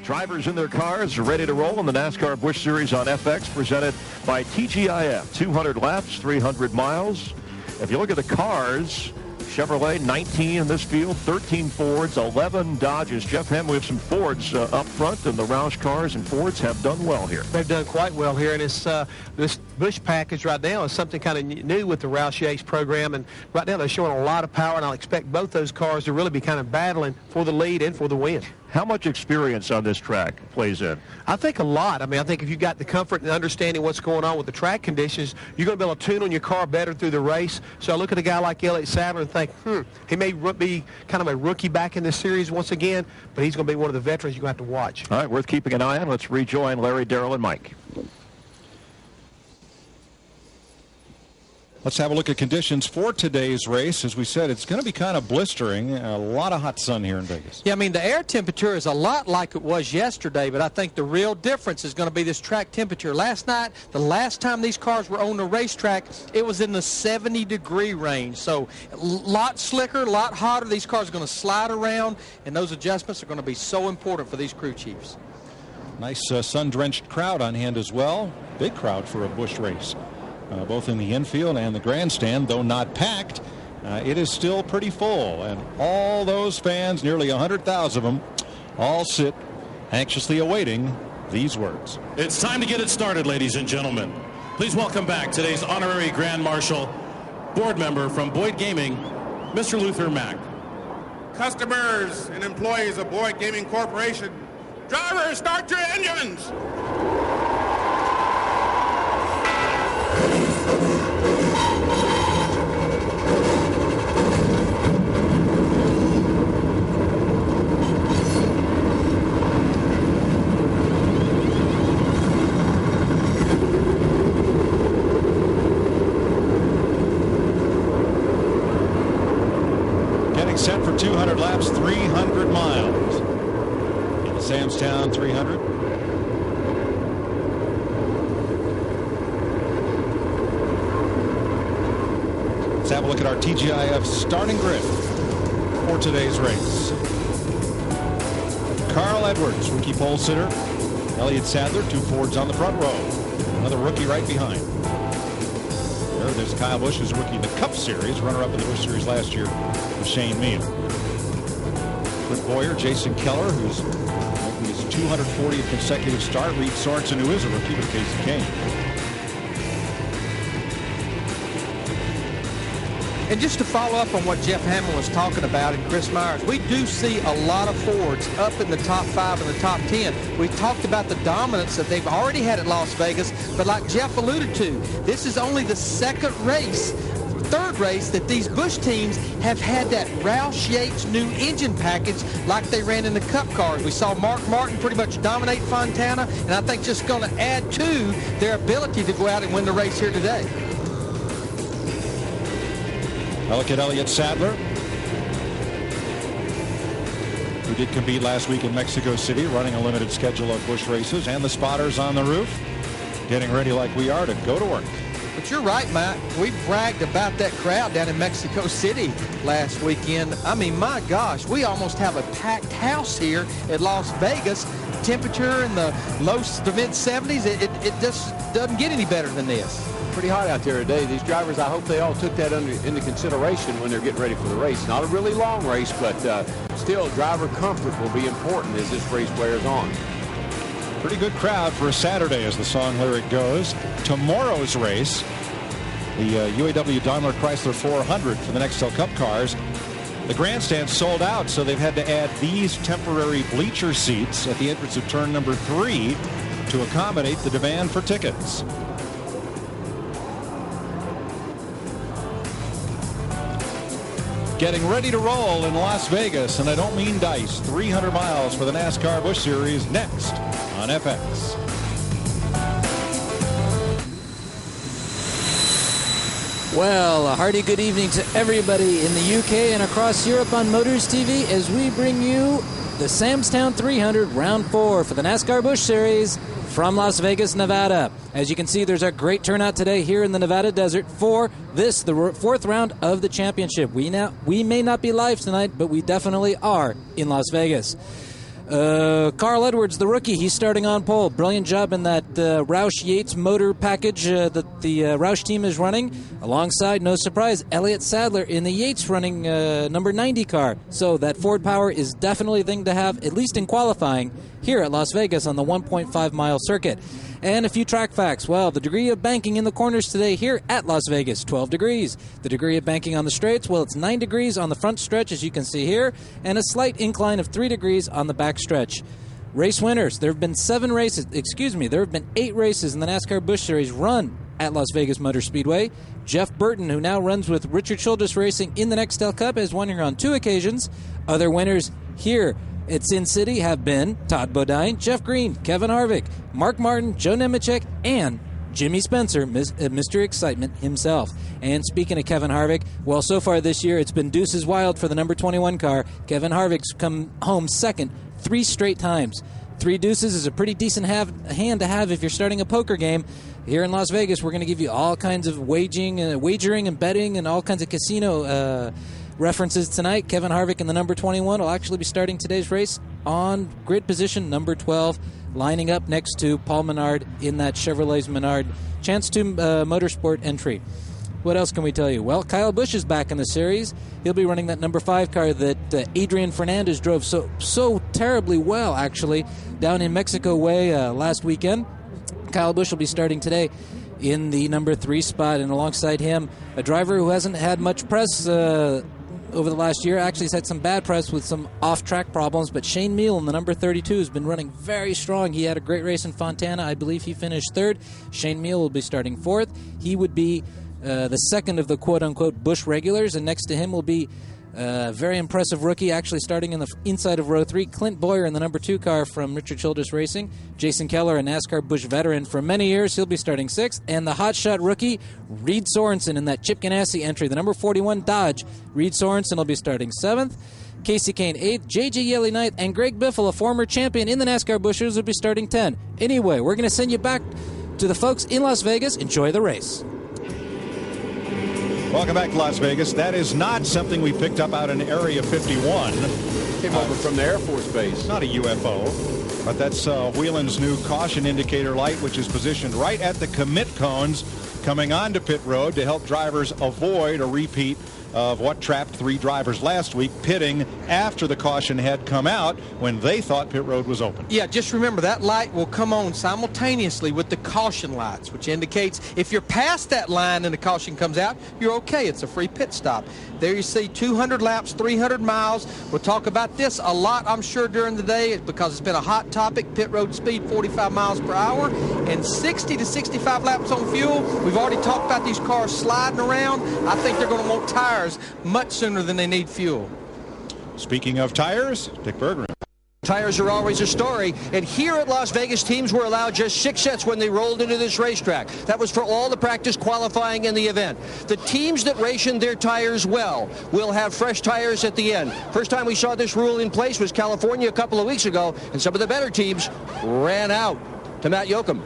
Drivers in their cars are ready to roll in the NASCAR Busch Series on FX, presented by TGIF. 200 laps, 300 miles. If you look at the cars, Chevrolet, 19 in this field, 13 Fords, 11 Dodges. Jeff Hamm, we have some Fords up front, and the Roush cars and Fords have done well here. They've done quite well here, and it's this Busch package right now is something kind of new with the Roush Yates program, and right now they're showing a lot of power, and I'll expect both those cars to really be kind of battling for the lead and for the win. How much experience on this track plays in? I think a lot. I mean, I think if you've got the comfort and understanding what's going on with the track conditions, you're going to be able to tune on your car better through the race. So I look at a guy like Elliott Sadler and think, he may be kind of a rookie back in this series once again, but he's going to be one of the veterans you're going to have to watch. All right, worth keeping an eye on. Let's rejoin Larry, Darrell, and Mike. Let's have a look at conditions for today's race. As we said, it's going to be kind of blistering. A lot of hot sun here in Vegas. Yeah, I mean, the air temperature is a lot like it was yesterday, but I think the real difference is going to be this track temperature. Last night, the last time these cars were on the racetrack, it was in the 70-degree range. So a lot slicker, a lot hotter. These cars are going to slide around, and those adjustments are going to be so important for these crew chiefs. Nice sun-drenched crowd on hand as well. Big crowd for a Busch race. Both in the infield and the grandstand, though not packed, it is still pretty full. And all those fans, nearly 100,000 of them, all sit anxiously awaiting these words. It's time to get it started, ladies and gentlemen. Please welcome back today's honorary Grand Marshal, board member from Boyd Gaming, Mr. Luther Mack. Customers and employees of Boyd Gaming Corporation, drivers, start your engines! Set for 200 laps, 300 miles. In the Samstown 300. Let's have a look at our TGIF starting grid for today's race. Carl Edwards, rookie pole sitter. Elliott Sadler, 2 Fords on the front row. Another rookie right behind. There's Kyle Busch, who's a rookie in the Cup Series, runner-up in the Busch Series last year with Shane Meehan. Cliff Boyer, Jason Keller, who's making his 240th consecutive start. Reed Sorensen, who is a rookie with Casey Kane. And just to follow up on what Jeff Hammond was talking about and Chris Myers, we do see a lot of Fords up in the top 5 and the top 10. We talked about the dominance that they've already had at Las Vegas, but like Jeff alluded to, this is only the third race that these Busch teams have had that Roush Yates new engine package like they ran in the Cup cars. We saw Mark Martin pretty much dominate Fontana, and I think just going to add to their ability to go out and win the race here today. I look at Elliott Sadler, who did compete last week in Mexico City, running a limited schedule of Busch races, and the spotters on the roof, getting ready like we are to go to work. But you're right, Matt. We bragged about that crowd down in Mexico City last weekend. I mean, my gosh, we almost have a packed house here at Las Vegas. Temperature in the low to mid-70s, it just doesn't get any better than this. Pretty hot out there today. These drivers, I hope they all took that into consideration when they're getting ready for the race. Not a really long race, but still driver comfort will be important as this race wears on. Pretty good crowd for a Saturday, as the song lyric goes. Tomorrow's race, the UAW Daimler Chrysler 400 for the Nextel Cup cars. The grandstand sold out, so they've had to add these temporary bleacher seats at the entrance of turn number 3 to accommodate the demand for tickets. Getting ready to roll in Las Vegas, and I don't mean dice. 300 miles for the NASCAR Busch Series next on FX. Well, a hearty good evening to everybody in the UK and across Europe on Motors TV as we bring you the Samstown 300 Round 4 for the NASCAR Busch Series from Las Vegas, Nevada. As you can see, there's a great turnout today here in the Nevada desert for this, the fourth round of the championship. We may not be live tonight, but we definitely are in Las Vegas. Carl Edwards, the rookie, he's starting on pole. Brilliant job in that Roush-Yates motor package that the Roush team is running. Alongside, no surprise, Elliott Sadler in the Yates running number 90 car. So that Ford power is definitely a thing to have, at least in qualifying, here at Las Vegas on the 1.5-mile circuit. And a few track facts. Well, the degree of banking in the corners today here at Las Vegas, 12 degrees. The degree of banking on the straights, well, it's 9 degrees on the front stretch, as you can see here, and a slight incline of 3 degrees on the back stretch. Race winners. There have been 8 races in the NASCAR Busch Series run at Las Vegas Motor Speedway. Jeff Burton, who now runs with Richard Childress Racing in the Nextel Cup, has won here on 2 occasions. Other winners here at Sin City have been Todd Bodine, Jeff Green, Kevin Harvick, Mark Martin, Joe Nemechek, and Jimmy Spencer, Mr. Excitement himself. And speaking of Kevin Harvick, well, so far this year it's been deuces wild for the number 21 car. Kevin Harvick's come home second 3 straight times. 3 deuces is a pretty decent hand to have if you're starting a poker game. Here in Las Vegas, we're going to give you all kinds of wagering and betting and all kinds of casino references tonight. Kevin Harvick in the number 21 will actually be starting today's race on grid position number 12, lining up next to Paul Menard in that Chevrolet's Menard Chance 2 Motorsport entry. What else can we tell you? Well, Kyle Busch is back in the series. He'll be running that number 5 car that Adrian Fernandez drove so terribly well, actually, down in Mexico Way last weekend. Kyle Busch will be starting today in the number 3 spot, and alongside him, a driver who hasn't had much press over the last year. Actually, he's had some bad press with some off-track problems, but Shane Meal in the number 32 has been running very strong. He had a great race in Fontana. I believe he finished 3rd. Shane Meal will be starting 4th. He would be the second of the quote-unquote Busch regulars, and next to him will be a very impressive rookie, actually starting in the inside of row 3, Clint Boyer in the number 2 car from Richard Childress Racing. Jason Keller, a NASCAR Busch veteran for many years, he'll be starting 6th. And the hotshot rookie, Reed Sorensen in that Chip Ganassi entry, the number 41 Dodge. Reed Sorensen will be starting 7th. Casey Kane 8th, J.J. Yeley 9th, and Greg Biffle, a former champion in the NASCAR Busch Series, will be starting 10. Anyway, we're going to send you back to the folks in Las Vegas. Enjoy the race. Welcome back to Las Vegas. That is not something we picked up out in Area 51. Came over from the Air Force Base. Not a UFO, but that's Whelan's new caution indicator light, which is positioned right at the commit cones coming onto pit road to help drivers avoid a repeat of what trapped 3 drivers last week, pitting after the caution had come out when they thought pit road was open. Yeah, just remember that light will come on simultaneously with the caution lights, which indicates if you're past that line and the caution comes out, you're okay. It's a free pit stop. There you see 200 laps, 300 miles. We'll talk about this a lot, I'm sure, during the day because it's been a hot topic. Pit road speed 45 miles per hour and 60 to 65 laps on fuel. We've already talked about these cars sliding around. I think they're going to want tires much sooner than they need fuel. Speaking of tires, Dick Bergeron. Tires are always a story, and here at Las Vegas, teams were allowed just 6 sets when they rolled into this racetrack. That was for all the practice qualifying in the event. The teams that ration their tires well will have fresh tires at the end. First time we saw this rule in place was California a couple of weeks ago, and some of the better teams ran out. To Matt Yoakum.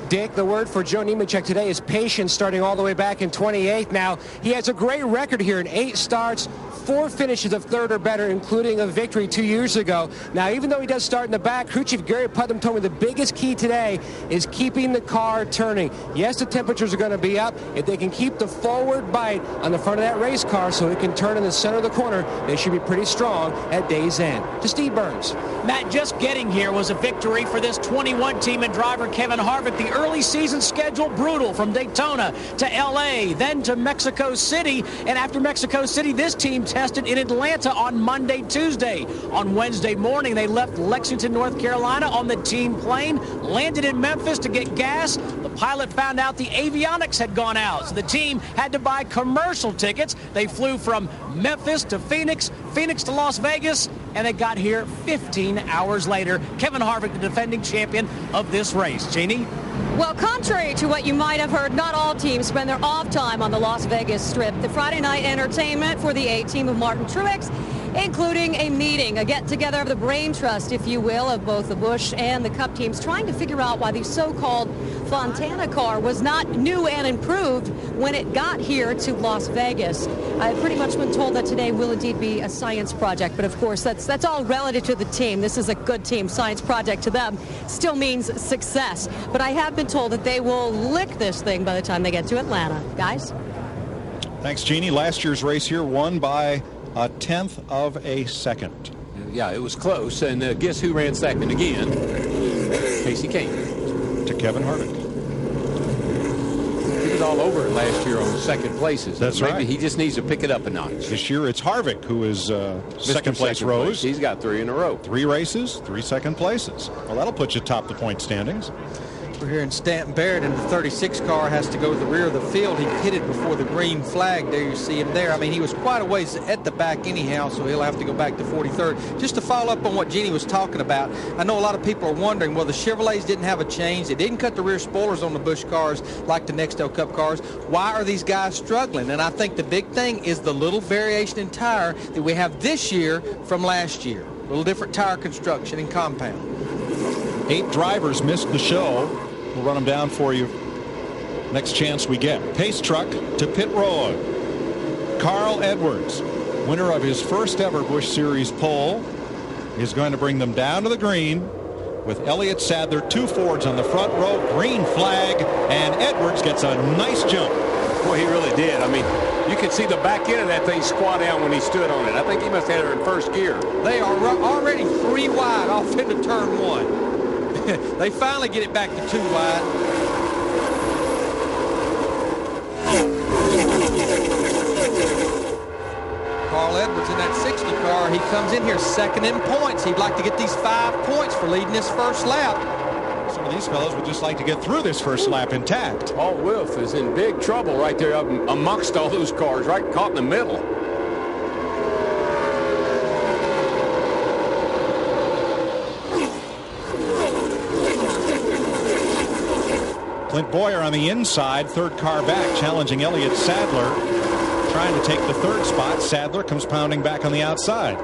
Dick, the word for Joe Nemechek today is patience, starting all the way back in 28th. Now, he has a great record here in 8 starts, 4 finishes of 3rd or better, including a victory 2 years ago. Now, even though he does start in the back, crew chief Gary Putnam told me the biggest key today is keeping the car turning. Yes, the temperatures are going to be up. If they can keep the forward bite on the front of that race car so it can turn in the center of the corner, they should be pretty strong at day's end. To Steve Burns. Matt, just getting here was a victory for this 21 team and driver Kevin Harvick. The early season schedule brutal from Daytona to L.A., then to Mexico City. And after Mexico City, this team tested in Atlanta on Monday, Tuesday. On Wednesday morning, they left Lexington, North Carolina on the team plane, landed in Memphis to get gas. The pilot found out the avionics had gone out, so the team had to buy commercial tickets. They flew from Memphis to Phoenix, Phoenix to Las Vegas, and they got here 15 hours later. Kevin Harvick, the defending champion of this race. Jeannie? Well, contrary to what you might have heard, not all teams spend their off time on the Las Vegas Strip. The Friday night entertainment for the A team of Martin Truex, including a meeting, a get-together of the brain trust, if you will, of both the Busch and the Cup teams, trying to figure out why these so-called Fontana car was not new and improved when it got here to Las Vegas. I've pretty much been told that today will indeed be a science project, but of course that's all relative to the team. This is a good team. Science project to them still means success. But I have been told that they will lick this thing by the time they get to Atlanta. Guys? Thanks, Jeannie. Last year's race here won by 1/10 of a second. Yeah, it was close. And guess who ran second again? Casey Kane. To Kevin Harvick. He was all over it last year on second places. That's Maybe right. He just needs to pick it up a notch. This year it's Harvick who is second place Rose. He's got 3 in a row. 3 races, 3 second places. Well, that'll put you top the point standings. We're here in Stanton Barrett, and the 36 car has to go to the rear of the field. He pitted before the green flag. There you see him there. I mean, he was quite a ways at the back anyhow, so he'll have to go back to 43rd. Just to follow up on what Jeannie was talking about, I know a lot of people are wondering, well, the Chevrolets didn't have a change. They didn't cut the rear spoilers on the Busch cars like the Nextel Cup cars. Why are these guys struggling? And I think the big thing is the little variation in tire that we have this year from last year. A little different tire construction and compound. 8 drivers missed the show. We'll run them down for you next chance we get. Pace truck to pit road. Carl Edwards, winner of his first ever Busch Series pole, is going to bring them down to the green with Elliott Sadler, 2 Fords on the front row, green flag, and Edwards gets a nice jump. Boy, he really did. I mean, you could see the back end of that thing squat down when he stood on it. I think he must have had it in first gear. They are already 3 wide off into turn 1. They finally get it back to 2 wide. Carl Edwards in that 60 car. He comes in here second in points. He'd like to get these 5 points for leading his first lap. Some of these fellows would just like to get through this first lap intact. Paul Wolf is in big trouble right there amongst all those cars, right caught in the middle. Clint Boyer on the inside, 3rd car back, challenging Elliott Sadler, trying to take the 3rd spot. Sadler comes pounding back on the outside.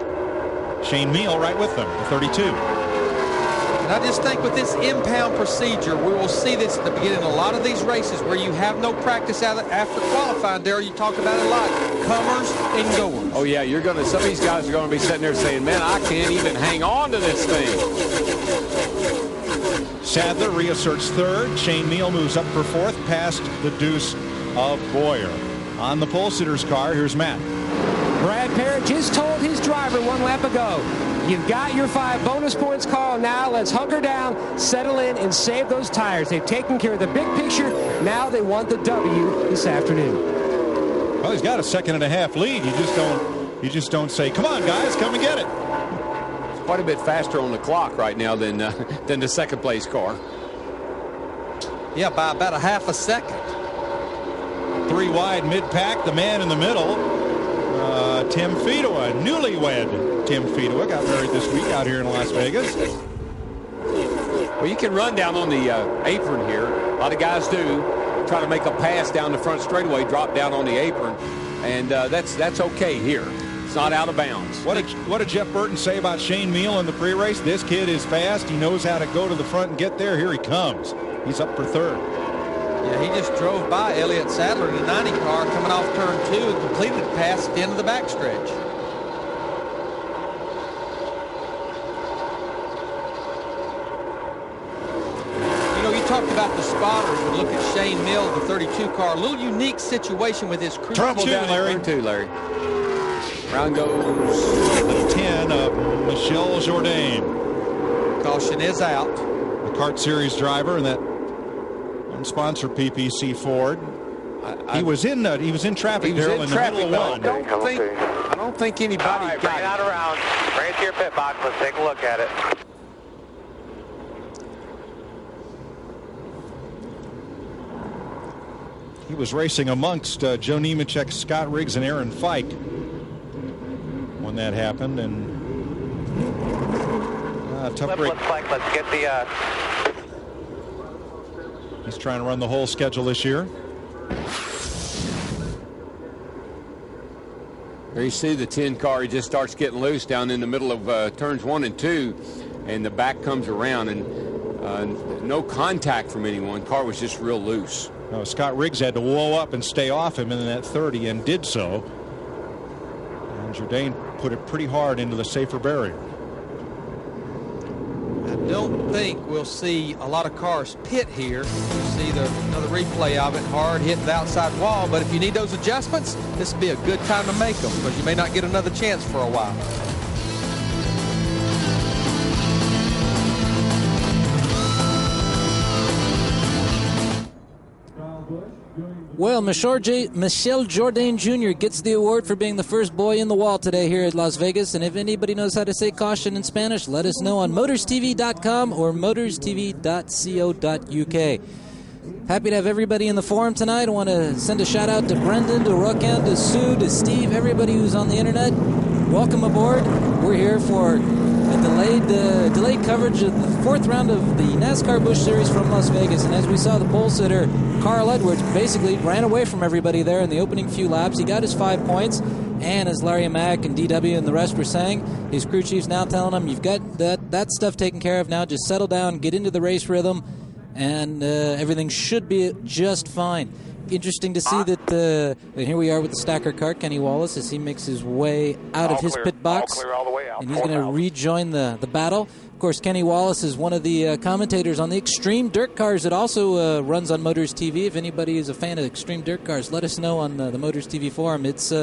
Shane Meal right with them, the 32. And I just think with this impound procedure, we will see this at the beginning of a lot of these races where you have no practice after qualifying. There, you talk about it a lot. Comers and goers. Oh yeah, some of these guys are going to be sitting there saying, man, I can't even hang on to this thing. Sadler reasserts 3rd. Shane Meal moves up for 4th past the deuce of Boyer. On the pole sitter's car, here's Matt. Brad Parrott just told his driver 1 lap ago, you've got your 5 bonus points, Carl. Now let's hunker down, settle in, and save those tires. They've taken care of the big picture. Now they want the W this afternoon. Well, he's got a 1.5-second lead. You just don't say, come on, guys, come and get it. Quite a bit faster on the clock right now than the 2nd place car. Yeah, by about a 1/2 second. 3 wide mid-pack, the man in the middle, Tim Fedowa, newlywed Tim Fedowa, got married this week out here in Las Vegas. Well, you can run down on the apron here. A lot of guys do. Try to make a pass down the front straightaway, drop down on the apron, and that's okay here. It's not out of bounds. What did Jeff Burton say about Shane Meal in the pre-race? This kid is fast. He knows how to go to the front and get there. Here he comes. He's up for 3rd. Yeah, he just drove by Elliott Sadler in the 90 car coming off turn 2 and completed the pass at the end of the backstretch. You know, you talked about the spotters and look at Shane Mill, the 32 car. A little unique situation with his crew. Trouble down Larry. Turn 2, Larry. Round goes the 10 of Michel Jourdain. Caution is out. The kart series driver and that unsponsored PPC Ford. He was in traffic, Darrell, in the middle of 1. I don't think anybody got bring it out around. Bring it to your pit box. Let's take a look at it. He was racing amongst Joe Nemechek, Scott Riggs, and Aaron Fike when that happened, and tough break. Let's get the. He's trying to run the whole schedule this year. There you see the 10 car. He just starts getting loose down in the middle of turns 1 and 2, and the back comes around. And No contact from anyone. Car was just real loose. No, Scott Riggs had to whoa up and stay off him in that 30 and did so. And Jourdain put it pretty hard into the safer barrier. I don't think we'll see a lot of cars pit here. We'll see another replay of it, hard hitting the outside wall. But if you need those adjustments, this would be a good time to make them because you may not get another chance for a while. Well, Michel Jourdain Jr. gets the award for being the first boy in the wall today here at Las Vegas. And if anybody knows how to say caution in Spanish, let us know on motorstv.com or motorstv.co.uk. Happy to have everybody in the forum tonight. I want to send a shout out to Brendan, to Rokan, to Sue, to Steve, everybody who's on the internet. Welcome aboard. We're here for a delayed coverage of the fourth round of the NASCAR Busch Series from Las Vegas. And as we saw, the pole sitter, Carl Edwards, basically ran away from everybody there in the opening few laps. He got his 5 points. And as Larry Mack and DW and the rest were saying, his crew chief's now telling him, you've got that stuff taken care of now. Just settle down, get into the race rhythm, and everything should be just fine. Interesting to see that, and here we are with the Stacker car, Kenny Wallace, as he makes his way out of his pit box. And he's going to rejoin the battle. Of course, Kenny Wallace is one of the commentators on the Extreme Dirt Cars that also runs on Motors TV. If anybody is a fan of Extreme Dirt Cars, let us know on the Motors TV forum. It's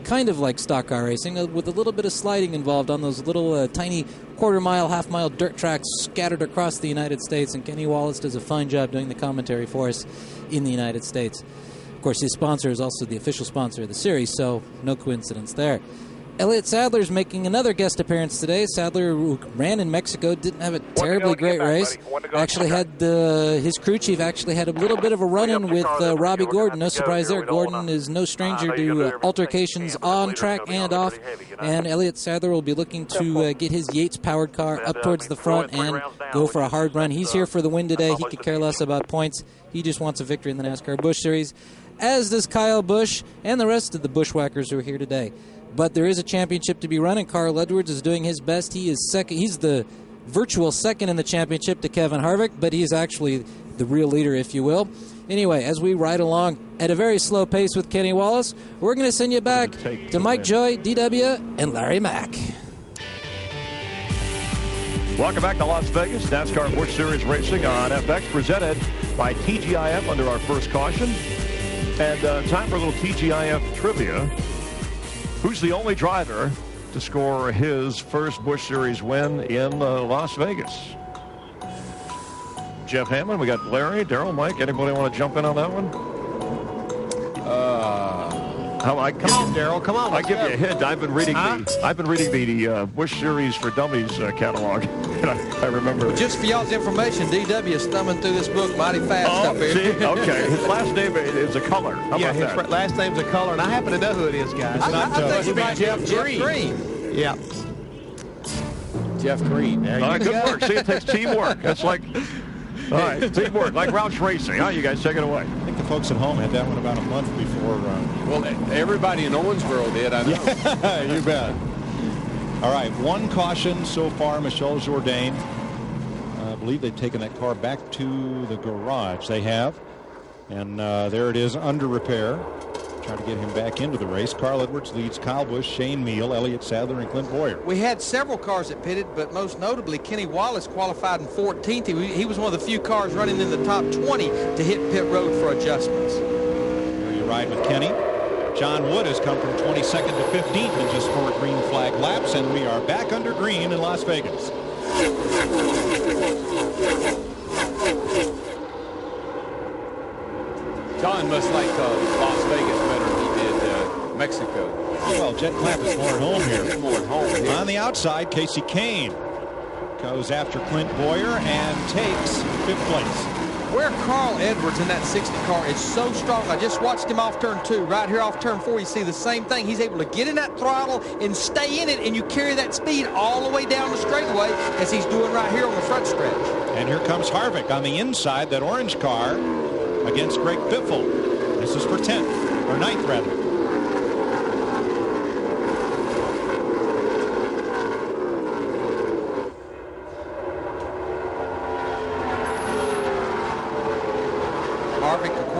kind of like stock car racing with a little bit of sliding involved on those little tiny quarter-mile, half-mile dirt tracks scattered across the United States. And Kenny Wallace does a fine job doing the commentary for us in the United States. Of course, his sponsor is also the official sponsor of the series, so no coincidence there. Elliott Sadler's making another guest appearance today. Sadler, who ran in Mexico, didn't have a terribly great race. Actually had his crew chief actually had a little bit of a run-in with Robbie Gordon. No surprise there. Gordon is no stranger to altercations on track and off. And Elliott Sadler will be looking to get his Yates-powered car up towards the front and go for a hard run. He's here for the win today. He could care less about points. He just wants a victory in the NASCAR Busch Series, as does Kyle Busch and the rest of the Bushwhackers who are here today. But there is a championship to be run, and Carl Edwards is doing his best. He is second. He's the virtual second in the championship to Kevin Harvick, but he is actually the real leader, if you will. Anyway, as we ride along at a very slow pace with Kenny Wallace, we're going to send you back to Mike Joy, DW, and Larry Mack. Welcome back to Las Vegas. NASCAR Busch Series racing on FX, presented by TGIF under our first caution. And time for a little TGIF trivia. Who's the only driver to score his first Busch Series win in Las Vegas? Jeff Hammond, we got Larry, Darrell, Mike. Anybody want to jump in on that one? Come on, Darrell. Come on. I give you a hint. I've been reading the Busch Series for Dummies catalog. I remember. Well, just for y'all's information, DW is thumbing through this book mighty fast up here. See? Okay. His last name is a color. How about his that? last name's a color, and I happen to know who it is, guys. I think it might be Jeff Green. Yeah. Jeff Green. All right, good work. See, it takes teamwork. That's like, all right, teamwork, like Roush Racing. Huh? You guys take it away. I think the folks at home had that one about a month before. Well, everybody in Owensboro did, I know. Yeah, you bet. All right, one caution so far, Michel Jourdain. I believe they've taken that car back to the garage. They have. And there it is under repair. Trying to get him back into the race. Carl Edwards leads Kyle Busch, Shane Meal, Elliott Sadler, and Clint Boyer. We had several cars that pitted, but most notably Kenny Wallace qualified in 14th. He was one of the few cars running in the top 20 to hit pit road for adjustments. There you ride with Kenny. John Wood has come from 22nd to 15th in just 4 green flag laps, and we are back under green in Las Vegas. John must like Las Vegas better than he did Mexico. Well, Jet Clapp is more at home here. More at home here. On the outside, Casey Kane goes after Clint Boyer and takes 5th place. Where Carl Edwards in that 60 car is so strong. I just watched him off turn 2. Right here off turn 4, you see the same thing. He's able to get in that throttle and stay in it, and you carry that speed all the way down the straightaway as he's doing right here on the front stretch. And here comes Harvick on the inside, that orange car, against Greg Biffle. This is for 10th, or 9th rather.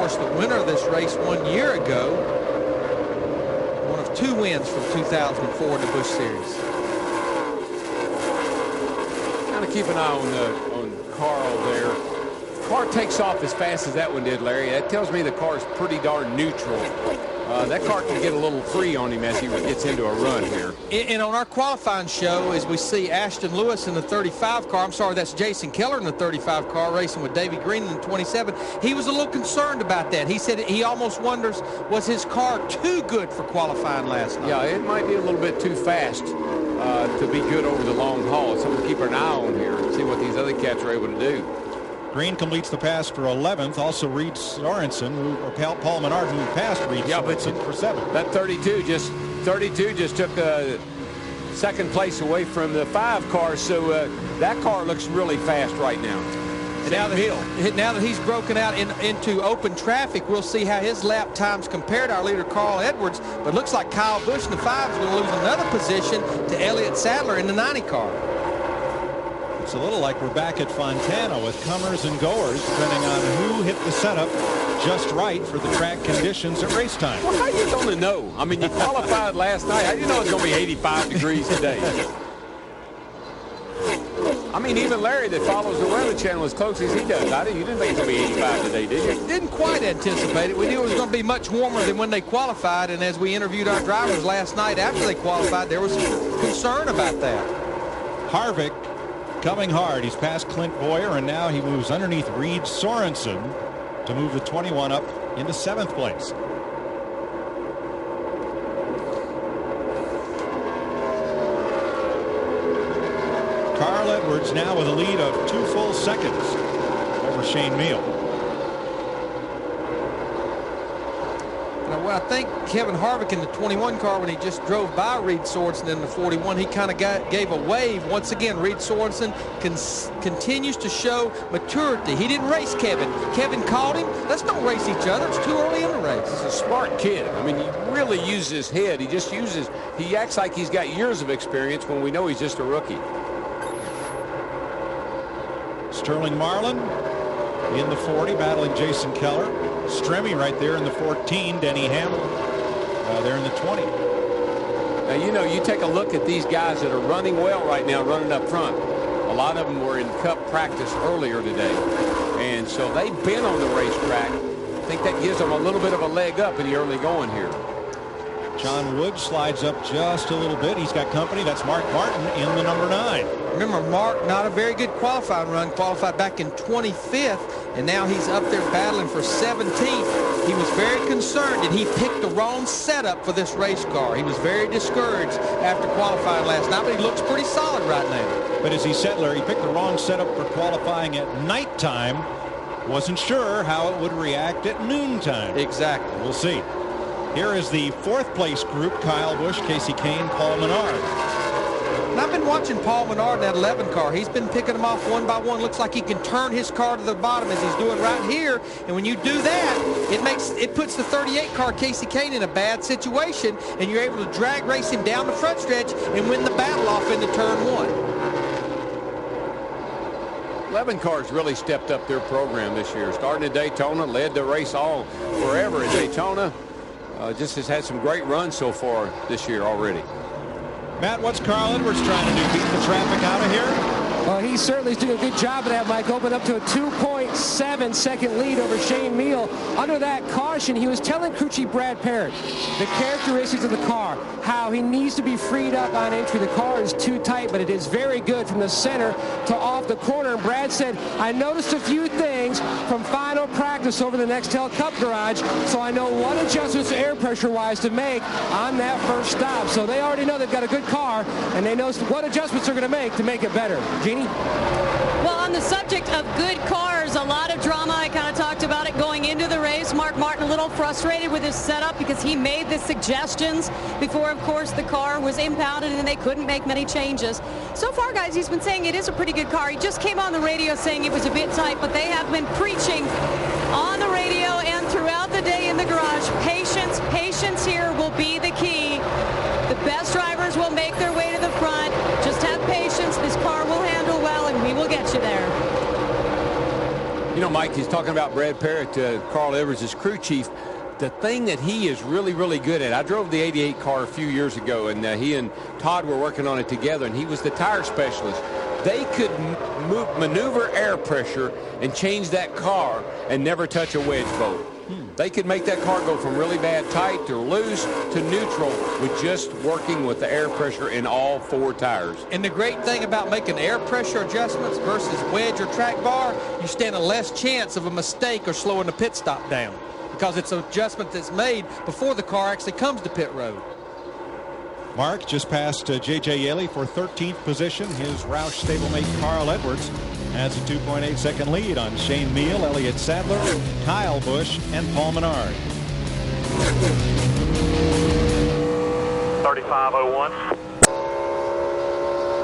course, the winner of this race 1 year ago. One of 2 wins from 2004 in the Busch Series. Kind of keep an eye on Carl there. Car takes off as fast as that one did, Larry. That tells me the car is pretty darn neutral. That car can get a little free on him as he gets into a run here. And on our qualifying show, as we see Ashton Lewis in the 35 car, I'm sorry, that's Jason Keller in the 35 car racing with Davey Green in the 27. He was a little concerned about that. He said he almost wonders, was his car too good for qualifying last night? Yeah, it might be a little bit too fast to be good over the long haul. So we'll keep an eye on here and see what these other cats are able to do. Green completes the pass for 11th. Also Reed Sorensen, or Paul Menard, who passed Reed Sorensen for 7th. That 32 just took second place away from the 5 car. So that car looks really fast right now. And now that he's broken out into open traffic, we'll see how his lap times compare to our leader, Carl Edwards. But it looks like Kyle Busch in the 5 is going to lose another position to Elliott Sadler in the 90 car. It's a little like we're back at Fontana with comers and goers, depending on who hit the setup just right for the track conditions at race time. Well, how you going to know? I mean, you qualified last night. How do you know it's going to be 85 degrees today? I mean, even Larry that follows the Weather Channel as close as he does. You didn't think it's going to be 85 today, did you? Didn't quite anticipate it. We knew it was going to be much warmer than when they qualified, and as we interviewed our drivers last night after they qualified, there was some concern about that. Harvick coming hard. He's past Clint Boyer, and now he moves underneath Reed Sorensen to move the 21 up into 7th place. Carl Edwards now with a lead of 2 full seconds over Shane Meal. Well, I think Kevin Harvick in the 21 car, when he just drove by Reed Sorensen in the 41, he kind of gave a wave. Once again, Reed Sorensen continues to show maturity. He didn't race Kevin. Kevin called him, let's don't race each other. It's too early in the race. He's a smart kid. I mean, he really uses his head. He acts like he's got years of experience when we know he's just a rookie. Sterling Marlin in the 40, battling Jason Keller. Stremme right there in the 14. Denny Hamlin there in the 20. Now, you take a look at these guys that are running well right now, running up front. A lot of them were in Cup practice earlier today. And so they've been on the racetrack. I think that gives them a little bit of a leg up in the early going here. John Wood slides up just a little bit. He's got company. That's Mark Martin in the number 9. Remember, Mark, not a very good qualifying run. Qualified back in 25th, and now he's up there battling for 17th. He was very concerned, and he picked the wrong setup for this race car. He was very discouraged after qualifying last night, but he looks pretty solid right now. But as he said, Larry, he picked the wrong setup for qualifying at nighttime. Wasn't sure how it would react at noontime. Exactly. We'll see. Here is the 4th place group: Kyle Busch, Casey Kane, Paul Menard. And I've been watching Paul Menard in that 11 car. He's been picking them off one by one. Looks like he can turn his car to the bottom as he's doing right here. And when you do that, it puts the 38 car, Casey Kane, in a bad situation, and you're able to drag race him down the front stretch and win the battle off into turn 1. 11 cars really stepped up their program this year. Starting at Daytona, led the race all forever at Daytona. Just has had some great runs so far this year already. Matt, what's Carl Edwards trying to do? Beat the traffic out of here? Well, he certainly is doing a good job of that, Mike. Opened up to a 2.7 second lead over Shane Meal. Under that caution, he was telling crew chief Brad Parrott the characteristics of the car, how he needs to be freed up on entry. The car is too tight, but it is very good from the center to off the corner. And Brad said, I noticed a few things from final practice over the Nextel Cup garage, so I know what adjustments air pressure-wise to make on that first stop. So they already know they've got a good car, and they know what adjustments they're going to make it better. Jeannie? Well, on the subject of good cars, a lot of drama. I kind of talked about it going into the race. Mark Martin a little frustrated with his setup because he made the suggestions before, of course, the car was impounded and they couldn't make many changes. So far, guys, he's been saying it is a pretty good car. He just came on the radio saying it was a bit tight, but they have been preaching on the radio and throughout the day in the garage. Patience, patience here will be the key. The best drivers will make their way to the front. Just have patience. This car will handle well, and we will get you there. You know, Mike, he's talking about Brad Parrott, Carl Edwards' crew chief. The thing that he is really, really good at, I drove the 88 car a few years ago, and he and Todd were working on it together, and he was the tire specialist. They could maneuver air pressure and change that car and never touch a wedge bolt. They could make that car go from really bad tight to loose to neutral with just working with the air pressure in all 4 tires. And the great thing about making air pressure adjustments versus wedge or track bar, you stand a less chance of a mistake or slowing the pit stop down, because it's an adjustment that's made before the car actually comes to pit road. Mark just passed J.J. Yaley for 13th position. His Roush stablemate Carl Edwards has a 2.8-second lead on Shane Meal, Elliott Sadler, Kyle Busch, and Paul Menard. 35:01.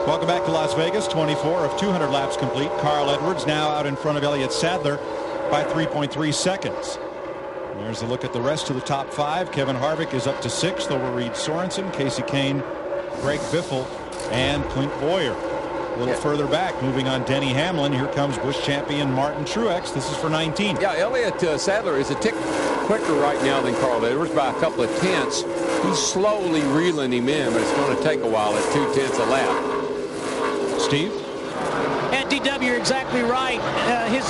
Welcome back to Las Vegas. 24 of 200 laps complete. Carl Edwards now out in front of Elliott Sadler by 3.3 seconds. There's a look at the rest of the top 5. Kevin Harvick is up to 6th over Reed Sorensen, Casey Kane, Greg Biffle, and Clint Boyer. A little further back, moving on Denny Hamlin. Here comes Busch champion Martin Truex. This is for 19. Yeah, Elliott Sadler is a tick quicker right now than Carl Edwards by a couple of tenths. He's slowly reeling him in, but it's going to take a while at 2/10 a lap. Steve? And DW, you're exactly right. His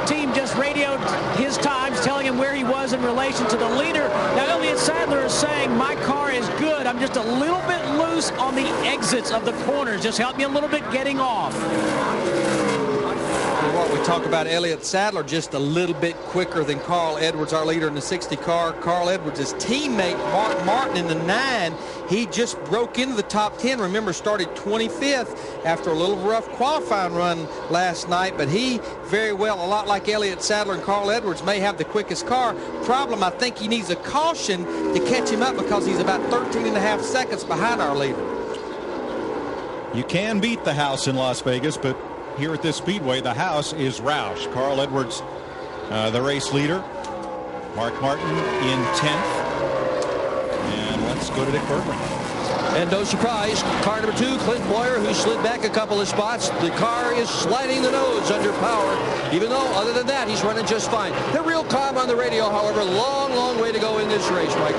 team just radioed his times, telling him where he was in relation to the leader. Now, Elliott Sadler is saying, my car is good. I'm just a little bit loose on the exits of the corners. Just help me a little bit getting off. What we talk about Elliott Sadler just a little bit quicker than Carl Edwards, our leader in the 60 car. Carl Edwards' teammate Mark Martin in the 9, he just broke into the top 10. Remember, started 25th after a little rough qualifying run last night, but he very well, a lot like Elliott Sadler and Carl Edwards, may have the quickest car. Problem, I think he needs a caution to catch him up because he's about 13.5 seconds behind our leader. You can beat the house in Las Vegas, but here at this Speedway, the house is Roush. Carl Edwards, the race leader. Mark Martin in 10th. And let's go to Dick Bergman. And no surprise, car number 2, Clint Boyer, who slid back a couple of spots. The car is sliding the nose under power, even though, other than that, he's running just fine. They're real calm on the radio, however. Long, long way to go in this race, Mike.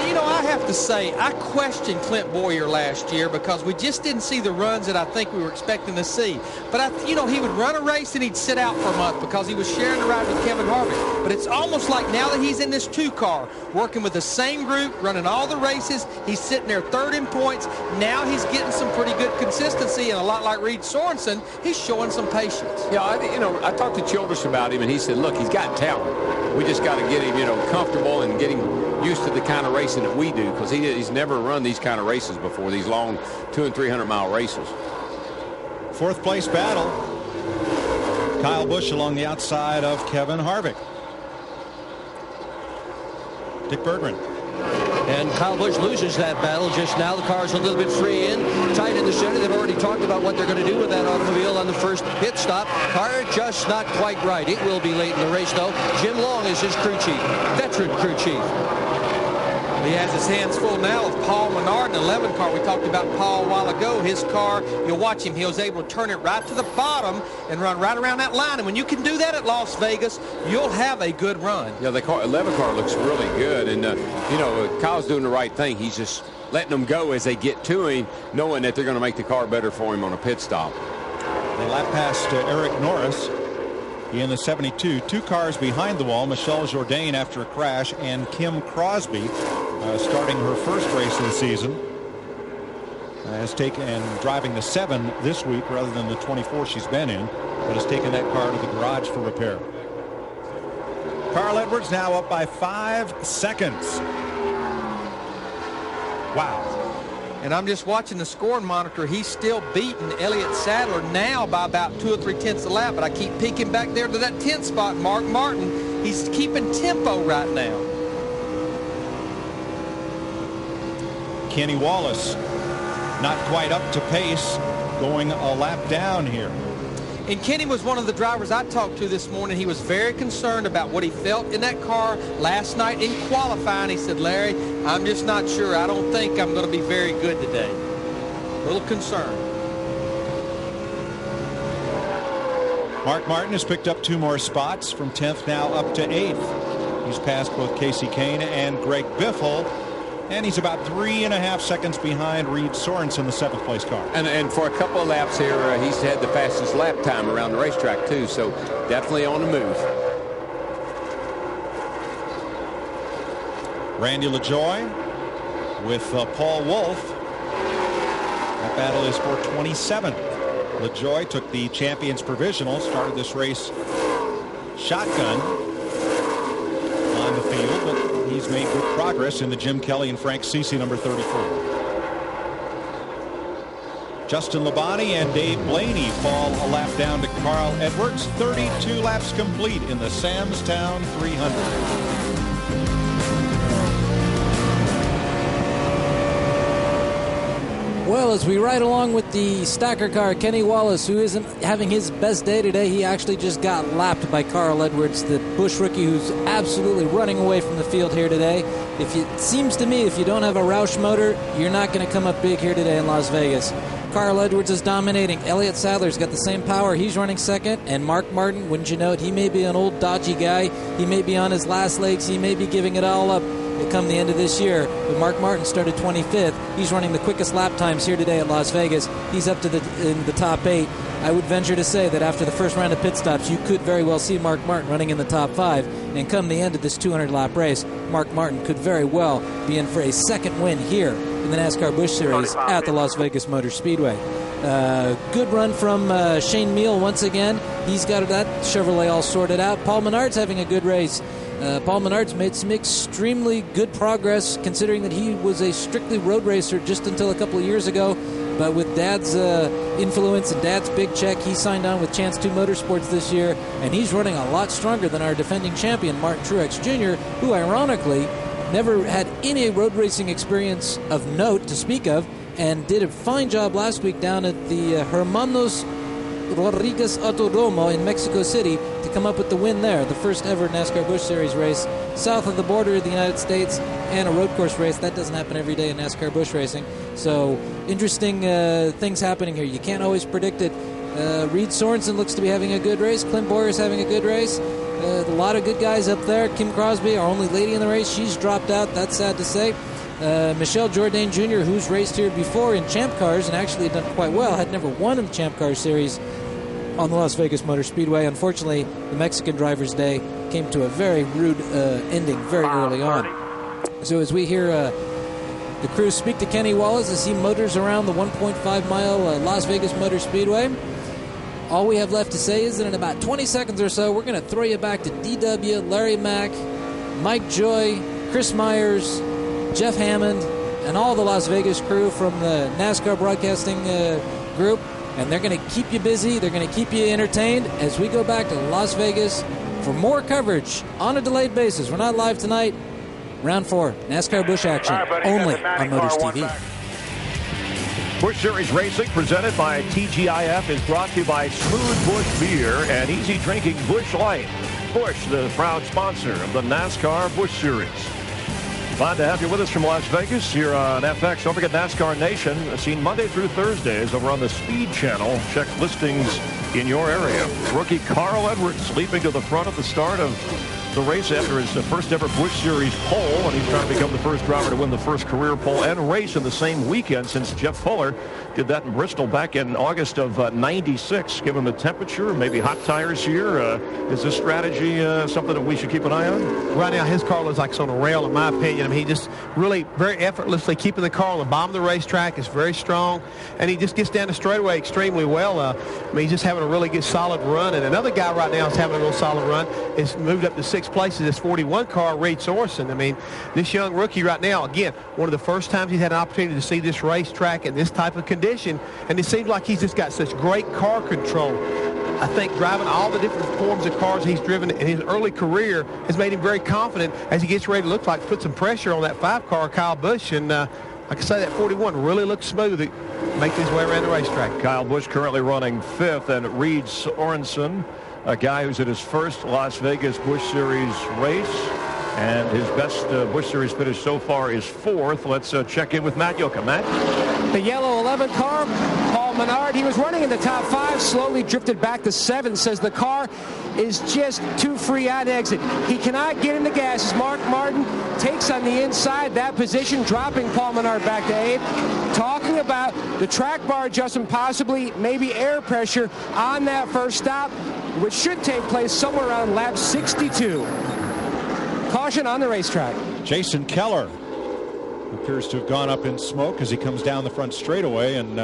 You know, I have to say, I questioned Clint Boyer last year because we just didn't see the runs that I think we were expecting to see. But, you know, he would run a race and he'd sit out for a month because he was sharing the ride with Kevin Harvick. But it's almost like now that he's in this 2 car, working with the same group, running all the races, he's sitting there 3rd in points. Now he's getting some pretty good consistency, and a lot like Reed Sorensen, he's showing some patience. Yeah, I talked to Childress about him, and he said, look, he's got talent. We just got to get him, comfortable and get him used to the kind of racing that we do, because he's never run these kind of races before, these long 200- and 300-mile races. 4th place battle. Kyle Busch along the outside of Kevin Harvick. Dick Bergman. And Kyle Busch loses that battle just now. The car's a little bit free in, tight in the center. They've already talked about what they're going to do with that automobile on the first pit stop. Car just not quite right. It will be late in the race, though. Jim Long is his crew chief, veteran crew chief. He has his hands full now of Paul Menard in the 11 car. We talked about Paul a while ago. His car, you'll watch him. He was able to turn it right to the bottom and run right around that line. And when you can do that at Las Vegas, you'll have a good run. Yeah, the 11 car looks really good. And, Kyle's doing the right thing. He's just letting them go as they get to him, knowing that they're going to make the car better for him on a pit stop. They lap past Eric Norris in the 72. 2 cars behind the wall. Michelle Jourdain after a crash, and Kim Crosby starting her first race of the season has taken and driving the 7 this week rather than the 24 she's been in, but has taken that car to the garage for repair. Carl Edwards now up by 5 seconds. Wow. And I'm just watching the scoring monitor. He's still beating Elliott Sadler now by about 2 or 3 tenths a lap, but I keep peeking back there to that 10th spot. Mark Martin, he's keeping tempo right now. Kenny Wallace not quite up to pace, going a lap down here. And Kenny was one of the drivers I talked to this morning. He was very concerned about what he felt in that car last night in qualifying. He said, Larry, I'm just not sure. I don't think I'm going to be very good today. A little concerned. Mark Martin has picked up 2 more spots from 10th now up to 8th. He's passed both Casey Kane and Greg Biffle, and he's about 3.5 seconds behind Reed Sorensen, the 7th place car. And for a couple of laps here, he's had the fastest lap time around the racetrack too, so definitely on the move. Randy LaJoie with Paul Wolfe. That battle is for 27th. LaJoie took the Champions Provisional, started this race shotgun on the field, but he's made good progress in the Jim Kelly and Frank Cece number 34. Justin Labonte and Dave Blaney fall a lap down to Carl Edwards. 32 laps complete in the Samstown 300. Well, as we ride along with the stacker car, Kenny Wallace, who isn't having his best day today, he actually just got lapped by Carl Edwards, the Busch rookie who's absolutely running away from the field here today. It seems to me if you don't have a Roush motor, you're not going to come up big here today in Las Vegas. Carl Edwards is dominating. Elliott Sadler's got the same power. He's running second. And Mark Martin, wouldn't you know it, he may be an old dodgy guy. He may be on his last legs. He may be giving it all up come the end of this year. But Mark Martin started 25th. He's running the quickest lap times here today at Las Vegas. He's up to in the top 8. I would venture to say that after the first round of pit stops, you could very well see Mark Martin running in the top 5. And come the end of this 200-lap race, Mark Martin could very well be in for a second win here in the NASCAR Busch Series at the Las Vegas Motor Speedway. Good run from Shane Meal once again. He's got that Chevrolet all sorted out. Paul Menard's having a good race. Paul Menard's made some extremely good progress considering that he was a strictly road racer just until a couple of years ago. But with Dad's influence and Dad's big check, he signed on with Chance 2 Motorsports this year, and he's running a lot stronger than our defending champion, Martin Truex Jr., who ironically never had any road racing experience of note to speak of, and did a fine job last week down at the Hermanos Rodriguez Autodromo in Mexico City to come up with the win there, the first ever NASCAR Busch Series race south of the border of the United States, and a road course race. That doesn't happen every day in NASCAR Busch racing. So interesting things happening here. You can't always predict it. Reed Sorensen looks to be having a good race. Clint Boyer's having a good race. A lot of good guys up there. Kim Crosby, our only lady in the race, she's dropped out. That's sad to say. Michelle Jourdain Jr., who's raced here before in Champ Cars and actually done quite well, had never won in the Champ Car Series on the Las Vegas Motor Speedway. Unfortunately, the Mexican driver's day came to a very rude ending very early on. So as we hear the crew speak to Kenny Wallace as he motors around the 1.5-mile Las Vegas Motor Speedway, all we have left to say is that in about 20 seconds or so, we're going to throw you back to DW, Larry Mack, Mike Joy, Chris Myers, Jeff Hammond, and all the Las Vegas crew from the NASCAR broadcasting group. And they're going to keep you busy. They're going to keep you entertained as we go back to Las Vegas for more coverage on a delayed basis. We're not live tonight. Round 4, NASCAR Busch action, only on Motors TV. Busch Series Racing, presented by TGIF, is brought to you by Smooth Busch Beer and easy drinking Busch Light. Busch, the proud sponsor of the NASCAR Busch Series. Glad to have you with us from Las Vegas here on FX. Don't forget NASCAR Nation, seen Monday through Thursdays over on the Speed Channel. Check listings in your area. Rookie Carl Edwards leaping to the front at the start of the race after his first ever Busch Series pole, and he's trying to become the first driver to win the first career pole and race in the same weekend since Jeff Fuller did that in Bristol back in August of '96. Given the temperature, maybe hot tires here, is this strategy something that we should keep an eye on? Right now, his car looks like it's on a rail, in my opinion. I mean, he just really very effortlessly keeping the car on the bottom of the racetrack. It's very strong, and he just gets down the straightaway extremely well. I mean, he's just having a really good, solid run. And another guy right now is having a real solid run. It's moved up to 6th place. This 41 car, Reed Sorensen. I mean, this young rookie right now, again, one of the first times he's had an opportunity to see this racetrack in this type of condition, and it seems like he's just got such great car control. I think driving all the different forms of cars he's driven in his early career has made him very confident as he gets ready to look like put some pressure on that 5-car, Kyle Busch, and like I say, that 41 really looks smooth. Making his way around the racetrack. Kyle Busch currently running 5th, and Reed Sorensen, a guy who's at his first Las Vegas Busch Series race, and his best Busch Series finish so far is 4th. Let's check in with Matt Yoka. Matt? The yellow 11 car, Paul Menard. He was running in the top 5, slowly drifted back to 7th, says the car is just too free on exit. He cannot get in the gas as Mark Martin takes on the inside that position, dropping Paul Menard back to 8th. Talking about the track bar adjustment, possibly maybe air pressure on that first stop, which should take place somewhere around lap 62. Caution on the racetrack. Jason Keller appears to have gone up in smoke as he comes down the front straightaway, and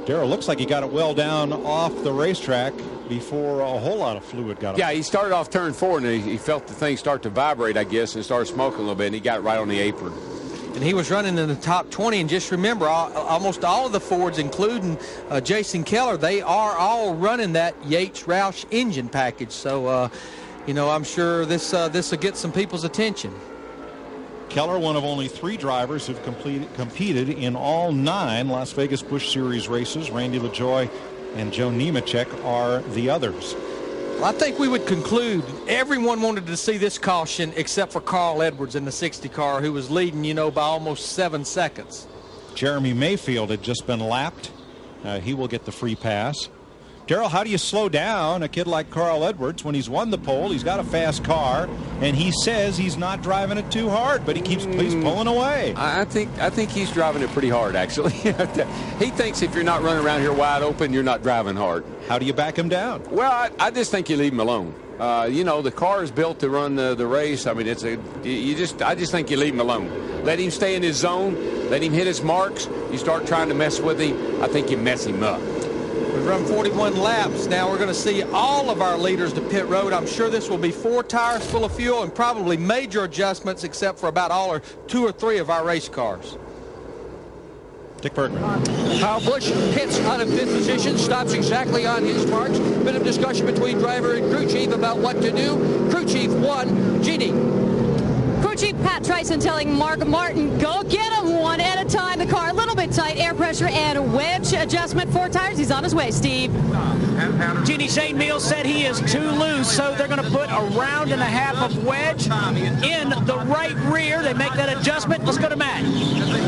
Darrell looks like he got it well down off the racetrack before a whole lot of fluid got up. Yeah, he started off turn 4 and he felt the thing start to vibrate, I guess, and started smoking a little bit, and he got right on the apron. And he was running in the top 20, and just remember, almost all of the Fords, including Jason Keller, they are all running that Yates-Roush engine package. So, you know, I'm sure this will get some people's attention. Keller, one of only 3 drivers who've competed in all 9 Las Vegas Busch Series races. Randy LaJoie and Joe Nemechek are the others. Well, I think we would conclude everyone wanted to see this caution except for Carl Edwards in the 60 car, who was leading, you know, by almost 7 seconds. Jeremy Mayfield had just been lapped. He will get the free pass. Darrell, how do you slow down a kid like Carl Edwards when he's won the pole? He's got a fast car, and he says he's not driving it too hard, but he's pulling away. I think he's driving it pretty hard, actually. He thinks if you're not running around here wide open, you're not driving hard. How do you back him down? Well, I just think you leave him alone. You know, the car is built to run the race. I mean, I just think you leave him alone. Let him stay in his zone. Let him hit his marks. You start trying to mess with him, I think you mess him up. We've run 41 laps. Now we're going to see all of our leaders to pit road. I'm sure this will be 4 tires full of fuel and probably major adjustments except for about 2 or 3 of our race cars. Dick Bergman. Kyle Busch hits out of 5th position, stops exactly on his marks. Bit of discussion between driver and crew chief about what to do. Crew chief 1, Jeannie. Crew Chief Pat Tryson telling Mark Martin, go get him one at a time. The car a little bit tight, air pressure and wedge adjustment. 4 tires, he's on his way, Steve. Genie Shane Mills said he is too loose, so they're going to put a round and a half of wedge in the right rear. They make that adjustment. Let's go to Matt.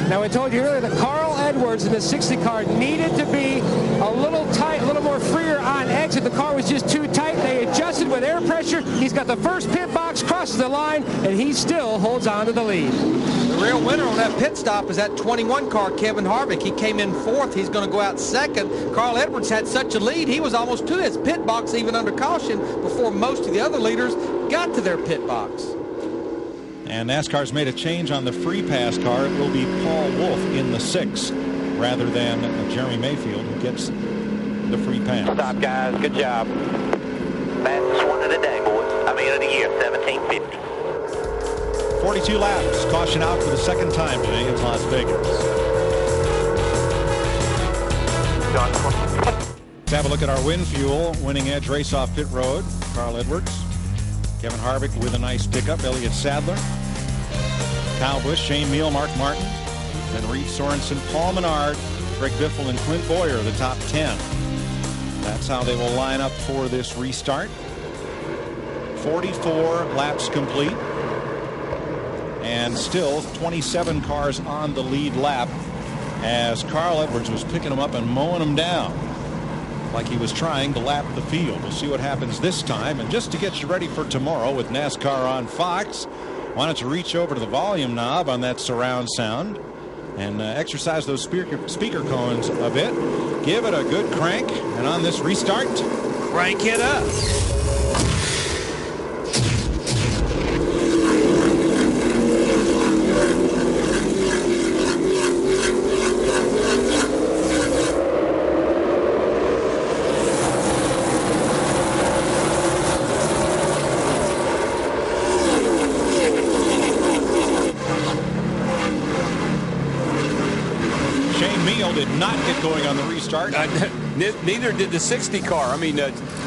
Now, I told you earlier that Carl Edwards in the 60 car needed to be a little tight, a little more freer on exit. The car was just too tight. They adjusted with air pressure. He's got the first pit box, crosses the line, and he still holds on to the lead. The real winner on that pit stop is that 21 car, Kevin Harvick. He came in 4th. He's going to go out 2nd. Carl Edwards had such a lead, he was almost to his pit box, even under caution, before most of the other leaders got to their pit box. And NASCAR's made a change on the free pass car. It will be Paul Wolfe in the 6 rather than Jeremy Mayfield, who gets the free pass. Stop, guys. Good job. Fastest one of the day, boys. I mean, of the year, 1750. 42 laps. Caution out for the 2nd time today in Las Vegas. Let's have a look at our win fuel. Winning edge race off pit road. Carl Edwards. Kevin Harvick with a nice pickup. Elliott Sadler. Kyle Busch, Shane Meal, Mark Martin. Then Reed Sorensen, Paul Menard, Greg Biffle, and Clint Boyer, the top 10. That's how they will line up for this restart. 44 laps complete. And still 27 cars on the lead lap as Carl Edwards was picking them up and mowing them down like he was trying to lap the field. We'll see what happens this time. And just to get you ready for tomorrow with NASCAR on Fox, why don't you reach over to the volume knob on that surround sound and exercise those speaker cones a bit. Give it a good crank. And on this restart, crank it up. not get going on the restart. Neither did the 60 car. I mean,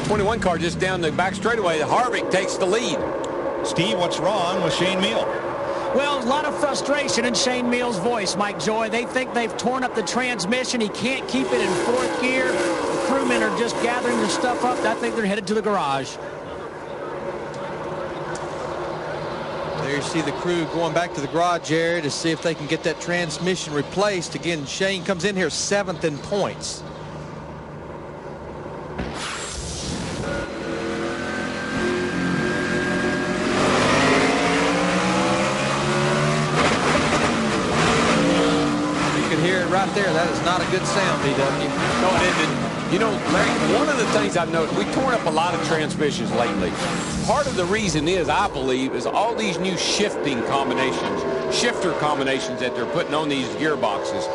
21 car just down the back straightaway. Harvick takes the lead. Steve, what's wrong with Shane Meal? Well, a lot of frustration in Shane Meal's voice, Mike Joy. They think they've torn up the transmission. He can't keep it in fourth gear. The crewmen are just gathering their stuff up. I think they're headed to the garage. There you see the crew going back to the garage area to see if they can get that transmission replaced. Again, Shane comes in here 7th in points. there. That is not a good sound, BW. No, it isn't. You know, Larry, one of the things I've noticed, we torn up a lot of transmissions lately. Part of the reason is, I believe, is all these new shifter combinations that they're putting on these gearboxes.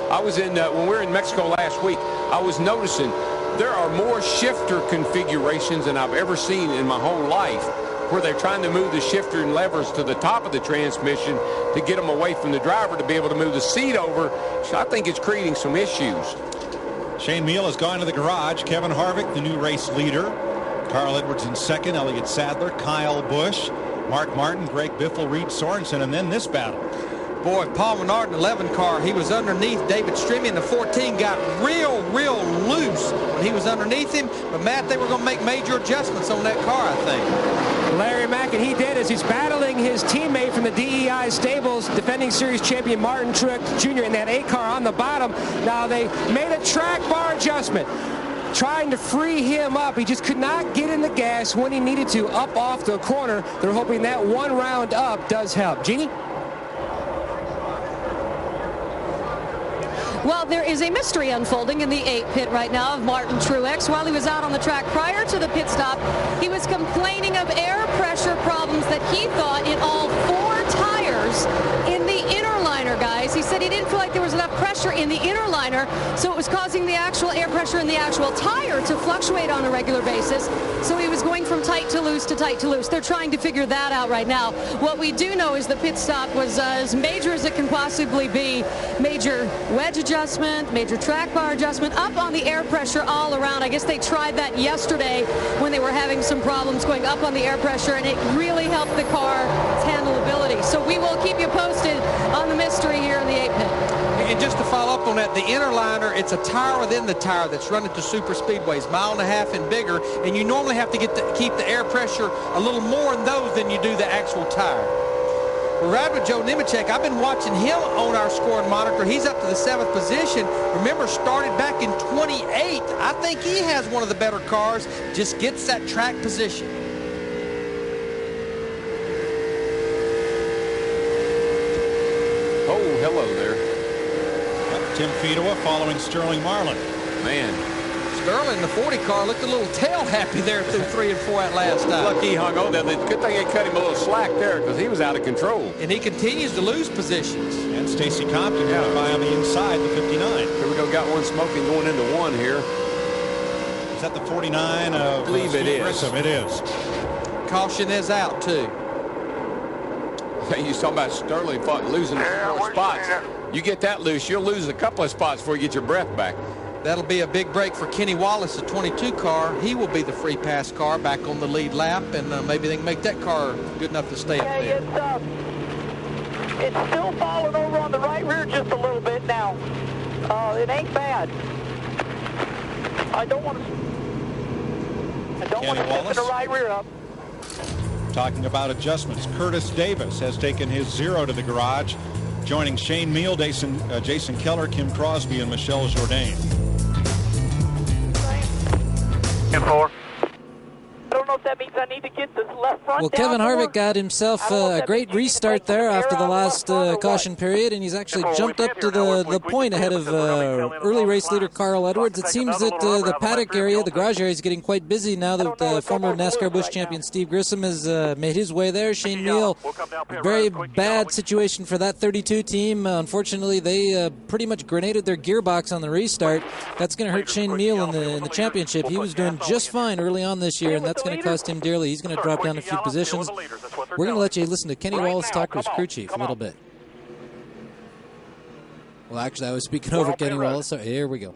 I was in, when we were in Mexico last week, I was noticing there are more shifter configurations than I've ever seen in my whole life, where they're trying to move the shifter and levers to the top of the transmission to get them away from the driver to be able to move the seat over. So I think it's creating some issues. Shane Meal has gone to the garage. Kevin Harvick, the new race leader. Carl Edwards in second. Elliott Sadler, Kyle Busch, Mark Martin, Greg Biffle, Reed Sorensen, and then this battle. Boy, Paul Menard in the 11 car, he was underneath David Strimmy in the 14, got real loose when he was underneath him. But, Matt, they were going to make major adjustments on that car, I think. Larry Mack, and he did, as he's battling his teammate from the DEI stables, defending series champion Martin Truex Jr. in that 8 car on the bottom. Now, they made a track bar adjustment, trying to free him up. He just could not get in the gas when he needed to, up off the corner. They're hoping that one round up does help. Jeannie? Well, there is a mystery unfolding in the 8 pit right now of Martin Truex. While he was out on the track prior to the pit stop, he was complaining of air pressure problems that he thought in all 4 tires in the inner liner, guys. He said he didn't feel like there was enough pressure in the inner liner, so it was causing the actual air pressure in the actual tire to fluctuate on a regular basis. So he was going from tight to loose to tight to loose. They're trying to figure that out right now. What we do know is the pit stop was as major as it can possibly be. Major wedge adjustment, major track bar adjustment, up on the air pressure all around. I guess they tried that yesterday when they were having some problems going up on the air pressure, and it really helped the car's handleability. So we will keep you posted on the mystery here in the 8 pit. And just to follow up on that, the inner liner, it's a tire within the tire that's running to super speedways, 1.5 miles and bigger, and you normally have to keep the air pressure a little more in those than you do the actual tire. We're riding with Joe Nemechek. I've been watching him on our scoring monitor. He's up to the 7th position. Remember, started back in 28. I think he has one of the better cars, just gets that track position. Oh, hello there. Tim Fedowa following Sterling Marlin. Man. Sterling, the 40 car, looked a little tail happy there through 3 and 4 at last time. Lucky he hung on there. The good thing they cut him a little slack there because he was out of control. And he continues to lose positions. And Stacy Compton going by on the inside, the 59. Here we go, got one smoking going into 1 here. Is that the 49 of I believe it is. Grissom? It is. Caution is out, too. You talking about Sterling losing 4 spots. You get that loose, you'll lose a couple of spots before you get your breath back. That'll be a big break for Kenny Wallace, the 22 car. He will be the free pass car back on the lead lap, and maybe they can make that car good enough to stay up there. It's still falling over on the right rear just a little bit now. It ain't bad. I don't want to tip the right rear up. Talking about adjustments, Curtis Davis has taken his 0 to the garage, joining Shane Meal, Jason Keller, Kim Crosby, and Michelle Jourdain. 10-4. I don't know if that means I need to get this left front. Well, Kevin Harvick got himself a great restart there after the last caution period, and he's actually jumped up to the point ahead of early race leader Carl Edwards. It seems that the paddock area, the garage area, is getting quite busy now that former NASCAR Busch champion Steve Grissom has made his way there. Shane Meal, very bad situation for that 32 team. Unfortunately, they pretty much grenaded their gearbox on the restart. That's going to hurt Shane Meal in the championship. He was doing just fine early on this year, and that's going to cost him dearly. He's going to drop down a few positions. We're going to let you listen to Kenny Wallace talk to his crew chief a little bit. Well, actually, I was speaking over Kenny Wallace, so here we go.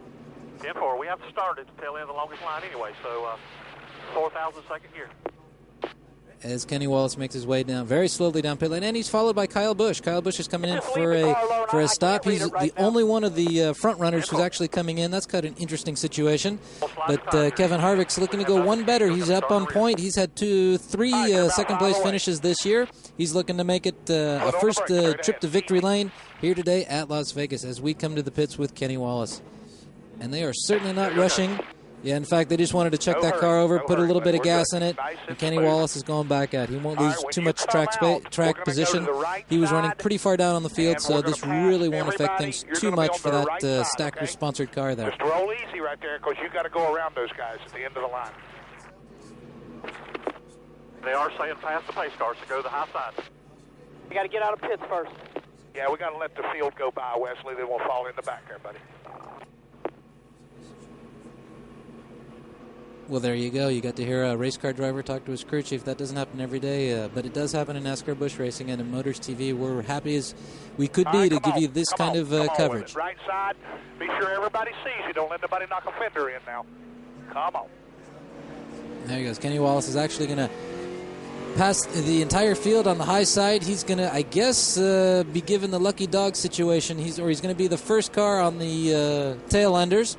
10-4. We have to start at the tail end of the longest line anyway, so 4,000 second gear. As Kenny Wallace makes his way down very slowly down pit lane, and he's followed by Kyle Busch. Kyle Busch is coming in for a stop. He's the only one of the front runners who's actually coming in. That's kind of an interesting situation. But Kevin Harvick's looking to go one better. He's up on point. He's had 3 second place finishes this year. He's looking to make it a first trip to victory lane here today at Las Vegas as we come to the pits with Kenny Wallace. And they are certainly not rushing Yeah, in fact, they just wanted to check that car over, put a little bit of gas in it, and Kenny Wallace is going back out. He won't lose too much track position. He was running pretty far down on the field, so this really won't affect things too much for that Stacker-sponsored car there. Just roll easy right there, because you got to go around those guys at the end of the line. They are saying pass the pace car, so go to the high side. You got to get out of pits first. Yeah, we got to let the field go by, Wesley. They won't fall in the back there, buddy. Well, there you go. You got to hear a race car driver talk to his crew chief. That doesn't happen every day, but it does happen in NASCAR Busch Racing and in Motors TV. We're happy as we could be to give you this kind of coverage. Right side. Be sure everybody sees you. Don't let nobody knock a fender in now. Come on. There he goes. Kenny Wallace is actually going to pass the entire field on the high side. He's going to, I guess, be given the lucky dog situation. He's going to be the first car on the tail enders.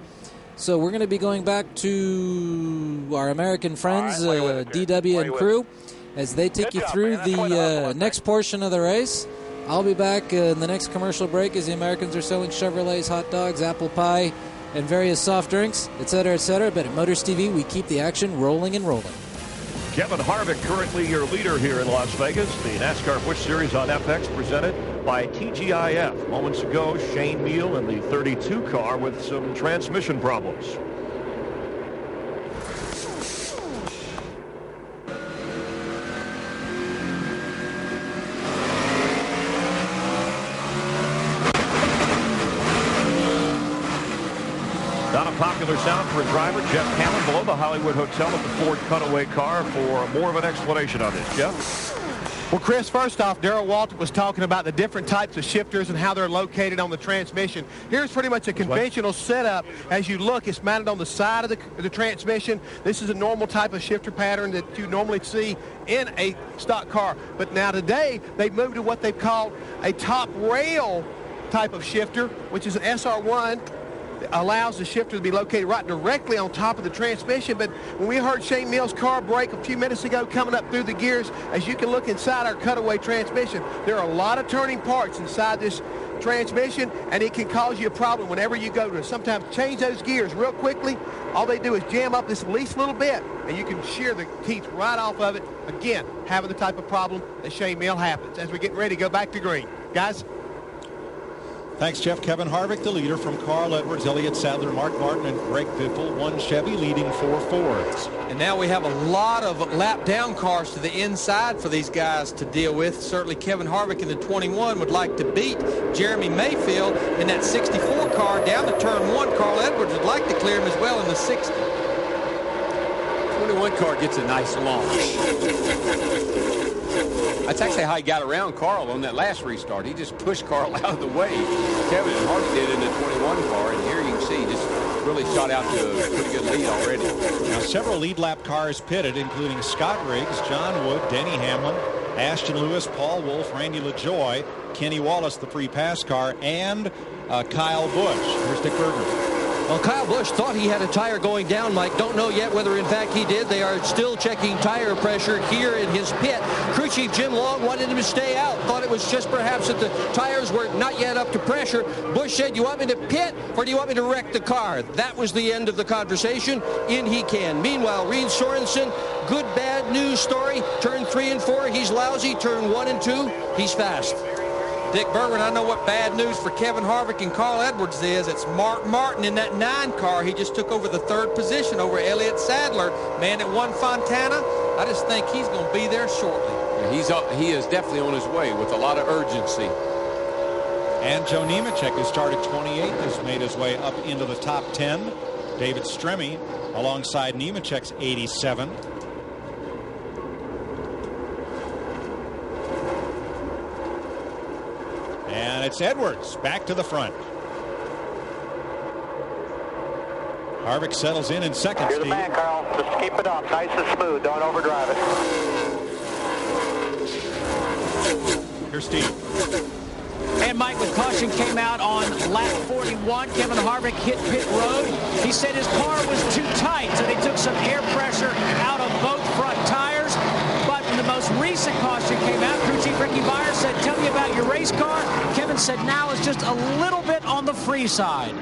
So we're going to be going back to our American friends, DW and crew, as they take you through the next portion of the race. I'll be back in the next commercial break as the Americans are selling Chevrolets, hot dogs, apple pie, and various soft drinks, etc., etc. But at Motors TV, we keep the action rolling and rolling. Kevin Harvick, currently your leader here in Las Vegas. The NASCAR Busch Series on FX presented by TGIF. Moments ago, Shane Neal in the 32 car with some transmission problems. Not a popular sound for a driver. Jeff Hammond below the Hollywood Hotel at the Ford Cutaway car for more of an explanation on this. Jeff? Well, Chris, first off, Darrell Waltrip was talking about the different types of shifters and how they're located on the transmission. Here's pretty much a conventional setup. As you look, it's mounted on the side of the transmission. This is a normal type of shifter pattern that you normally see in a stock car. But now today, they've moved to what they've called a top rail type of shifter, which is an SR1. Allows the shifter to be located right directly on top of the transmission. But when we heard Shane Neal's car brake a few minutes ago coming up through the gears, as you can look inside our cutaway transmission, there are a lot of turning parts inside this transmission, and it can cause you a problem whenever you go to sometimes change those gears real quickly. All they do is jam up this least little bit, and you can shear the teeth right off of it. Again, having the type of problem that Shane Neal happens as we get ready to go back to green. Guys? Thanks, Jeff. Kevin Harvick, the leader, from Carl Edwards, Elliott Sadler, Mark Martin, and Greg Biffle. 1 Chevy leading 4 Fords. And now we have a lot of lap-down cars to the inside for these guys to deal with. Certainly Kevin Harvick in the 21 would like to beat Jeremy Mayfield in that 64 car down to turn 1. Carl Edwards would like to clear him as well in the 60. 21 car gets a nice launch. That's actually how he got around Carl on that last restart. He just pushed Carl out of the way. Kevin and Harvick did in the 21 car, and here you can see he just really shot out to a pretty good lead already. Now, several lead lap cars pitted, including Scott Riggs, John Wood, Denny Hamlin, Ashton Lewis, Paul Wolfe, Randy LaJoy, Kenny Wallace, the free pass car, and Kyle Busch. Here's Dick Berger. Well, Kyle Busch thought he had a tire going down, Mike. Don't know yet whether, in fact, he did. They are still checking tire pressure here in his pit. Crew Chief Jim Long wanted him to stay out. Thought it was just perhaps that the tires were not yet up to pressure. Busch said, you want me to pit or do you want me to wreck the car? That was the end of the conversation. In he can. Meanwhile, Reed Sorensen, good bad news story. Turn 3 and 4, he's lousy. Turn 1 and 2, he's fast. Dick Berger, I know what bad news for Kevin Harvick and Carl Edwards is. It's Mark Martin in that 9 car. He just took over the 3rd position over Elliott Sadler. Man at 1 Fontana, I just think he's going to be there shortly. Yeah, he is definitely on his way with a lot of urgency. And Joe Nemechek, who started 28th, has made his way up into the top 10. David Stremme alongside Nemechek's 87. And it's Edwards back to the front. Harvick settles in second. You're the man, Carl. Just keep it up. Nice and smooth. Don't overdrive it. Here's Steve. And Mike, with caution came out on lap 41. Kevin Harvick hit pit road. He said his car was too tight, so they took some air pressure out of both front tires. But when the most recent caution came out, crew chief Ricky Byer said, tell me about your race car. Kevin said now it's just a little bit on the free side.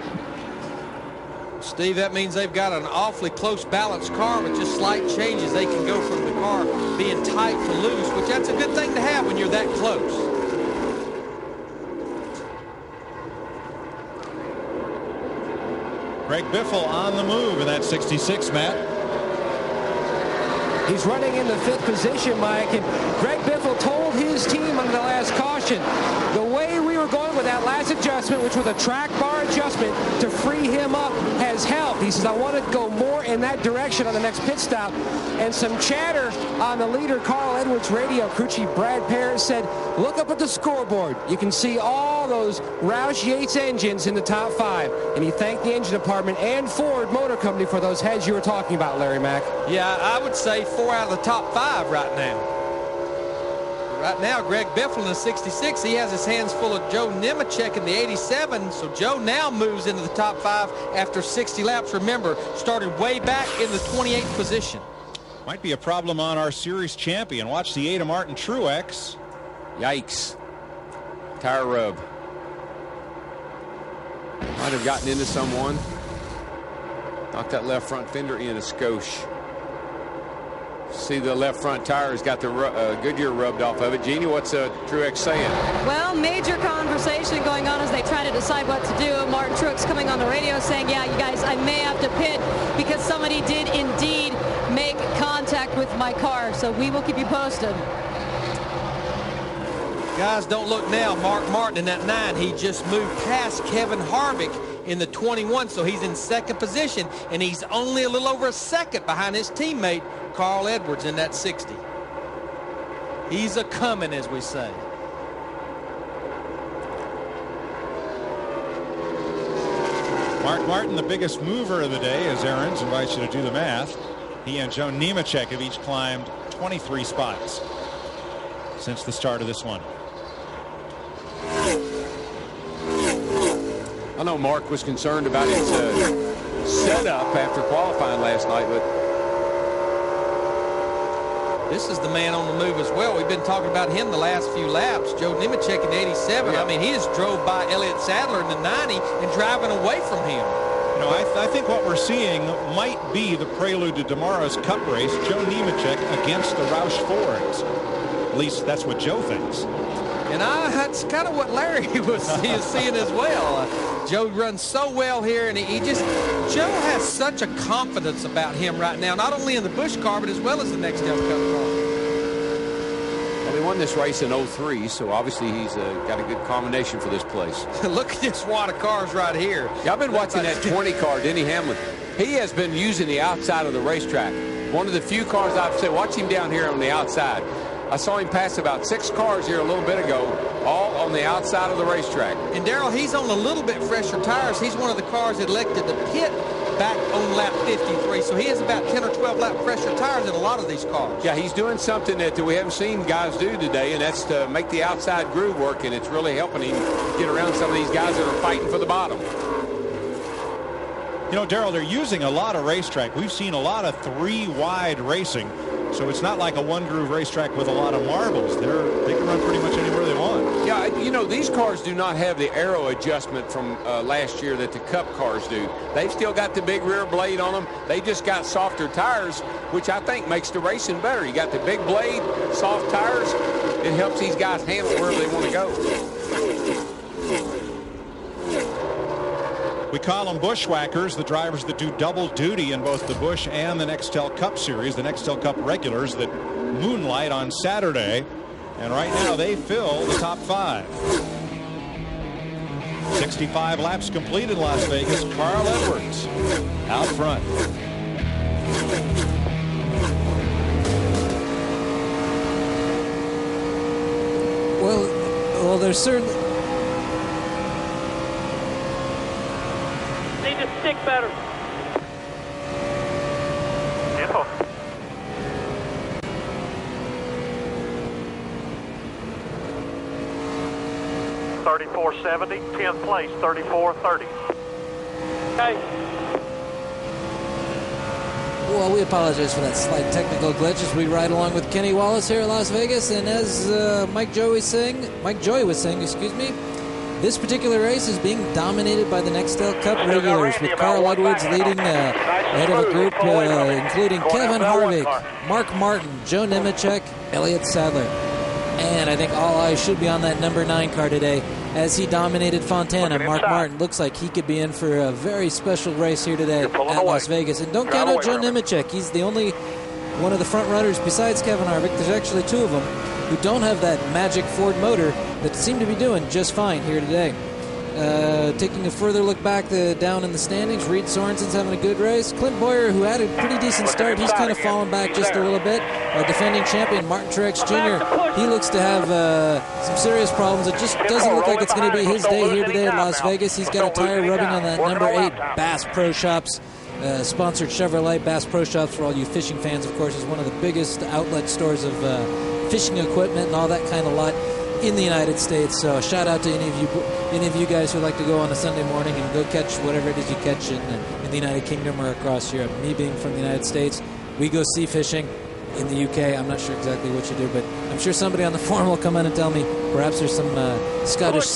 Steve, that means they've got an awfully close balanced car with just slight changes. They can go from the car being tight to loose, which that's a good thing to have when you're that close. Greg Biffle on the move in that 66, Matt. He's running in the 5th position, Mike, and Greg Biffle told his team under the last caution, the way we were going with that last adjustment, which was a track bar adjustment to free him up, has helped. He says, I want to go more in that direction on the next pit stop. And some chatter on the leader, Carl Edwards' radio crew chief Brad Parrish said, look up at the scoreboard. You can see all those Roush Yates engines in the top 5. And he thanked the engine department and Ford Motor Company for those heads you were talking about, Larry Mack. Yeah, I would say 4 out of the top 5 right now. Right now, Greg Biffle in the 66, he has his hands full of Joe Nemechek in the 87, so Joe now moves into the top 5 after 60 laps. Remember, started way back in the 28th position. Might be a problem on our series champion. Watch the 8 of Martin Truex. Yikes. Tire rub. Might have gotten into someone. Knocked that left front fender in a skosh. See the left front tire has got the Goodyear rubbed off of it. Jeannie, what's Truex saying? Well, major conversation going on as they try to decide what to do. Martin Truex coming on the radio saying, yeah, you guys, I may have to pit because somebody did indeed make contact with my car. So we will keep you posted. Guys, don't look now. Mark Martin in that 9, he just moved past Kevin Harvick in the 21, so he's in 2nd position, and he's only a little over a second behind his teammate, Carl Edwards, in that 60. He's a coming, as we say. Mark Martin, the biggest mover of the day, as Aarons invites you to do the math. He and Joe Nemechek have each climbed 23 spots since the start of this one. I know Mark was concerned about his setup after qualifying last night, but this is the man on the move as well. We've been talking about him the last few laps. Joe Nemechek in the 87. Yeah. I mean, he just drove by Elliott Sadler in the 90 and driving away from him. You know, I think what we're seeing might be the prelude to tomorrow's Cup race. Joe Nemechek against the Roush Fords. At least that's what Joe thinks. And that's kind of what Larry was seeing as well. Joe runs so well here, and Joe has such a confidence about him right now, not only in the Busch car, but as well as the Nextel Cup car. Well, he won this race in 03, so obviously he's got a good combination for this place. Look at this wad of cars right here. Yeah, I've been watching that 20 car, Denny Hamlin. He has been using the outside of the racetrack. One of the few cars I've said, watch him down here on the outside. I saw him pass about 6 cars here a little bit ago, all on the outside of the racetrack. And Darrell, he's on a little bit fresher tires. He's one of the cars that elected to pit back on lap 53. So he has about 10 or 12 lap fresher tires in a lot of these cars. Yeah, he's doing something that we haven't seen guys do today, and that's to make the outside groove work, and it's really helping him get around some of these guys that are fighting for the bottom. You know, Darrell, they're using a lot of racetrack. We've seen a lot of 3-wide racing. So it's not like a one-groove racetrack with a lot of marbles. They can run pretty much anywhere they want. Yeah, you know, these cars do not have the aero adjustment from last year that the Cup cars do. They've still got the big rear blade on them. They just got softer tires, which I think makes the racing better. You got the big blade, soft tires. It helps these guys handle wherever they want to go. We call them bushwhackers, the drivers that do double duty in both the Busch and the Nextel Cup Series, the Nextel Cup regulars that moonlight on Saturday. And right now they fill the top 5. 65 laps complete in Las Vegas. Carl Edwards out front. Well, there's certainly... Stick better. Beautiful. $34.70, 10th place, $34.30. Okay. Well, we apologize for that slight technical glitch as we ride along with Kenny Wallace here at Las Vegas. And as Mike Joy was saying, This particular race is being dominated by the Nextel Cup regulars, with Carl Edwards leading ahead of a group including Kevin Harvick, Mark Martin, Joe Nemechek, Elliott Sadler. And I think all eyes should be on that number 9 car today as he dominated Fontana. Mark Martin looks like he could be in for a very special race here today at Las Vegas. And don't count out Joe Nemechek. He's the only one of the front runners besides Kevin Harvick. There's actually 2 of them who don't have that magic Ford motor that seem to be doing just fine here today. Taking a further look back down in the standings, Reed Sorensen's having a good race. Clint Boyer, who had a pretty decent start, he's kind of fallen back just a little bit. Our defending champion, Martin Truex Jr., he looks to have some serious problems. It just doesn't look like it's going to be his day here today in Las Vegas. He's got a tire rubbing on that number 8 Bass Pro Shops. Sponsored Chevrolet. Bass Pro Shops, for all you fishing fans, of course, is one of the biggest outlet stores of fishing equipment and all that kind of lot in the United States. So shout out to any of you guys who like to go on a Sunday morning and go catch whatever it is you catch in the United Kingdom or across Europe. Me being from the United States, we go sea fishing. In the UK, I'm not sure exactly what you do, but I'm sure somebody on the forum will come in and tell me perhaps there's some Scottish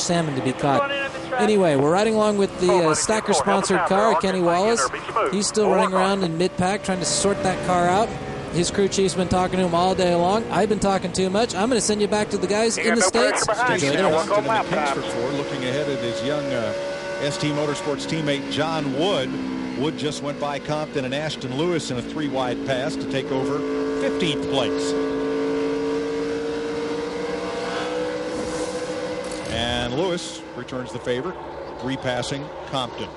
salmon to be caught. Anyway, we're riding along with the Stacker-sponsored car, Kenny Wallace. He's still running around in mid-pack trying to sort that car out. His crew chief's been talking to him all day long. I've been talking too much. I'm going to send you back to the guys in the States. Looking ahead at his young ST Motorsports teammate John Wood. Wood just went by Compton and Ashton Lewis in a 3-wide pass to take over 15th place. And Lewis returns the favor, repassing Compton.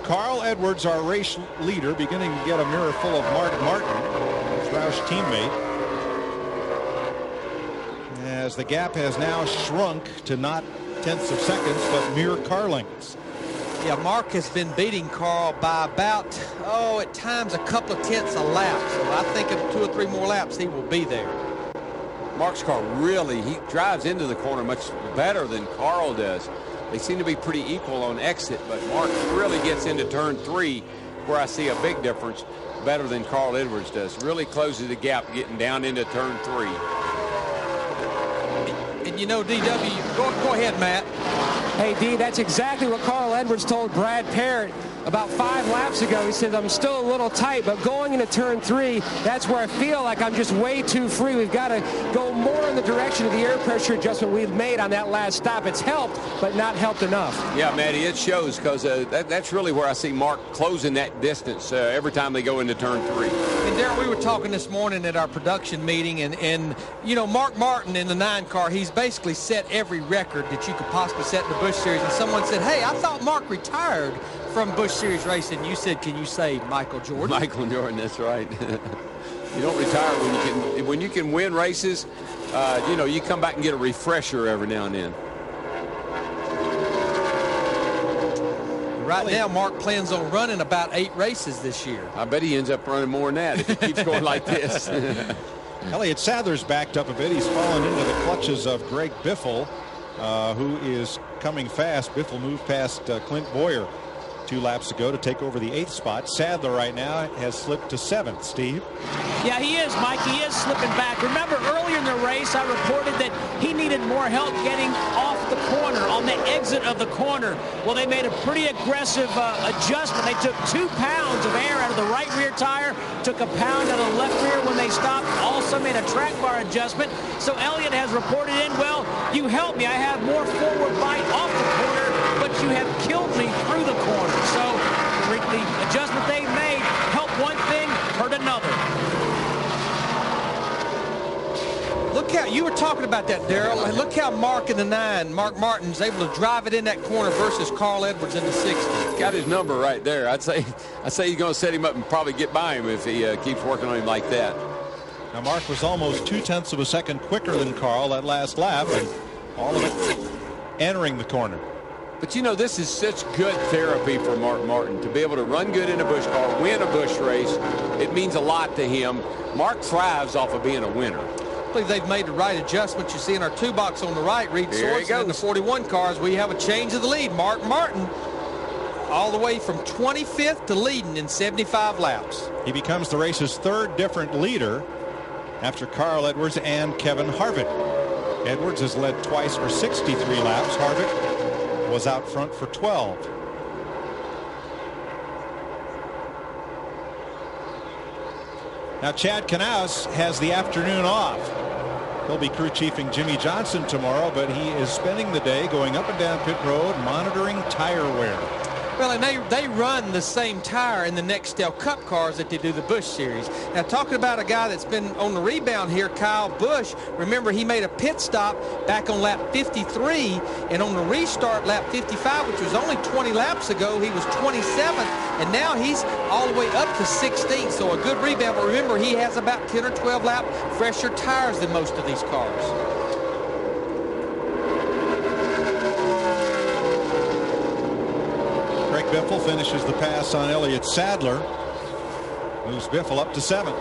Carl Edwards, our race leader, beginning to get a mirror full of Mark Martin, his Roush teammate, as the gap has now shrunk to not tenths of seconds, but mere car lengths. Yeah, Mark has been beating Carl by about, at times a couple of tenths a lap. So I think in 2 or 3 more laps, he will be there. Mark's car really, he drives into the corner much better than Carl does. They seem to be pretty equal on exit, but Mark really gets into turn 3, where I see a big difference, better than Carl Edwards does. Really closes the gap getting down into turn 3. And you know, DW, go ahead, Matt. Hey, D, that's exactly what Carl Edwards told Brad Parrott about 5 laps ago. He said, I'm still a little tight, but going into turn 3, that's where I feel like I'm just way too free. We've got to go more in the direction of the air pressure adjustment we've made on that last stop. It's helped, but not helped enough. Yeah, Matty, it shows, because that's really where I see Mark closing that distance every time they go into turn 3. And Darryl, we were talking this morning at our production meeting, and you know, Mark Martin in the 9 car, he's basically set every record that you could possibly set in the Busch Series. And someone said, hey, I thought Mark retired from Busch Series racing. You said, can you say Michael Jordan? Michael Jordan, that's right. You don't retire when you can win races. You know, you come back and get a refresher every now and then. Right now, Mark plans on running about 8 races this year. I bet he ends up running more than that if he keeps going like this. Elliott Sadler's backed up a bit. He's fallen into the clutches of Greg Biffle, who is coming fast. Biffle moved past Clint Boyer 2 laps ago to take over the 8th spot. Sadler right now has slipped to 7th. Steve? Yeah, he is, Mike. He is slipping back. Remember, earlier in the race, I reported that he needed more help getting off the corner, on the exit of the corner. Well, they made a pretty aggressive adjustment. They took 2 pounds of air out of the right rear tire, took a pound out of the left rear when they stopped, also made a track bar adjustment. So Elliott has reported in, well, you helped me. I have more forward bite off the corner, but you have killed me through the corner. So the adjustment they made helped one thing, hurt another. Look how, you were talking about that, Darryl. Look how Mark in the 9, Mark Martin's able to drive it in that corner versus Carl Edwards in the 60. Got his number right there. I'd say he's going to set him up and probably get by him if he keeps working on him like that. Now, Mark was almost 0.2 of a second quicker than Carl that last lap, and all of it entering the corner. But, you know, this is such good therapy for Mark Martin to be able to run good in a Busch car, win a Busch race. It means a lot to him. Mark thrives off of being a winner. I believe they've made the right adjustment. You see in our 2 box on the right, Reed Sorensen in the 41 cars, we have a change of the lead. Mark Martin all the way from 25th to leading in 75 laps. He becomes the race's 3rd different leader after Carl Edwards and Kevin Harvick. Edwards has led twice for 63 laps. Harvick was out front for 12. Now Chad Knaus has the afternoon off. He'll be crew chiefing Jimmy Johnson tomorrow, but he is spending the day going up and down pit road monitoring tire wear. Well, and they run the same tire in the Nextel Cup cars that they do the Busch Series. Now, talking about a guy that's been on the rebound here, Kyle Busch. Remember, he made a pit stop back on lap 53, and on the restart, lap 55, which was only 20 laps ago, he was 27th, and now he's all the way up to 16th, so a good rebound. But remember, he has about 10 or 12 lap fresher tires than most of these cars. Biffle finishes the pass on Elliott Sadler. Moves Biffle up to 7th.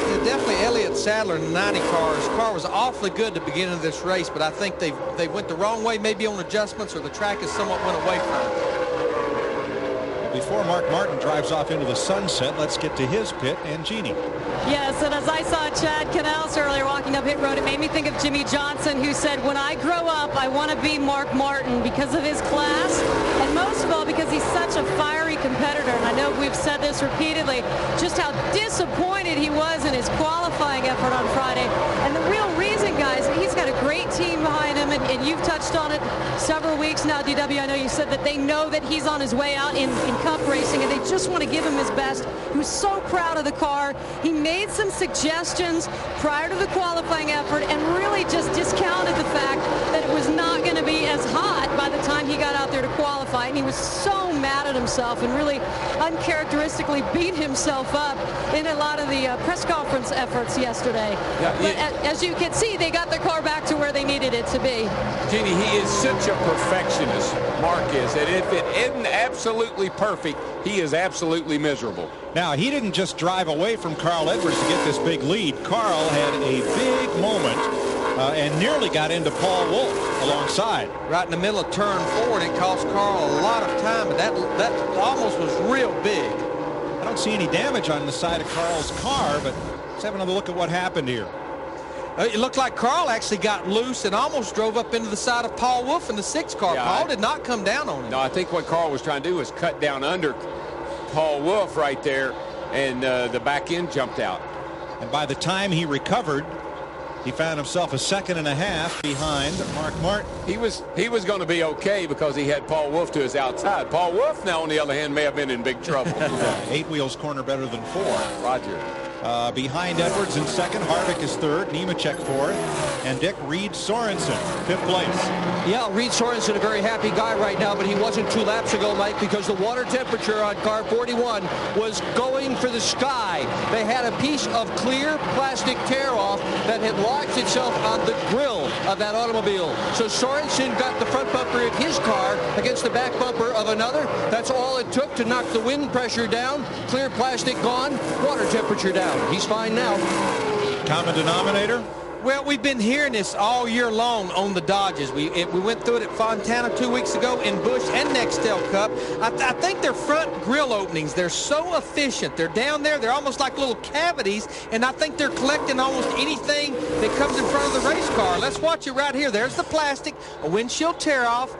Yeah, definitely Elliott Sadler in the 90 car. His car was awfully good at the beginning of this race, but I think they went the wrong way, maybe on adjustments, or the track has somewhat went away from him. Before Mark Martin drives off into the sunset, let's get to his pit and Jeannie. Yes, and as I saw Chad Knaus earlier walking up pit road, it made me think of Jimmy Johnson, who said, when I grow up, I want to be Mark Martin because of his class, and most of all because he's such a fiery competitor. And I know we've said this repeatedly, just how disappointed he was in his qualifying effort on Friday. And the real reason, guys, he's got a great team behind him, and you've touched on it several weeks now, DW. I know you said that they know that he's on his way out in Cup racing, and they just want to give him his best. He was so proud of the car. He made some suggestions prior to the qualifying effort and really just discounted the fact that it was not going to be as hot by the time he got out there to qualify. And he was so mad at himself and really uncharacteristically beat himself up in a lot of the press conference efforts yesterday. Yeah, but as you can see, they got the car back to where they needed it to be. Jeannie, he is such a perfectionist, Mark is, that if it isn't absolutely perfect, he is absolutely miserable. Now, he didn't just drive away from Carl Edwards to get this big lead. Carl had a big moment and nearly got into Paul Wolfe alongside. Right in the middle of turn 4, and it cost Carl a lot of time, but that almost was real big. I don't see any damage on the side of Carl's car, but let's have another look at what happened here. It looked like Carl actually got loose and almost drove up into the side of Paul Wolfe in the 6 car. Yeah, Paul did not come down on him. No, I think what Carl was trying to do was cut down under Paul Wolfe right there, and the back end jumped out. And by the time he recovered, he found himself a 2.5 seconds behind Mark Martin. He was going to be okay because he had Paul Wolfe to his outside. Paul Wolfe now, on the other hand, may have been in big trouble. 8 wheels corner better than 4. Roger. Behind Edwards in 2nd, Harvick is 3rd, Nemechek 4th, and Dick Reed Sorensen 5th place. Yeah, Reed Sorensen, a very happy guy right now, but he wasn't 2 laps ago, Mike, because the water temperature on car 41 was going for the sky. They had a piece of clear plastic tear-off that had lodged itself on the grill of that automobile. So Sorensen got the front bumper of his car against the back bumper of another. That's all it took to knock the wind pressure down. Clear plastic gone, water temperature down. He's fine now. Common denominator? Well, we've been hearing this all year long on the Dodges. We went through it at Fontana 2 weeks ago, in Busch and Nextel Cup. I think their front grill openings, they're so efficient. They're down there. They're almost like little cavities, and I think they're collecting almost anything that comes in front of the race car. Let's watch it right here. There's the plastic, a windshield tear-off,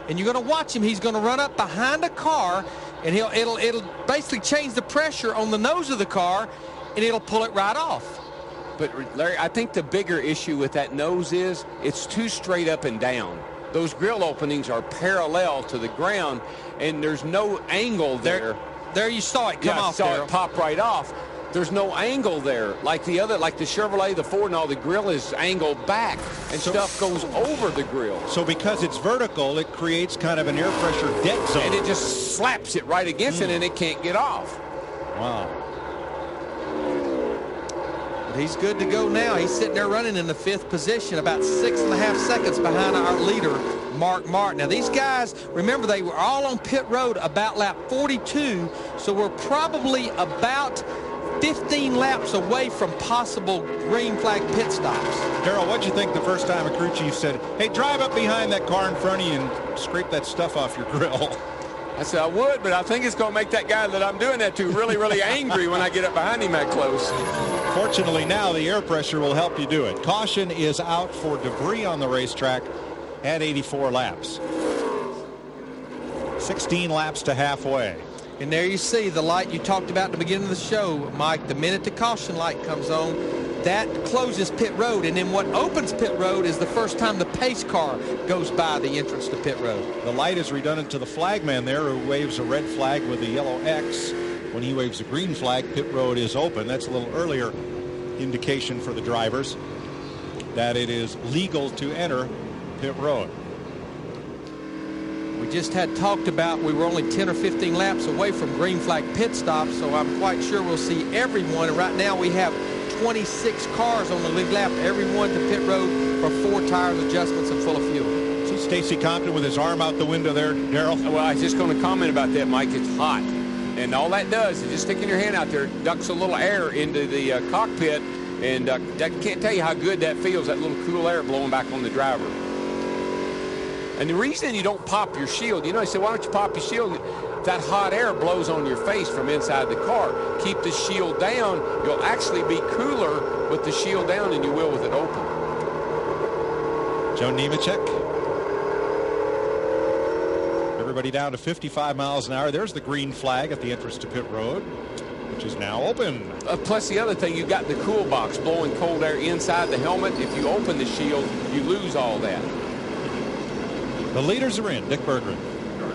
and you're going to watch him. He's going to run up behind a car, and it'll basically change the pressure on the nose of the car, and it'll pull it right off. But, Larry, I think the bigger issue with that nose is it's too straight up and down. Those grill openings are parallel to the ground, and there's no angle there. There you saw it come off. Saw it pop right off. There's no angle there. Like the Chevrolet, the Ford, and all, the grill is angled back, and stuff goes over the grill. So because it's vertical, it creates kind of an air pressure dead zone. And it just slaps it right against it, and it can't get off. Wow. He's good to go now. He's sitting there running in the 5th position, about 6.5 seconds behind our leader, Mark Martin. Now, these guys, remember, they were all on pit road about lap 42, so we're probably about 15 laps away from possible green flag pit stops. Darrell, what'd you think the first time a crew chief said, hey, drive up behind that car in front of you and scrape that stuff off your grill? I said I would, but I think it's going to make that guy that I'm doing that to really, really angry when I get up behind him that close. Fortunately, now the air pressure will help you do it. Caution is out for debris on the racetrack at 84 laps. 16 laps to halfway. And there you see the light you talked about at the beginning of the show, Mike. The minute the caution light comes on, that closes pit road. And then what opens pit road is the first time the pace car goes by the entrance to pit road. The light is redundant to the flagman there, who waves a red flag with a yellow X. When he waves a green flag, pit road is open. That's a little earlier indication for the drivers that it is legal to enter pit road. We just had talked about we were only 10 or 15 laps away from green flag pit stop, so I'm quite sure we'll see everyone. And right now we have 26 cars on the lead lap, everyone to pit road for 4 tires adjustments and full of fuel. See Stacy Compton with his arm out the window there, Darrell? Well, I was just going to comment about that, Mike. It's hot. And all that does is just sticking your hand out there, ducks a little air into the cockpit, and I can't tell you how good that feels, that little cool air blowing back on the driver. And the reason you don't pop your shield, you know, you say, why don't you pop your shield? That hot air blows on your face from inside the car. Keep the shield down. You'll actually be cooler with the shield down than you will with it open. Joe Nemechek. Everybody down to 55 miles an hour. There's the green flag at the entrance to pit road, which is now open. Plus the other thing, you've got the cool box blowing cold air inside the helmet. If you open the shield, you lose all that. The leaders are in. Dick Berggren.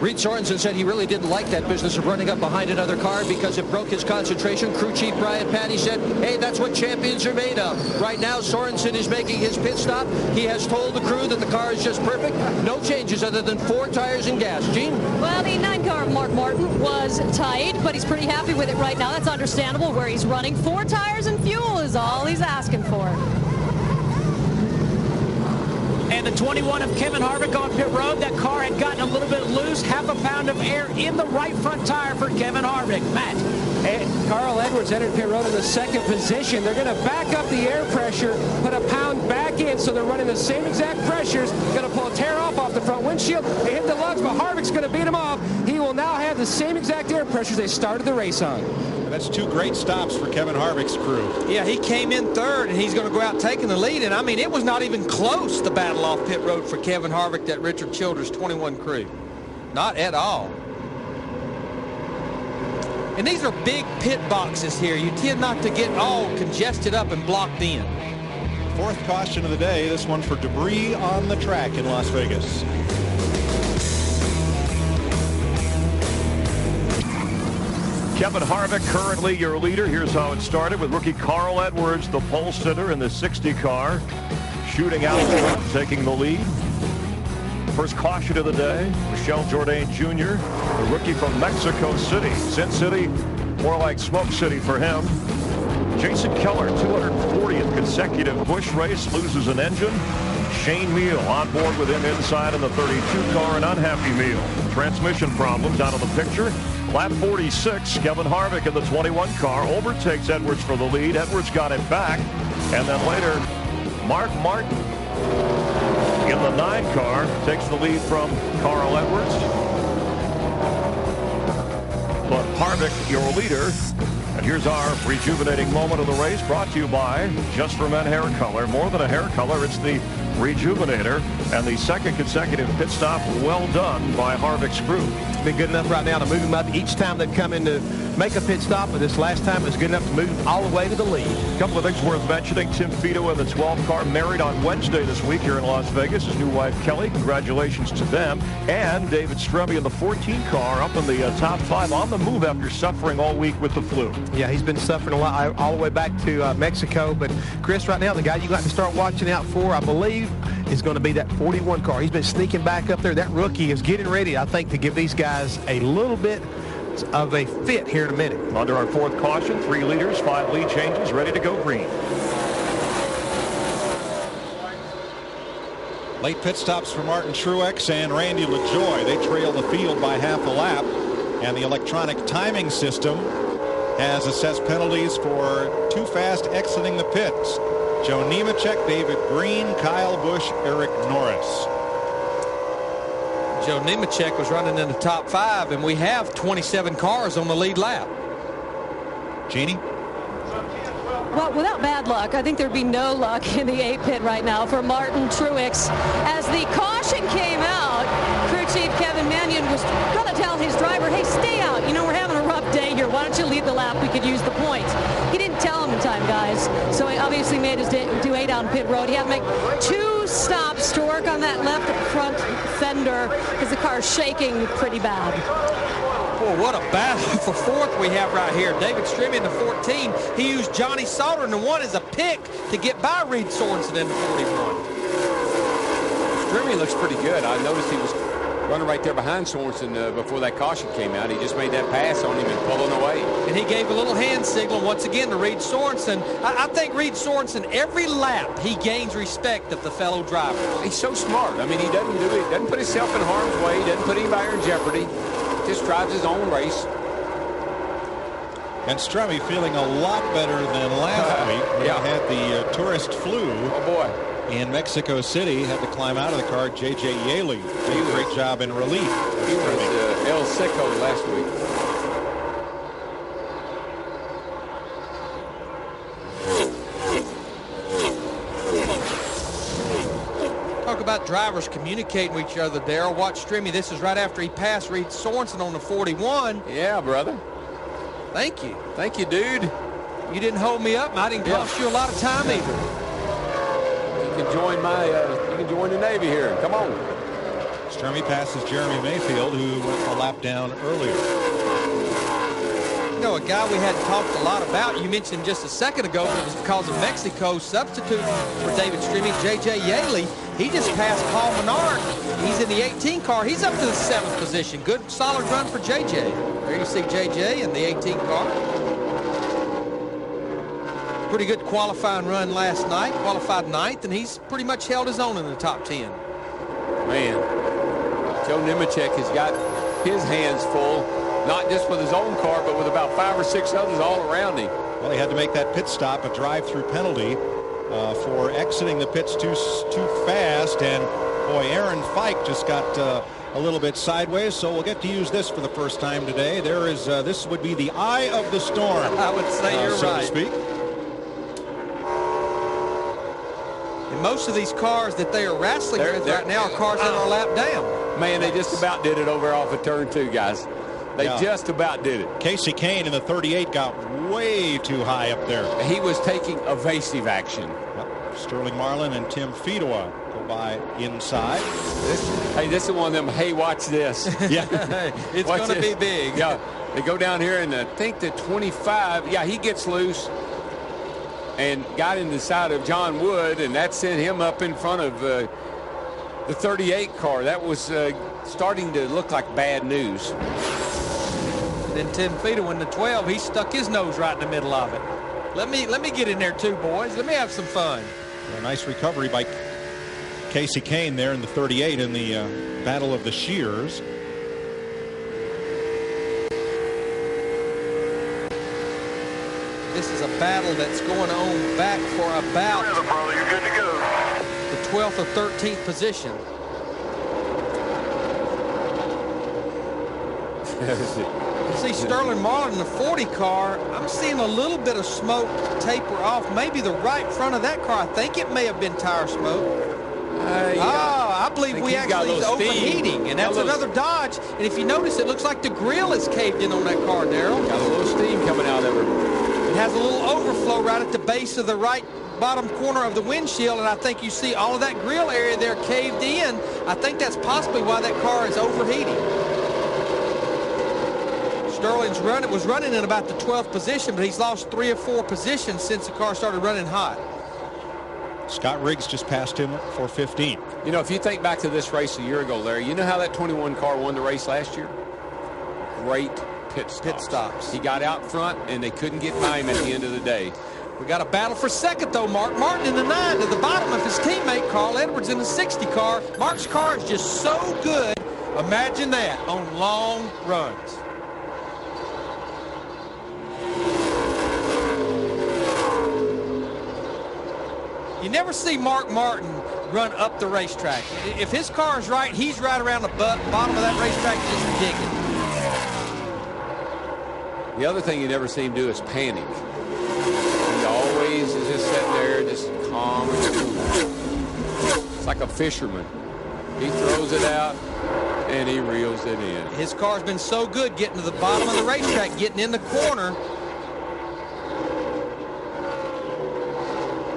Reed Sorensen said he really didn't like that business of running up behind another car because it broke his concentration. Crew chief Brian Patty said, hey, that's what champions are made of. Right now, Sorensen is making his pit stop. He has told the crew that the car is just perfect. No changes other than 4 tires and gas. Gene? Well, the 9 car of Mark Martin was tight, but he's pretty happy with it right now. That's understandable where he's running. 4 tires and fuel is all he's asking for. And the 21 of Kevin Harvick on pit road. That car had gotten a little bit loose. Half a pound of air in the right front tire for Kevin Harvick. Matt. And Carl Edwards entered pit road in the 2nd position. They're going to back up the air pressure, put a pound back in, so they're running the same exact pressures. Going to pull a tear off the front windshield. They hit the lugs, but Harvick's going to beat him off. He will now have the same exact air pressures they started the race on. And that's 2 great stops for Kevin Harvick's crew. Yeah, he came in 3rd, and he's going to go out taking the lead. And, I mean, it was not even close, the battle off pit road for Kevin Harvick, that Richard Childress 21 crew. Not at all. And these are big pit boxes here. You tend not to get all congested up and blocked in. 4th caution of the day, this one for debris on the track in Las Vegas. Kevin Harvick currently your leader. Here's how it started with rookie Carl Edwards, the pole sitter in the 60 car, shooting out front, taking the lead. First caution of the day, Michel Jourdain Jr., the rookie from Mexico City. Sin City, more like Smoke City for him. Jason Keller, 240th consecutive Busch race, loses an engine. Shane Meal on board with him inside in the 32 car, an unhappy Meal. Transmission problems out of the picture. Lap 46, Kevin Harvick in the 21 car overtakes Edwards for the lead. Edwards got it back. And then later, Mark Martin in the 9 car takes the lead from Carl Edwards. But Harvick, your leader. And here's our rejuvenating moment of the race, brought to you by Just for Men Hair Color. More than a hair color, it's the Rejuvenator, and the 2nd consecutive pit stop well done by Harvick's crew. It's been good enough right now to move him up each time they've come in to make a pit stop, but this last time it was good enough to move him all the way to the lead. A couple of things worth mentioning. Tim Fito in the 12 car, married on Wednesday this week here in Las Vegas. His new wife Kelly, congratulations to them. And David Strebe in the 14 car up in the top 5 on the move after suffering all week with the flu. Yeah, he's been suffering a lot all the way back to Mexico. But Chris, right now the guy you got to start watching out for, I believe, is going to be that 41 car. He's been sneaking back up there. That rookie is getting ready, I think, to give these guys a little bit of a fit here in a minute. Under our 4th caution, 3 leaders, 5 lead changes, ready to go green. Late pit stops for Martin Truex and Randy LaJoie. They trail the field by half a lap, and the electronic timing system has assessed penalties for too fast exiting the pits. Joe Nemechek, David Green, Kyle Busch, Eric Norris. Joe Nemechek was running in the top 5, and we have 27 cars on the lead lap. Jeannie? Well, without bad luck, I think there'd be no luck in the 8 pit right now for Martin Truex. As the caution came out, crew chief Kevin Mannion was going to tell his driver, hey, stay out. You know, we're having a rough day here. Why don't you lead the lap? We could use the points. He didn't tell him in time, guys. So he obviously made his way down pit road. He had to make 2 stops to work on that left front fender because the car's shaking pretty bad. Boy, what a battle for 4th we have right here. David Strimmy in the 14. He used Johnny Sauter in the 1 as a pick to get by Reed Sorensen in the 41. Strimmy looks pretty good. I noticed he was running right there behind Sorensen before that caution came out. He just made that pass on him and pulling away. And he gave a little hand signal once again to Reed Sorensen. I think Reed Sorensen, every lap, he gains respect of the fellow driver. He's so smart. I mean, he doesn't put himself in harm's way. He doesn't put anybody in jeopardy. Just drives his own race. And Strummy feeling a lot better than last week when he had the tourist flu. Oh, boy. In Mexico City, had to climb out of the car. J.J. Yaley did a great job in relief. He was El Seco last week. Talk about drivers communicating with each other, Darrell. Watch Strimmy. This is right after he passed Reed Sorensen on the 41. Yeah, brother. Thank you. Thank you, dude. You didn't hold me up, and I didn't cost you a lot of time either. You can join you can join the Navy here. Come on. Strimmy passes Jeremy Mayfield, who went a lap down earlier. You know, a guy we hadn't talked a lot about, you mentioned him just a second ago, but it was because of Mexico substituting for David Strimmy, J.J. Yaley. He just passed Paul Menard. He's in the 18 car. He's up to the 7th position. Good, solid run for J.J. There you see J.J. in the 18 car. Pretty good qualifying run last night. Qualified 9th, and he's pretty much held his own in the top 10. Man, Joe Nemechek has got his hands full, not just with his own car, but with about 5 or 6 others all around him. Well, he had to make that pit stop, a drive-through penalty for exiting the pits too fast. And, boy, Aaron Fike just got a little bit sideways, so we'll get to use this for the first time today. There is, this would be the eye of the storm. I would say you're so right. To speak. And most of these cars that they are wrestling with right now are cars that are lap down. Man, they just about did it over off of turn 2, guys. They just about did it. Casey Kane in the 38 got way too high up there. He was taking evasive action. Yep. Sterling Marlin and Tim Fedowa go by inside. This is one of them, hey, watch this. Yeah. It's going to be big. Yeah. They go down here, and I think the 25, he gets loose and got in the side of John Wood, and that sent him up in front of the 38 car. That was starting to look like bad news. Then Tim Fedowa in the 12, he stuck his nose right in the middle of it. Let me get in there too, boys. Let me have some fun. A nice recovery by Casey Kane there in the 38 in the Battle of the Shears. This is a battle that's going on back for about You're good to go. the 12th or 13th position. You see Sterling Marlin in the 40 car. I'm seeing a little bit of smoke taper off. Maybe the right front of that car. I think it may have been tire smoke. I believe we actually is overheating, and that's another Dodge. And if you notice, it looks like the grill is caved in on that car, Darrell. Got a little steam coming out of it. It has a little overflow right at the base of the right bottom corner of the windshield, and I think you see all of that grill area there caved in. I think that's possibly why that car is overheating. Sterling's was running in about the 12th position, but he's lost 3 or 4 positions since the car started running hot. Scott Riggs just passed him for 15th. You know, if you think back to this race a year ago, Larry, you know how that 21 car won the race last year? Great pit stops. He got out front, and they couldn't get by him at the end of the day. We got a battle for second, though. Mark Martin in the 9 to the bottom of his teammate, Carl Edwards, in the 60 car. Mark's car is just so good. Imagine that on long runs. You never see Mark Martin run up the racetrack. If his car is right, he's right around the bottom of that racetrack just digging. The other thing you never see him do is panic. He always is just sitting there, just calm and cool. It's like a fisherman. He throws it out, and he reels it in. His car's been so good getting to the bottom of the racetrack, getting in the corner.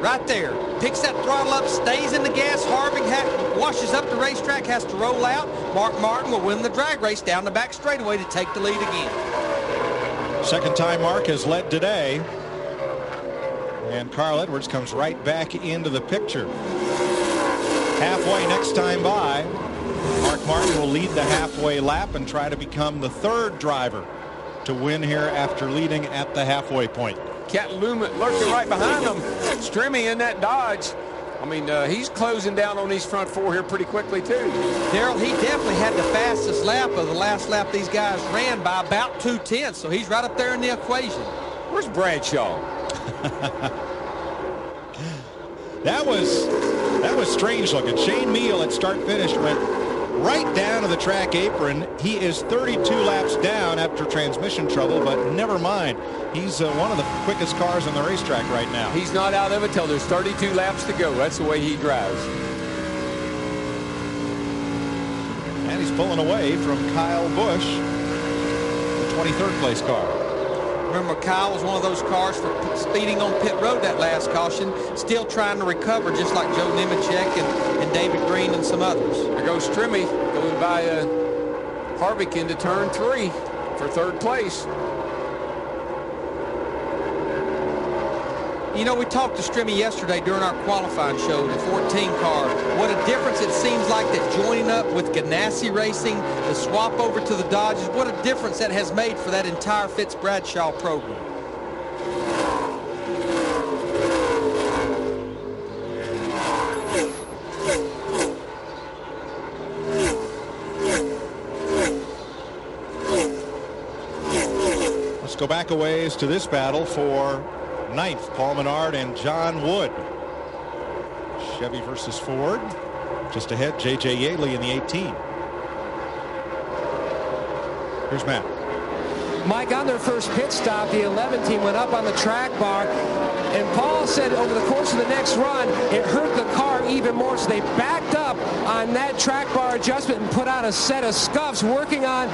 Right there. Picks that throttle up, stays in the gas. Harvick washes up the racetrack, has to roll out. Mark Martin will win the drag race down the back straightaway to take the lead again. Second time Mark has led today. And Carl Edwards comes right back into the picture. Halfway next time by, Mark Martin will lead the halfway lap and try to become the third driver to win here after leading at the halfway point. Cat lurking right behind him. Strimmy in that Dodge. I mean, he's closing down on these front four here pretty quickly, too. Darrell, he definitely had the fastest lap of the last lap these guys ran by about 2/10, so he's right up there in the equation. Where's Bradshaw? That was strange looking. Shane Meal at start finish went right down to the track apron. He is 32 laps down after transmission trouble, but never mind. He's one of the quickest cars on the racetrack right now. He's not out of it till there's 32 laps to go. That's the way he drives. And he's pulling away from Kyle Busch, the 23rd place car. Remember, Kyle was one of those cars for speeding on pit road that last caution, still trying to recover, just like Joe Nemechek and David Green and some others. There goes Strimmy going by Harvick into turn 3 for third place. You know, we talked to Strimmy yesterday during our qualifying show, the 14 car. What a difference it seems like that joining up with Ganassi Racing, the swap over to the Dodges, what a difference that has made for that entire Fitz-Bradshaw program. Let's go back a ways to this battle for ninth. Paul Menard and John Wood. Chevy versus Ford. Just ahead, J.J. Yaley in the 18. Here's Matt. Mike, on their first pit stop, the 11 team went up on the track bar, and Paul said over the course of the next run, it hurt the car even more, so they backed up on that track bar adjustment and put on a set of scuffs, working on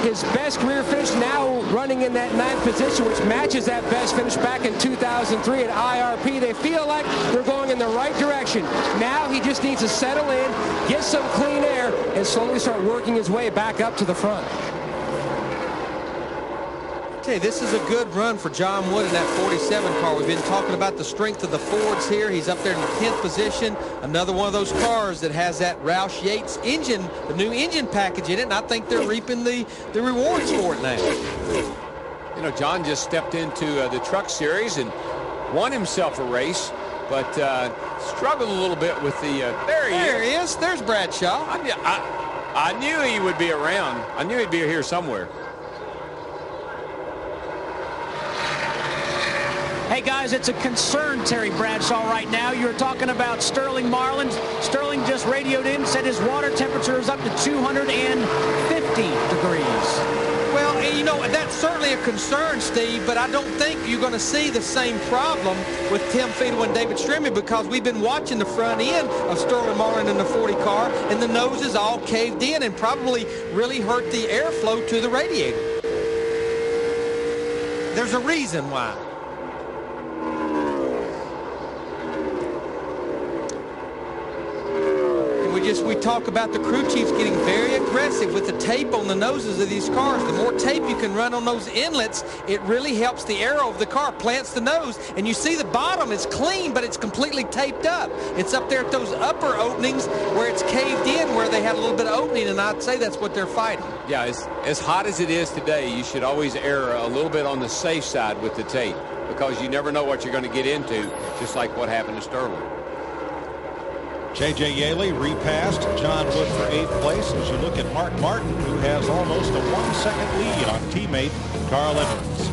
his best career finish, now running in that 9th position, which matches that best finish back in 2003 at IRP. They feel like they're going in the right direction. Now he just needs to settle in, get some clean air, and slowly start working his way back up to the front. Okay, this is a good run for John Wood in that 47 car. We've been talking about the strength of the Fords here. He's up there in the 10th position. Another one of those cars that has that Roush Yates engine, the new engine package in it, and I think they're reaping the rewards for it now. You know, John just stepped into the Truck Series and won himself a race, but struggled a little bit with the... There he is. There's Bradshaw. I knew he would be around. I knew he'd be here somewhere. Hey, guys, it's a concern, Terry Bradshaw, right now. You're talking about Sterling Marlin. Sterling just radioed in, said his water temperature is up to 250 degrees. Well, you know, that's certainly a concern, Steve, but I don't think you're going to see the same problem with Tim Fiedel and David Strimmy, because we've been watching the front end of Sterling Marlin in the 40 car, and the nose is all caved in and probably really hurt the airflow to the radiator. There's a reason why. We talk about the crew chiefs getting very aggressive with the tape on the noses of these cars. The more tape you can run on those inlets, it really helps the aero of the car, plants the nose, and you see the bottom is clean, but it's completely taped up. It's up there at those upper openings where it's caved in, where they had a little bit of opening, and I'd say that's what they're fighting. Yeah, as hot as it is today, you should always err a little bit on the safe side with the tape, because you never know what you're going to get into, just like what happened to Sterling. J.J. Yaley repassed John Wood for 8th place as you look at Mark Martin, who has almost a 1-second lead on teammate Carl Edwards.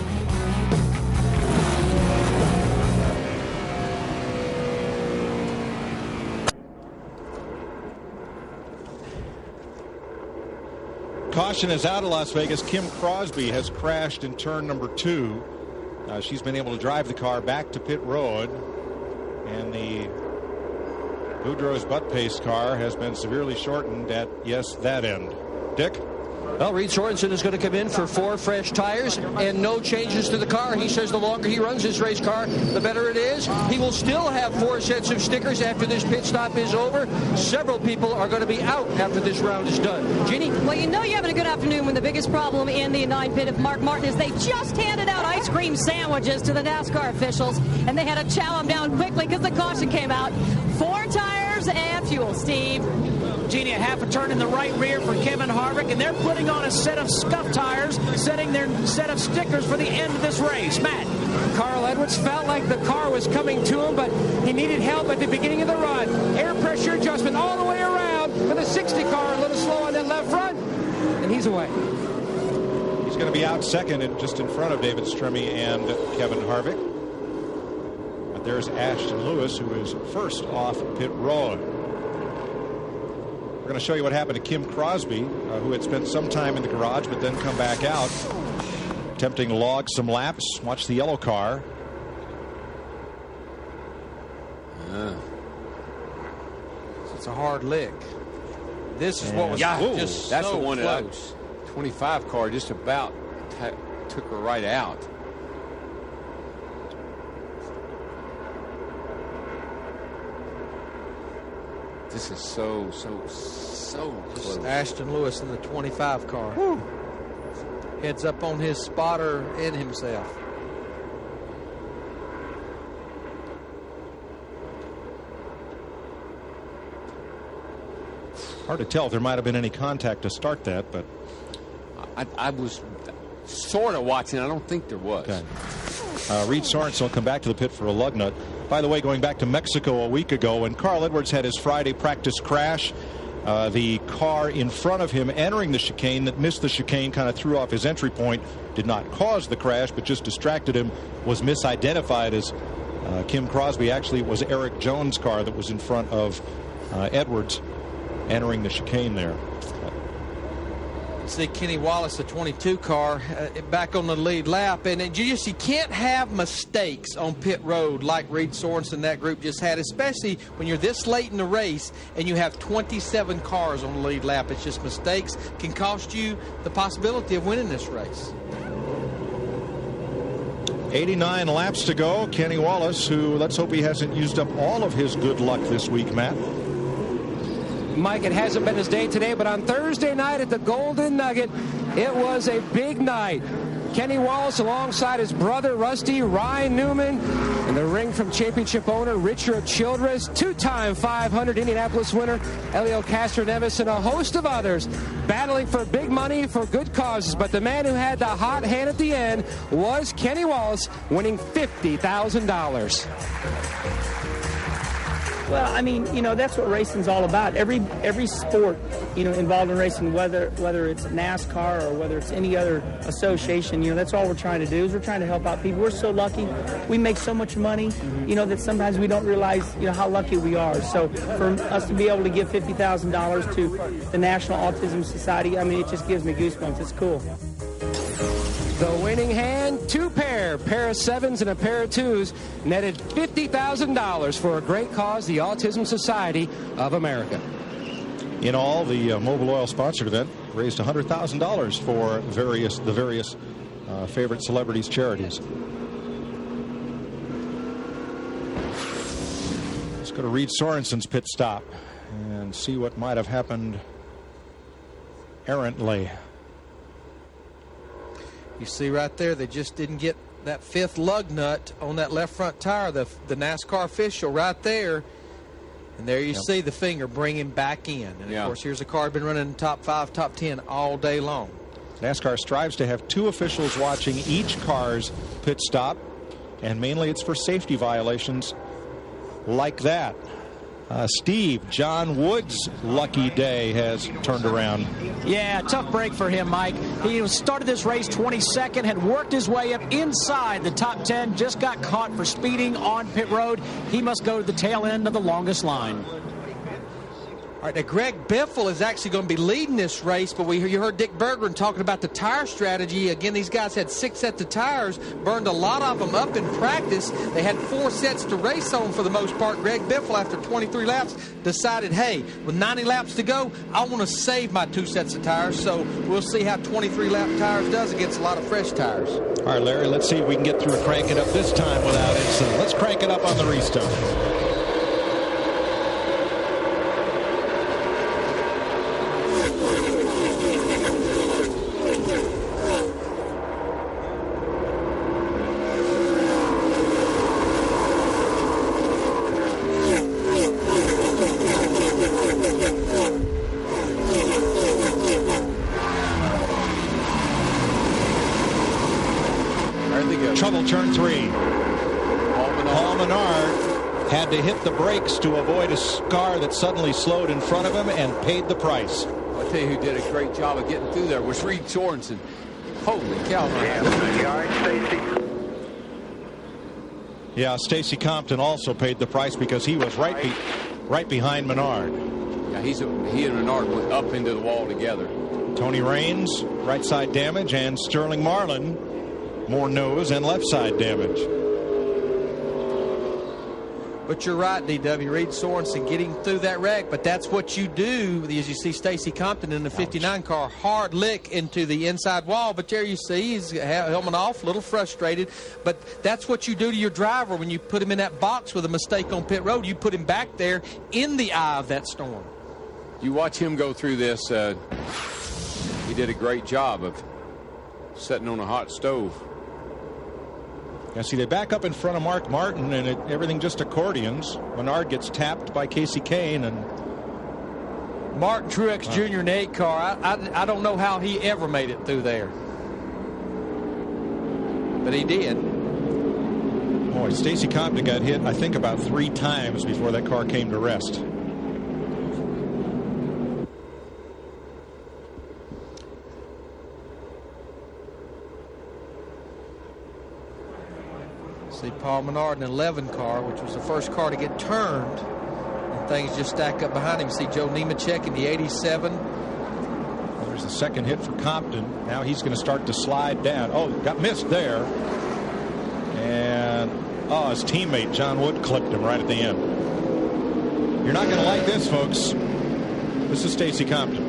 Caution is out of Las Vegas. Kim Crosby has crashed in turn number 2. She's been able to drive the car back to pit road, and the Boudreau's butt paste car has been severely shortened at, yes, that end. Dick? Well, Reed Sorensen is going to come in for 4 fresh tires and no changes to the car. He says the longer he runs his race car, the better it is. He will still have 4 sets of stickers after this pit stop is over. Several people are going to be out after this round is done. Jeannie? Well, you know you're having a good afternoon when the biggest problem in the 9 pit of Mark Martin is they just handed out ice cream sandwiches to the NASCAR officials, and they had to chow them down quickly because the caution came out. 4 tires and fuel. Steve? Jeannie, a half a turn in the right rear for Kevin Harvick, and they're putting on a set of scuff tires, setting their set of stickers for the end of this race. Matt? Carl Edwards felt like the car was coming to him, but he needed help at the beginning of the run. Air pressure adjustment all the way around for the 60 car, a little slow on that left front, and he's away. He's going to be out second and just in front of David Stremme and Kevin Harvick. But there's Ashton Lewis, who is first off pit road. We're going to show you what happened to Kim Crosby, who had spent some time in the garage but then come back out, attempting to log some laps. Watch the yellow car. It's a hard lick. This is what was just that's so the one close. that 25 car just about took her right out. This is so close. Ashton Lewis in the 25 car. Woo. Heads up on his spotter and himself. Hard to tell if there might have been any contact to start that, but I was sort of watching. I don't think there was. Okay. Reed Sorensen will come back to the pit for a lug nut. By the way, going back to Mexico a week ago, when Carl Edwards had his Friday practice crash, the car in front of him entering the chicane that missed the chicane kind of threw off his entry point, did not cause the crash, but just distracted him, was misidentified as Kim Crosby. Actually, it was Eric Jones' car that was in front of Edwards entering the chicane there. See Kenny Wallace, the 22 car, back on the lead lap, and you can't have mistakes on pit road like Reed Sorensen and that group just had, especially when you're this late in the race and you have 27 cars on the lead lap. It's just mistakes can cost you the possibility of winning this race. 89 laps to go. Kenny Wallace, who let's hope he hasn't used up all of his good luck this week, Matt. Mike, it hasn't been his day today, but on Thursday night at the Golden Nugget, it was a big night. Kenny Wallace alongside his brother Rusty, Ryan Newman, and the ring from championship owner Richard Childress, 2-time 500 Indianapolis winner Elio Castroneves, and a host of others battling for big money for good causes. But the man who had the hot hand at the end was Kenny Wallace, winning $50,000. Well, I mean, that's what racing's all about. Every sport, involved in racing, whether it's NASCAR or whether it's any other association, that's all we're trying to do is we're trying to help out people. We're so lucky. We make so much money, that sometimes we don't realize, how lucky we are. So for us to be able to give $50,000 to the National Autism Society, I mean, it just gives me goosebumps. It's cool. The winning hand, 2 pair of 7s and a pair of 2s, netted $50,000 for a great cause, the Autism Society of America. In all, the Mobil Oil sponsored event raised $100,000 for the various favorite celebrities' charities. Let's go to Reed Sorensen's pit stop and see what might have happened errantly. You see right there, they just didn't get that 5th lug nut on that left front tire. The NASCAR official right there. And there you see the finger bring him back in. And, of course, here's a car been running in top 5, top 10 all day long. NASCAR strives to have 2 officials watching each car's pit stop, and mainly it's for safety violations like that. Steve, John Wood's lucky day has turned around. Yeah, tough break for him, Mike. He started this race 22nd, had worked his way up inside the top 10, just got caught for speeding on pit road. He must go to the tail end of the longest line. All right, now Greg Biffle is actually going to be leading this race, but you heard Dick Berggren talking about the tire strategy. Again, these guys had 6 sets of tires, burned a lot of them up in practice. They had 4 sets to race on for the most part. Greg Biffle, after 23 laps, decided, hey, with 90 laps to go, I want to save my 2 sets of tires. So we'll see how 23-lap tires does against a lot of fresh tires. All right, Larry, let's see if we can get through and crank it up this time without incident. Let's crank it up on the restart. Trouble turn 3. Paul Menard had to hit the brakes to avoid a car that suddenly slowed in front of him and paid the price. I'll tell you who did a great job of getting through there was Reed Sorensen. Holy cow. Yeah, Stacy Compton also paid the price because he was right behind Menard. Yeah, he and Menard went up into the wall together. Tony Raines, right side damage, and Sterling Marlin, more nose and left side damage. But you're right, DW. Reed Sorensen getting through that wreck, but that's what you do as you see Stacy Compton in the 59 car, hard lick into the inside wall. But there you see he's helmet off, a little frustrated. But that's what you do to your driver when you put him in that box with a mistake on pit road. You put him back there in the eye of that storm. You watch him go through this. He did a great job of sitting on a hot stove. Yeah, see, they back up in front of Mark Martin, and everything just accordions. Menard gets tapped by Casey Kane, and Martin Truex Jr. in the 8 car. I don't know how he ever made it through there, but he did. Boy, Stacy Compton got hit, I think, about 3 times before that car came to rest. See Paul Menard in the 11 car, which was the first car to get turned, and things just stack up behind him. See Joe Nemechek in the 87. There's the second hit for Compton. Now he's going to start to slide down. Oh, got missed there. And, his teammate John Wood clipped him right at the end. You're not going to like this, folks. This is Stacy Compton.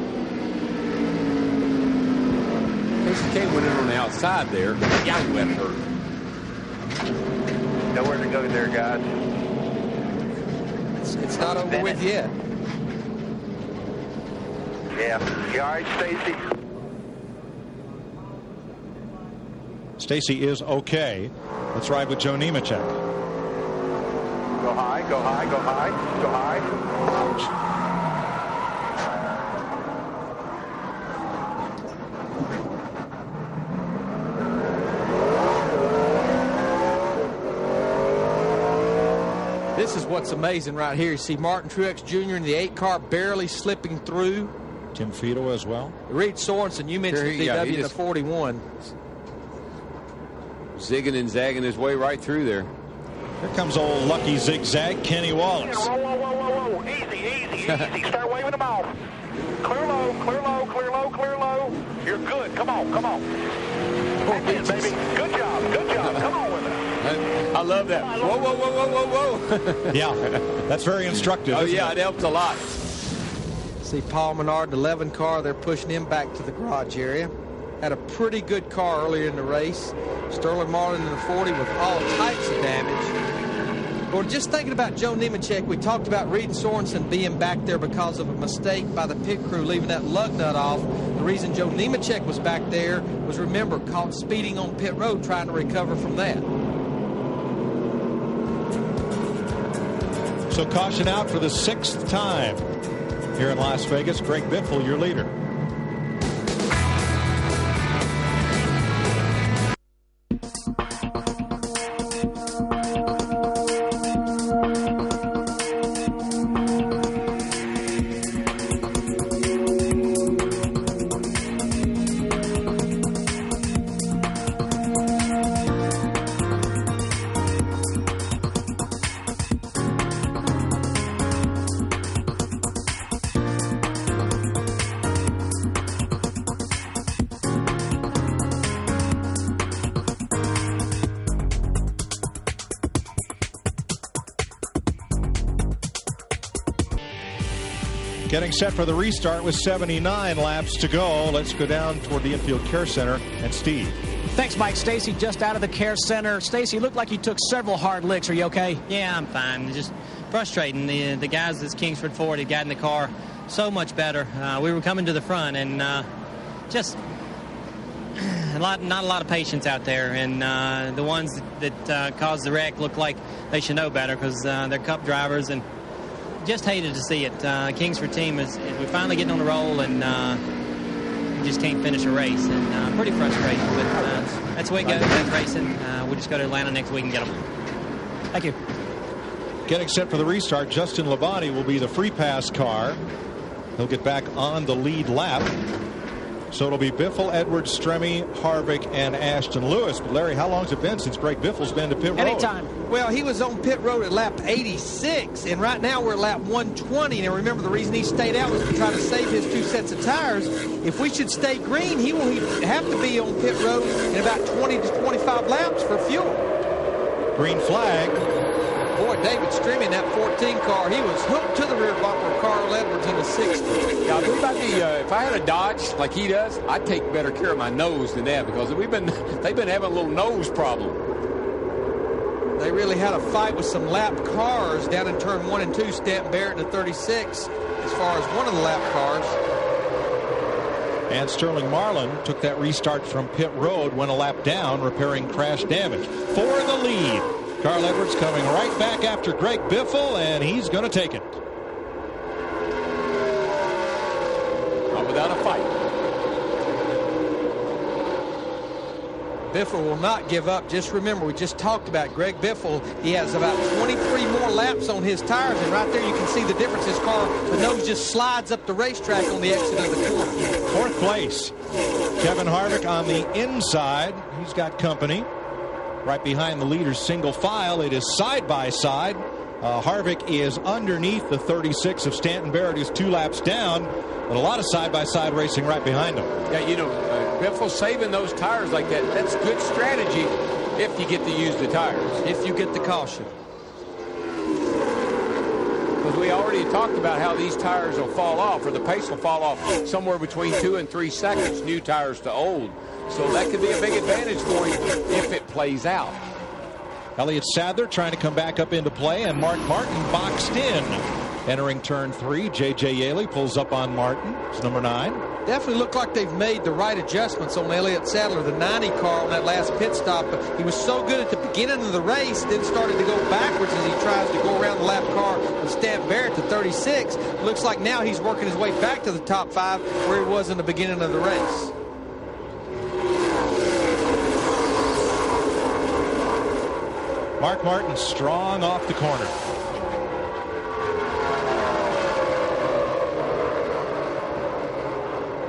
Casey Kane went in on the outside there. Yeah, he went hurt. Nowhere to go there, guys. It's not over with yet. Yeah. You all right, Stacy? Stacy is okay. Let's ride with Joe Nemechek. Go high, go high, go high, go high. Ouch. This is what's amazing right here. You see Martin Truex Jr. in the 8 car barely slipping through. Tim Fiedel as well. Reed Sorensen, you mentioned DW in the 41. Zigging and zagging his way right through there. Here comes old lucky zigzag Kenny Wallace. Whoa, whoa, whoa, whoa, whoa. Easy. Start waving them off. Clear low, clear low, clear low, clear low. You're good. Come on. That's it, baby. Good job. Come on with it. I love that. Whoa. Yeah, that's very instructive. Oh, yeah, it helps a lot. See Paul Menard, the 11 car, they're pushing him back to the garage area. Had a pretty good car earlier in the race. Sterling Marlin in the 40 with all types of damage. Well, just thinking about Joe Nemechek, we talked about Reed Sorensen being back there because of a mistake by the pit crew, leaving that lug nut off. The reason Joe Nemechek was back there was, remember, caught speeding on pit road, trying to recover from that. So caution out for the 6th time here in Las Vegas. Greg Biffle, your leader. Getting set for the restart with 79 laps to go. Let's go down toward the infield care center and Steve. Thanks, Mike. Stacy just out of the care center. Stacy, looked like you took several hard licks. Are you okay? Yeah, I'm fine. It's just frustrating. The guys at Kingsford Ford had gotten the car so much better. We were coming to the front, and just not a lot of patience out there. And the ones that caused the wreck look like they should know better because they're Cup drivers, and just hated to see it. Kingsford team we're finally getting on the roll, and just can't finish a race, and pretty frustrating, but that's the way it goes. That's racing. We'll just go to Atlanta next week and get them. Thank you. Getting set for the restart, Justin Labonte will be the free pass car. He'll get back on the lead lap. So it'll be Biffle, Edwards, Stremme, Harvick, and Ashton Lewis. But Larry, how long has it been since Greg Biffle's been to pit road? Anytime. Well, he was on pit road at lap 86, and right now we're at lap 120. Now remember, the reason he stayed out was to try to save his 2 sets of tires. If we should stay green, he will have to be on pit road in about 20 to 25 laps for fuel. Green flag. Boy, David Stremme in that 14 car, he was hooked to the rear bumper of Carl Edwards in the 60. Yeah, if I had a Dodge like he does, I'd take better care of my nose than that because they've been having a little nose problem. They really had a fight with some lap cars down in turn 1 and 2. Stanton Barrett in the 36 as far as one of the lap cars. And Sterling Marlin took that restart from pit road, went a lap down, repairing crash damage. For the lead. Carl Edwards coming right back after Greg Biffle, and he's going to take it. Not without a fight. Biffle will not give up. Just remember, we just talked about Greg Biffle. He has about 23 more laps on his tires, and right there you can see the difference. His car, the nose just slides up the racetrack on the exit of the corner. 4th place. Kevin Harvick on the inside. He's got company. Right behind the leader's single file. It is side by side. Harvick is underneath the 36 of Stanton Barrett, who's 2 laps down, but a lot of side by side racing right behind him. Yeah, you know, Biffle saving those tires like that, that's good strategy if you get to use the tires. If you get the caution. Because we already talked about how these tires will fall off, or the pace will fall off somewhere between 2 and 3 seconds, new tires to old. So that could be a big advantage for him if it plays out. Elliott Sadler trying to come back up into play, and Mark Martin boxed in. Entering turn 3, J.J. Yaley pulls up on Martin. It's number 9. Definitely looked like they've made the right adjustments on Elliott Sadler, the 90 car on that last pit stop. But he was so good at the beginning of the race, then started to go backwards as he tries to go around the lap car with Stanton Barrett to 36. Looks like now he's working his way back to the top 5 where he was in the beginning of the race. Mark Martin strong off the corner.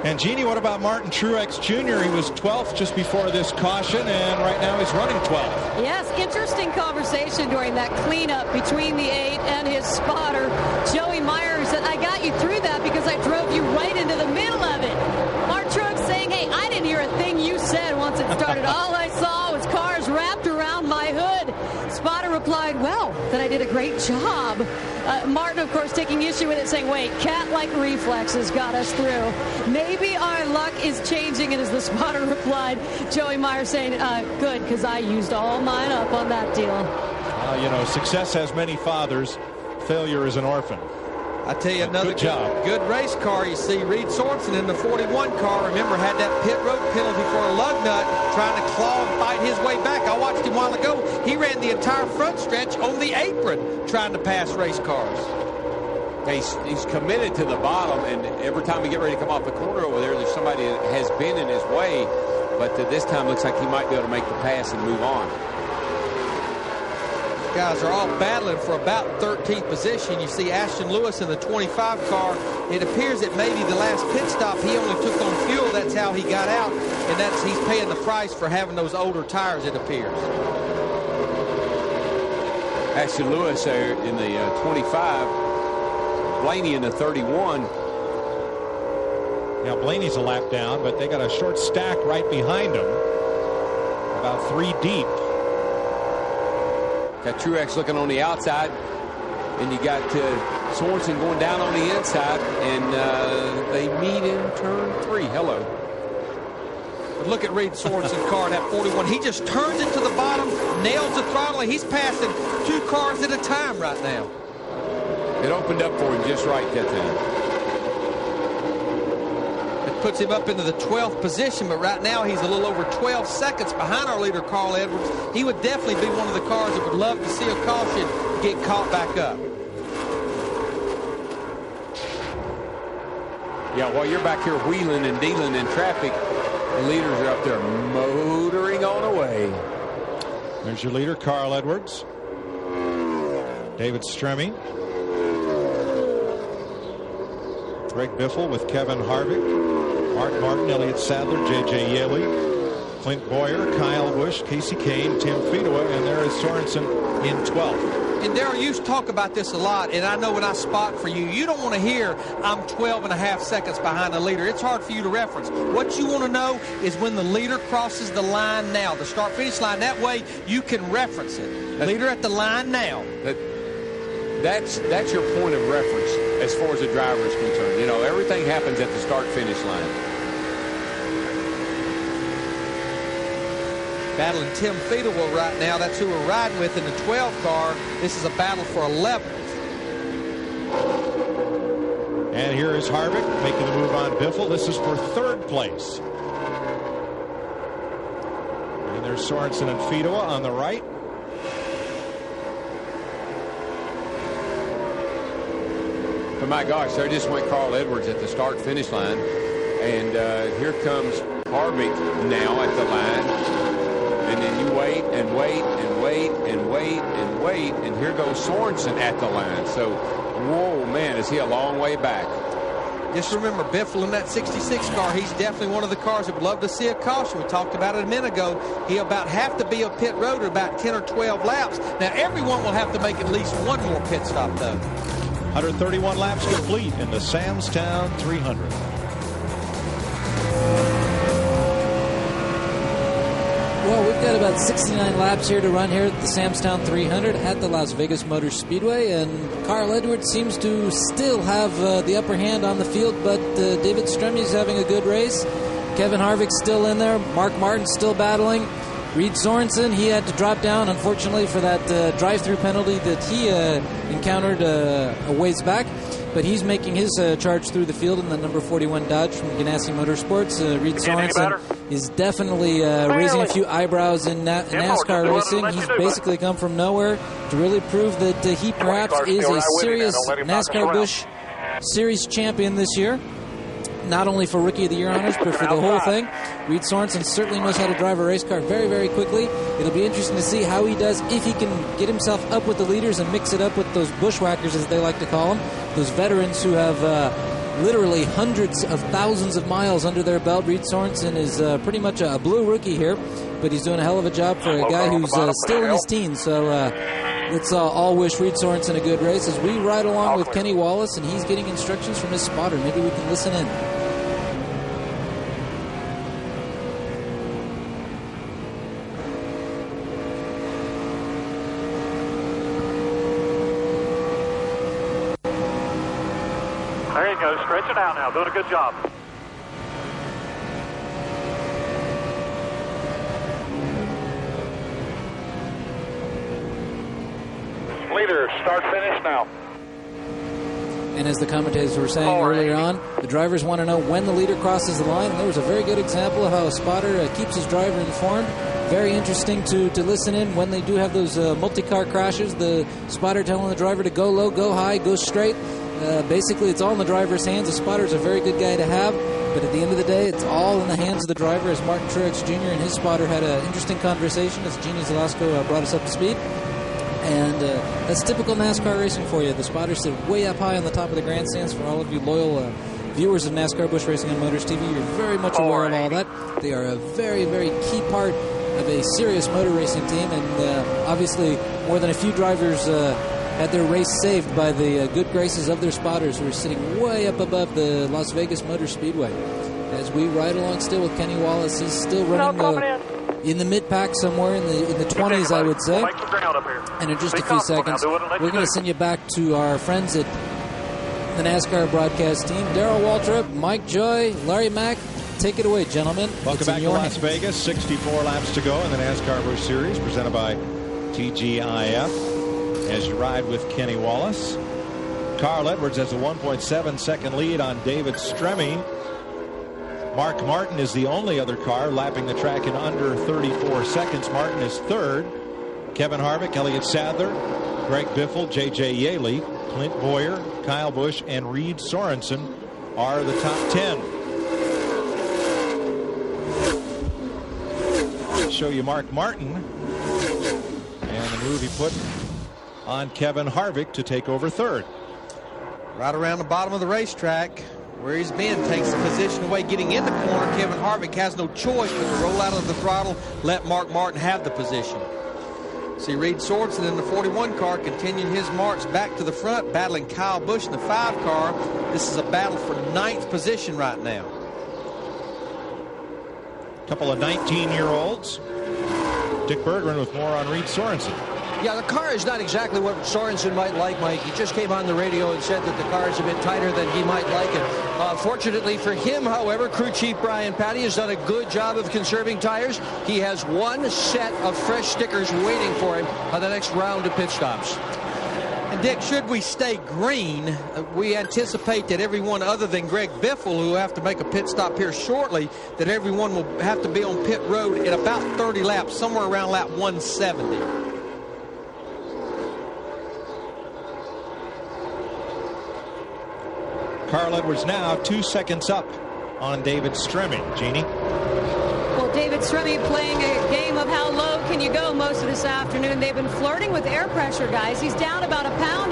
And Jeannie, what about Martin Truex Jr.? He was 12th just before this caution, and right now he's running 12th. Yes, interesting conversation during that cleanup between the 8 and his spotter. Joey Meyer said, I got you through that because I drove you right into the middle of it. Mark Truex saying, hey, I didn't hear a thing you said once it started. All I saw was cars wrapped around my hood. Spotter replied, well, then I did a great job. Martin, of course, taking issue with it, saying, wait, cat-like reflexes got us through. Maybe our luck is changing. And as the spotter replied, Joey Meyer saying, good, because I used all mine up on that deal. You know, success has many fathers. Failure is an orphan. I tell you, another good race car. You see Reed Sorensen in the 41 car. Remember, had that pit road penalty for a lug nut, trying to claw and fight his way back. I watched him a while ago. He ran the entire front stretch on the apron trying to pass race cars. He's committed to the bottom, and every time we get ready to come off the corner over there, there's somebody that has been in his way. But this time looks like he might be able to make the pass and move on. Guys are all battling for about 13th position. You see Ashton Lewis in the 25 car. It appears that maybe the last pit stop he only took on fuel. That's how he got out, and he's paying the price for having those older tires, it appears. Ashton Lewis there in the 25. Blaney in the 31. Now Blaney's a lap down, but they got a short stack right behind him. About 3 deep. Got Truex looking on the outside. and you got Sorensen going down on the inside, and they meet in turn 3. Hello. But look at Reed Sorensen's car, that 41. He just turns it to the bottom, nails the throttle. He's passing 2 cars at a time right now. It opened up for him just right that time. It puts him up into the 12th position, but right now he's a little over 12 seconds behind our leader, Carl Edwards. He would definitely be one of the cars that would love to see a caution get caught back up. Yeah, while you're back here wheeling and dealing in traffic, the leaders are up there motoring on away. There's your leader, Carl Edwards. David Stremme. Greg Biffle with Kevin Harvick. Mark Martin, Elliott Sadler, J.J. Yeley, Clint Boyer, Kyle Busch, Casey Kane, Tim Fedewa, and there is Sorensen in 12th. And Darrell, you talk about this a lot, and I know when I spot for you, you don't want to hear I'm 12.5 seconds behind the leader. It's hard for you to reference. What you want to know is when the leader crosses the line now, the start-finish line. That way you can reference it. Leader at the line now. That's your point of reference as far as the driver is concerned. You know, everything happens at the start-finish line. Battling Tim Fedewa right now. That's who we're riding with in the 12 car. This is a battle for 11th. And here is Harvick making the move on Biffle. This is for 3rd place. And there's Sorensen and Fedewa on the right. But my gosh, there just went Carl Edwards at the start-finish line. And here comes Harvick now at the line. And then you wait and wait and wait and wait and wait. And here goes Sorensen at the line. So, whoa, man, is he a long way back. Just remember, Biffle in that 66 car, he's definitely one of the cars that would love to see a caution. We talked about it a minute ago. He'll about have to be a pit road at about 10 or 12 laps. Now, everyone will have to make at least one more pit stop, though. 131 laps complete in the Samstown 300. Well, we've got about 69 laps here to run here at the Samstown 300 at the Las Vegas Motor Speedway, and Carl Edwards seems to still have the upper hand on the field, but David Stremme is having a good race. Kevin Harvick's still in there. Mark Martin's still battling. Reed Sorensen, he had to drop down, unfortunately, for that drive-through penalty that he encountered a ways back. But he's making his charge through the field in the number 41 Dodge from Ganassi Motorsports. Reed Sorensen is definitely raising a few eyebrows in NASCAR racing. He's basically come from nowhere to really prove that he perhaps is a serious NASCAR Busch Series champion this year. Not only for Rookie of the Year honors, but for the whole thing. Reed Sorensen certainly knows how to drive a race car very, very quickly. It'll be interesting to see how he does, if he can get himself up with the leaders and mix it up with those bushwhackers, as they like to call them, those veterans who have literally hundreds of thousands of miles under their belt. Reed Sorensen is pretty much a blue rookie here, but he's doing a hell of a job for a guy who's still in his teens. So let's all wish Reed Sorensen a good race as we ride along with Kenny Wallace, and he's getting instructions from his spotter. Maybe we can listen in. There you go, stretch it out now, doing a good job. Leader, start finish now. And as the commentators were saying earlier on, the drivers want to know when the leader crosses the line. And there was a very good example of how a spotter keeps his driver informed. Very interesting to listen in when they do have those multi-car crashes. The spotter telling the driver to go low, go high, go straight. Basically, it's all in the driver's hands. The spotter's a very good guy to have. But at the end of the day, it's all in the hands of the driver, as Martin Truex Jr. and his spotter had an interesting conversation as Jeannie Zalasko brought us up to speed. And that's typical NASCAR racing for you. The spotters sit way up high on the top of the grandstands. For all of you loyal viewers of NASCAR Busch Racing on Motors TV, you're very much aware of all that. They are a very, very key part of a serious motor racing team. And obviously, more than a few drivers had their race saved by the good graces of their spotters, who are sitting way up above the Las Vegas Motor Speedway. As we ride along still with Kenny Wallace, he's still running in the mid-pack somewhere in the 20s, I would say. Make some ground up here. And in just Be a few comfortable now. seconds, Do what it lets we're you going do. to send you back to our friends at the NASCAR broadcast team. Darrell Waltrip, Mike Joy, Larry Mack. Take it away, gentlemen. Welcome back to Las Vegas. 64 laps to go in the NASCAR Busch Series presented by TGIF. As you ride with Kenny Wallace. Carl Edwards has a 1.7 second lead on David Stremme. Mark Martin is the only other car lapping the track in under 34 seconds. Martin is third. Kevin Harvick, Elliott Sadler, Greg Biffle, J.J. Yaley, Clint Boyer, Kyle Busch, and Reed Sorensen are the top 10. Show you Mark Martin and the move he put on Kevin Harvick to take over third. Right around the bottom of the racetrack where he's been, takes the position away getting in the corner. Kevin Harvick has no choice but to roll out of the throttle, let Mark Martin have the position. See Reed Sorensen in the 41 car continuing his march back to the front, battling Kyle Busch in the 5 car. This is a battle for 9th position right now. Couple of 19-year-olds. Dick Berggren with more on Reed Sorensen. Yeah, the car is not exactly what Sorensen might like, Mike. He just came on the radio and said that the car is a bit tighter than he might like it. Fortunately for him, however, crew chief Brian Patty has done a good job of conserving tires. He has one set of fresh stickers waiting for him on the next round of pit stops. And Dick, should we stay green, we anticipate that everyone other than Greg Biffle, who will have to make a pit stop here shortly, that everyone will have to be on pit road at about 30 laps, somewhere around lap 170. Carl Edwards now 2 seconds up on David Stremme. Jeannie? Well, David Stremme playing a game of how low can you go most of this afternoon. They've been flirting with air pressure, guys. He's down about 1.5 pounds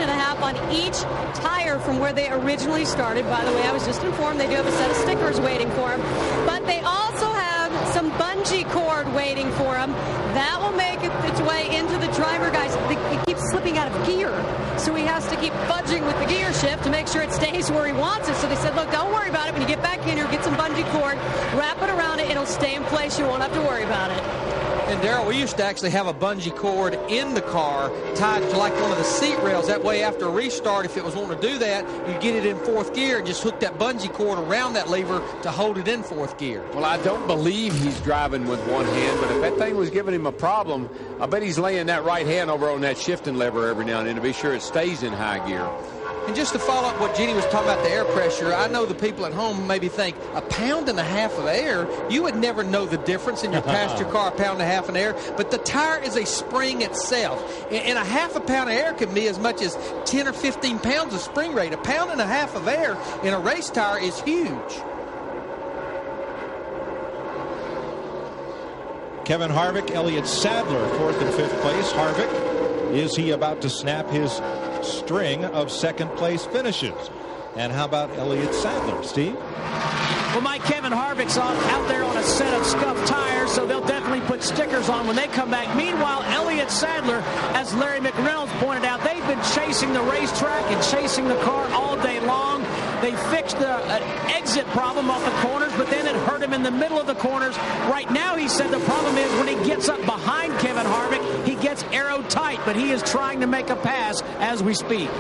on each tire from where they originally started. By the way, I was just informed they do have a set of stickers waiting for him. But they also have some bungee cord waiting for him. That will make its way into the driver, guys. It keeps slipping out of gear. So he has to keep fudging with the gear shift to make sure it stays where he wants it. So they said, look, don't worry about it. When you get back in here, get some bungee cord, wrap it around it. It'll stay in place. You won't have to worry about it. And Darrell, we used to actually have a bungee cord in the car tied to like one of the seat rails. That way, after a restart, if it was wanting to do that, you get it in 4th gear and just hook that bungee cord around that lever to hold it in 4th gear. Well, I don't believe he's driving with one hand, but if that thing was giving him a problem, I bet he's laying that right hand over on that shifting lever every now and then to be sure it stays in high gear. And just to follow up what Jeannie was talking about, the air pressure, I know the people at home maybe think 1.5 pounds of air, you would never know the difference in your passenger car, 1.5 pounds of air, but the tire is a spring itself. And 0.5 pound of air can be as much as 10 or 15 pounds of spring rate. 1.5 pounds of air in a race tire is huge. Kevin Harvick, Elliott Sadler, 4th and 5th place. Harvick, is he about to snap his string of 2nd place finishes? And how about Elliott Sadler, Steve? Well, Mike, Kevin Harvick's out there on a set of scuffed tires, so they'll definitely put stickers on when they come back. Meanwhile, Elliott Sadler, as Larry McReynolds pointed out, they've been chasing the racetrack and chasing the car all day long. They fixed the exit problem off the corners, but then it hurt him in the middle of the corners. Right now, he said the problem is when he gets up behind Kevin Harvick, he gets arrow tight, but he is trying to make a pass as we speak.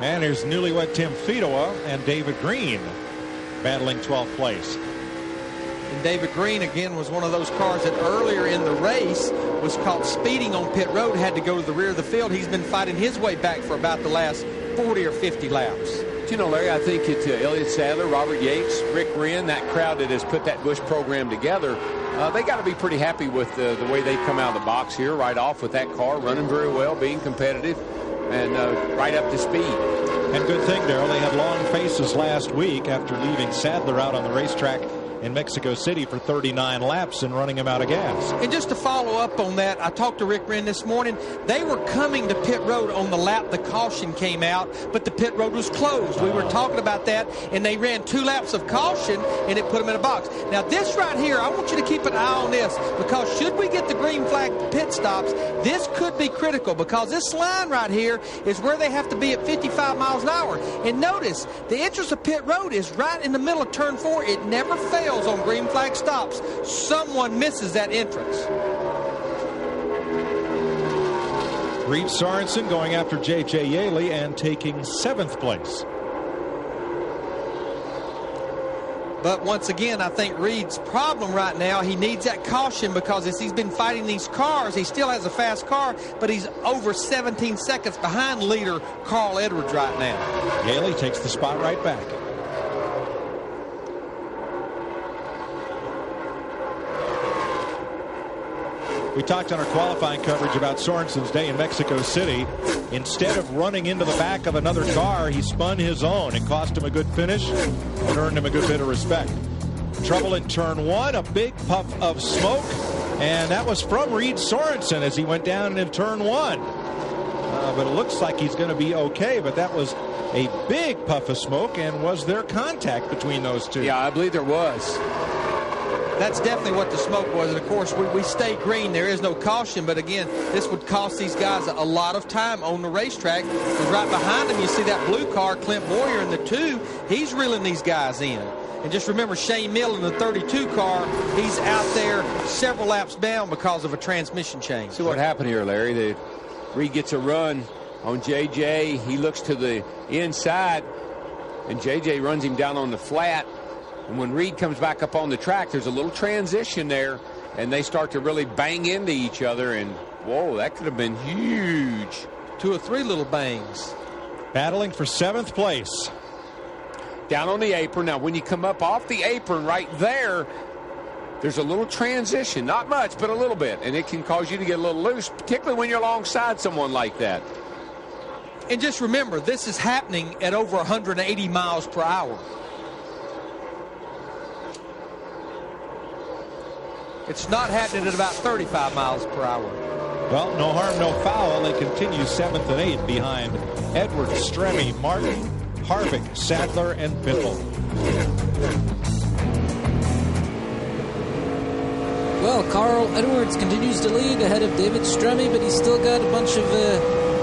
And here's newlywed Tim Fedowa and David Green battling 12th place. And David Green, again, was one of those cars that earlier in the race was caught speeding on pit road, had to go to the rear of the field. He's been fighting his way back for about the last 40 or 50 laps. You know, Larry, I think it's Elliott Sadler, Robert Yates, Rick Wren, that crowd that has put that Busch program together. They got to be pretty happy with the way they've come out of the box here right off with that car, running very well, being competitive, and right up to speed. And good thing, Darrell, they had long faces last week after leaving Sadler out on the racetrack in Mexico City for 39 laps and running him out of gas. And just to follow up on that, I talked to Rick Wren this morning. They were coming to pit road on the lap the caution came out, but the pit road was closed. We were talking about that, and they ran 2 laps of caution, and it put them in a box. Now, this right here, I want you to keep an eye on this, because should we get the green flag pit stops, this could be critical, because this line right here is where they have to be at 55 miles an hour. And notice, the entrance of pit road is right in the middle of turn 4. It never fails on green flag stops. Someone misses that entrance. Reed Sorensen going after J.J. Yaley and taking 7th place. But once again, I think Reed's problem right now, he needs that caution, because as he's been fighting these cars, he still has a fast car, but he's over 17 seconds behind leader Carl Edwards right now. Yaley takes the spot right back. We talked on our qualifying coverage about Sorensen's day in Mexico City. Instead of running into the back of another car, he spun his own. It cost him a good finish and earned him a good bit of respect. Trouble in turn 1, a big puff of smoke, and that was from Reed Sorensen as he went down in turn 1. But it looks like he's going to be okay, but that was a big puff of smoke, and was there contact between those two? Yeah, I believe there was. That's definitely what the smoke was. And, of course, we stay green. There is no caution. But, again, this would cost these guys a lot of time on the racetrack. Because right behind them, you see that blue car, Clint Boyer in the 2. He's reeling these guys in. And just remember, Shane Mill in the 32 car, he's out there several laps down because of a transmission change. See what happened here, Larry. Reed gets a run on J.J. He looks to the inside, and J.J. runs him down on the flat. And when Reed comes back up on the track, there's a little transition there, and they start to really bang into each other, and whoa, that could have been huge. 2 or 3 little bangs. Battling for 7th place. Down on the apron. Now, when you come up off the apron right there, there's a little transition. Not much, but a little bit, and it can cause you to get a little loose, particularly when you're alongside someone like that. And just remember, this is happening at over 180 miles per hour. It's not happening at about 35 miles per hour. Well, no harm, no foul. They continue 7th and 8th behind Edwards, Stremme, Martin, Harvick, Sadler, and Biffle. Well, Carl Edwards continues to lead ahead of David Stremme, but he's still got a bunch of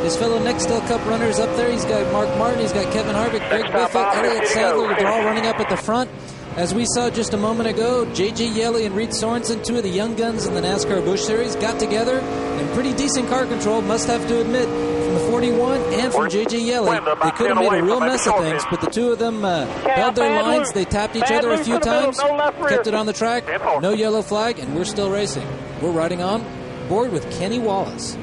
his fellow Nextel Cup runners up there. He's got Mark Martin, he's got Kevin Harvick, Greg Biffle, Elliott Sadler. They're all running up at the front. As we saw just a moment ago, J.J. Yaley and Reed Sorensen, 2 of the young guns in the NASCAR Busch Series, got together in pretty decent car control, must have to admit, from the 41 and from J.J. Yaley. They could have made a real mess of things, but the 2 of them held their lines. They tapped each other a few times, kept it on the track, no yellow flag, and we're still racing. We're riding on board with Kenny Wallace.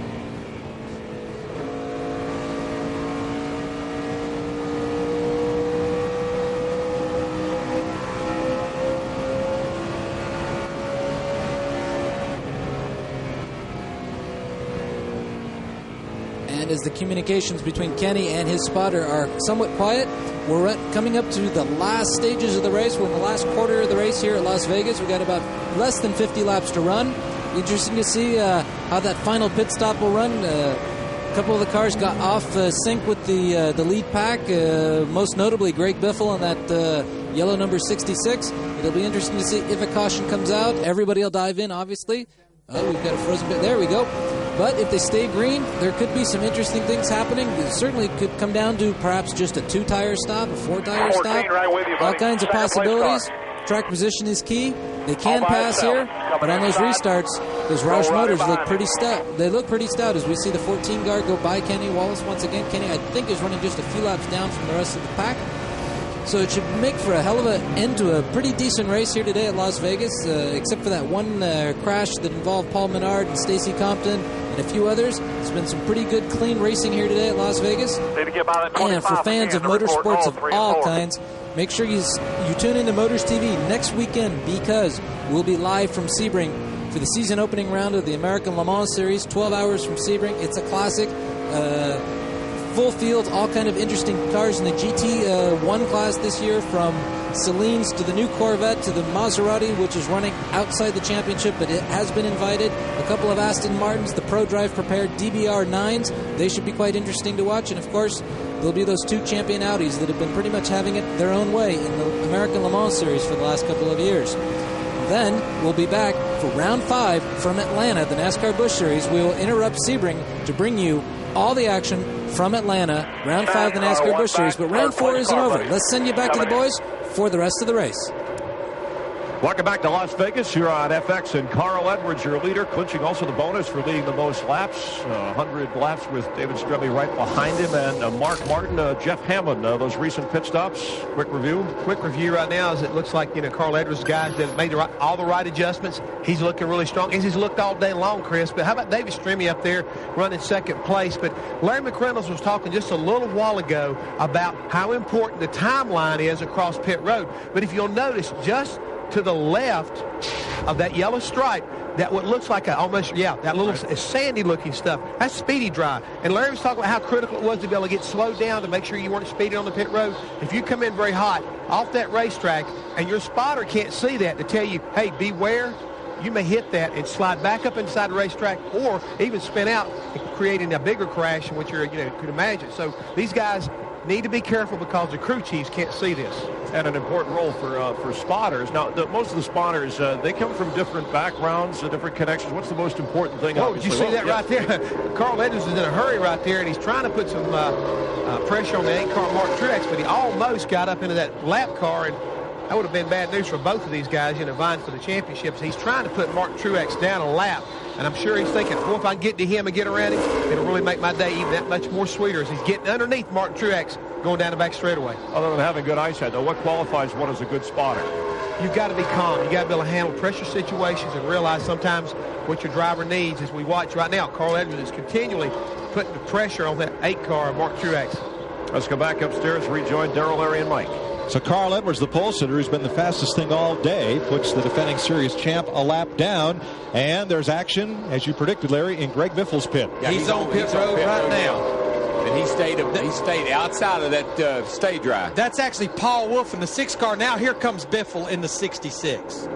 And as the communications between Kenny and his spotter are somewhat quiet, we're coming up to the last stages of the race. We're in the last quarter of the race here at Las Vegas. We've got about less than 50 laps to run. Interesting to see how that final pit stop will run. A couple of the cars got off sync with the lead pack, most notably Greg Biffle on that yellow number 66. It'll be interesting to see if a caution comes out. Everybody will dive in, obviously. Oh, we've got a frozen bit. There we go. But if they stay green, there could be some interesting things happening. It certainly could come down to perhaps just a 2-tire stop, a 4-tire stop. Right with you, all kinds of possibilities. Track position is key. They can pass here, but on those restarts, those Roush motors look pretty stout. They look pretty stout as we see the 14 guard go by Kenny Wallace once again. Kenny, I think, is running just a few laps down from the rest of the pack. So it should make for a hell of an end to a pretty decent race here today at Las Vegas, except for that one crash that involved Paul Menard and Stacey Compton and a few others. It's been some pretty good, clean racing here today at Las Vegas. And for fans of motorsports of all kinds, make sure you tune into Motors TV next weekend, because we'll be live from Sebring for the season opening round of the American Le Mans Series, 12 hours from Sebring. It's a classic. full field, all kind of interesting cars in the GT1 class this year, from Celine's to the new Corvette to the Maserati, which is running outside the championship, but it has been invited. A couple of Aston Martins, the Pro Drive prepared DBR 9s. They should be quite interesting to watch. And, of course, there'll be those 2 champion Audis that have been pretty much having it their own way in the American Le Mans Series for the last couple of years. Then we'll be back for round 5 from Atlanta, the NASCAR Busch Series. We will interrupt Sebring to bring you all the action from Atlanta, round 5 of the NASCAR Busch Series. But round 4 isn't over. Let's send you back to the boys for the rest of the race. Welcome back to Las Vegas. You're on FX, and Carl Edwards, your leader, clinching also the bonus for leading the most laps. 100 laps with David Strebe right behind him, and Mark Martin, Jeff Hammond, those recent pit stops. Quick review. Quick review right now is it looks like, Carl Edwards' guys that made all the right adjustments. He's looking really strong, as he's looked all day long, Chris. But how about David Strebe up there running second place? But Larry McReynolds was talking just a little while ago about how important the timeline is across pit road. But if you'll notice, just to the left of that yellow stripe, that what looks like that little sandy looking stuff, that's speedy dry. And Larry was talking about how critical it was to be able to get slowed down to make sure you weren't speeding on the pit road. If you come in very hot off that racetrack and your spotter can't see that to tell you, hey, beware, you may hit that and slide back up inside the racetrack, or even spin out, creating a bigger crash than what you could imagine. So these guys need to be careful because the crew chiefs can't see this. And an important role for spotters. Now, most of the spotters, they come from different backgrounds, different connections. What's the most important thing? Oh, did you see that right there? Carl Edwards is in a hurry right there, and he's trying to put some pressure on the 8-car Mark Truex, but he almost got up into that lap car, and that would have been bad news for both of these guys, vying for the championships. He's trying to put Mark Truex down a lap, and I'm sure he's thinking, well, if I can get to him and get around him, it'll really make my day even that much more sweeter as he's getting underneath Mark Truex going down the back straightaway. Other than having good eyesight, though, what qualifies one as a good spotter? You've got to be calm. You've got to be able to handle pressure situations and realize sometimes what your driver needs. As we watch right now, Carl Edwards is continually putting the pressure on that 8-car Mark Truex. Let's go back upstairs and rejoin Darrell, Larry, and Mike. So Carl Edwards, the pole sitter, who's been the fastest thing all day, puts the defending series champ a lap down. And there's action, as you predicted, Larry, in Greg Biffle's pit. Yeah, he's on pit road right now. And he stayed outside of that stay dry. That's actually Paul Wolf in the 6-car. Now here comes Biffle in the 66.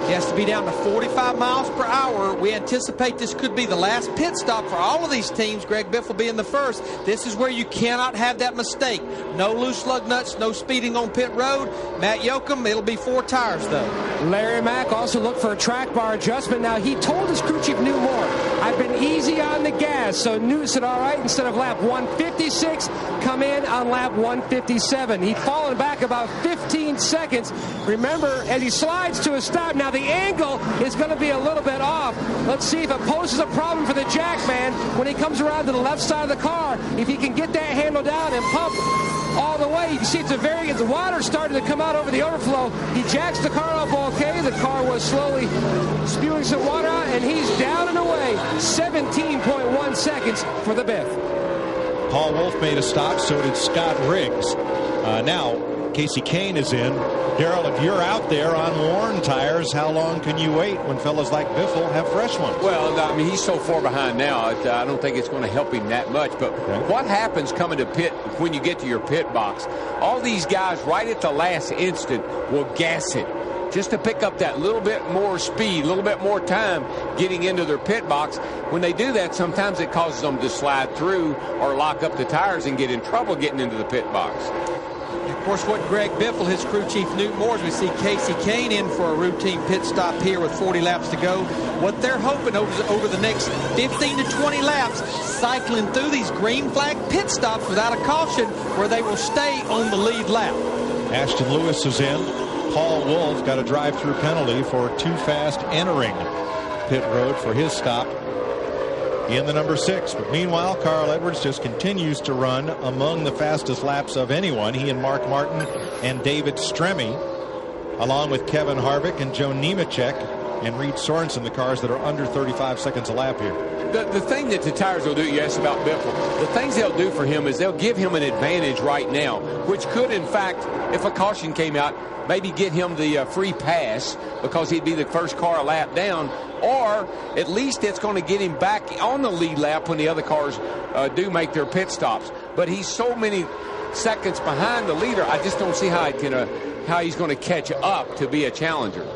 He has to be down to 45 miles per hour. We anticipate this could be the last pit stop for all of these teams, Greg Biffle being the first. This is where you cannot have that mistake. No loose lug nuts, no speeding on pit road. Matt Yoakum, it'll be 4 tires, though. Larry Mack also looked for a track bar adjustment. Now, he told his crew chief Newt Moore, I've been easy on the gas. So Newt said, all right, instead of lap 156, come in on lap 157. He'd fallen back about 15 seconds. Remember, as he slides to a stop, now the angle is going to be a little bit off. Let's see if it poses a problem for the Jackman when he comes around to the left side of the car. If he can get that handle down and pump all the way, you can see the water starting to come out over the overflow. He jacks the car up okay. The car was slowly spewing some water out, and he's down and away. 17.1 seconds for the Biff. Paul Wolf made a stop, so did Scott Riggs. Now, Casey Kane is in. Darrell, if you're out there on worn tires, how long can you wait when fellas like Biffle have fresh ones? Well, I mean, he's so far behind now, I don't think it's going to help him that much. But what happens coming to pit when you get to your pit box? All these guys right at the last instant will gas it just to pick up that little bit more speed, a little bit more time getting into their pit box. When they do that, sometimes it causes them to slide through or lock up the tires and get in trouble getting into the pit box. Of course, what Greg Biffle, his crew chief Newt Moore, we see Casey Kane in for a routine pit stop here with 40 laps to go. What they're hoping over the next 15 to 20 laps, cycling through these green flag pit stops without a caution, where they will stay on the lead lap. Ashton Lewis is in. Paul Wolf got a drive-through penalty for too fast entering pit road for his stop in the number 6. But meanwhile, Carl Edwards just continues to run among the fastest laps of anyone. He and Mark Martin and David Strebe, along with Kevin Harvick and Joe Nemechek and Reed Sorensen, the cars that are under 35 seconds a lap here. The thing that the tires will do, you asked about Biffle, the things they'll do for him is they'll give him an advantage right now, which could, in fact, if a caution came out, maybe get him the free pass because he'd be the first car a lap down, or at least it's going to get him back on the lead lap when the other cars do make their pit stops. But he's so many seconds behind the leader, I just don't see how he's going to catch up to be a challenger.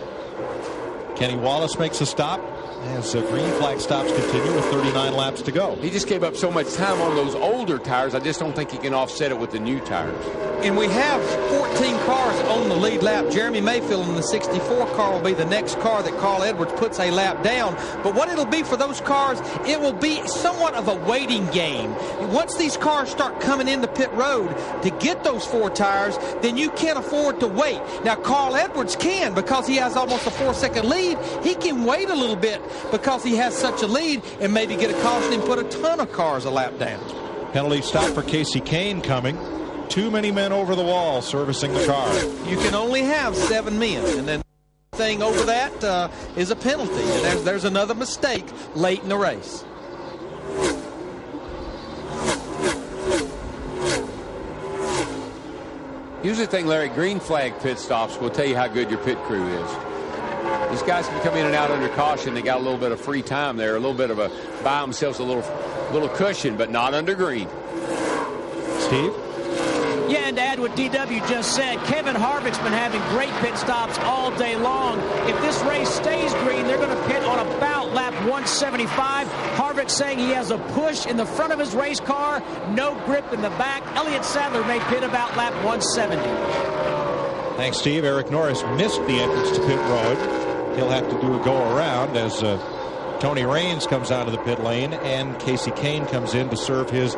Kenny Wallace makes a stop as green flag stops continue with 39 laps to go. He just gave up so much time on those older tires. I just don't think he can offset it with the new tires. And we have 14 cars on the lead lap. Jeremy Mayfield in the 64 car will be the next car that Carl Edwards puts a lap down. But what it'll be for those cars, it will be somewhat of a waiting game. Once these cars start coming into pit road to get those 4 tires, then you can't afford to wait. Now, Carl Edwards can, because he has almost a 4-second lead. He can wait a little bit because he has such a lead and maybe get a caution and put a ton of cars a lap down. Penalty stop for Casey Kane coming. Too many men over the wall servicing the car. You can only have 7 men, and then thing over that is a penalty. And there's another mistake late in the race. Here's the thing, Larry, green flag pit stops will tell you how good your pit crew is. These guys can come in and out under caution. They got a little bit of free time there, a little bit of buy themselves a little cushion, but not under green. Steve? Yeah, and to add what DW just said, Kevin Harvick's been having great pit stops all day long. If this race stays green, they're going to pit on about lap 175. Harvick saying he has a push in the front of his race car, no grip in the back. Elliott Sadler may pit about lap 170. Thanks, Steve. Eric Norris missed the entrance to pit road. He'll have to do a go-around as Tony Raines comes out of the pit lane and Casey Kane comes in to serve his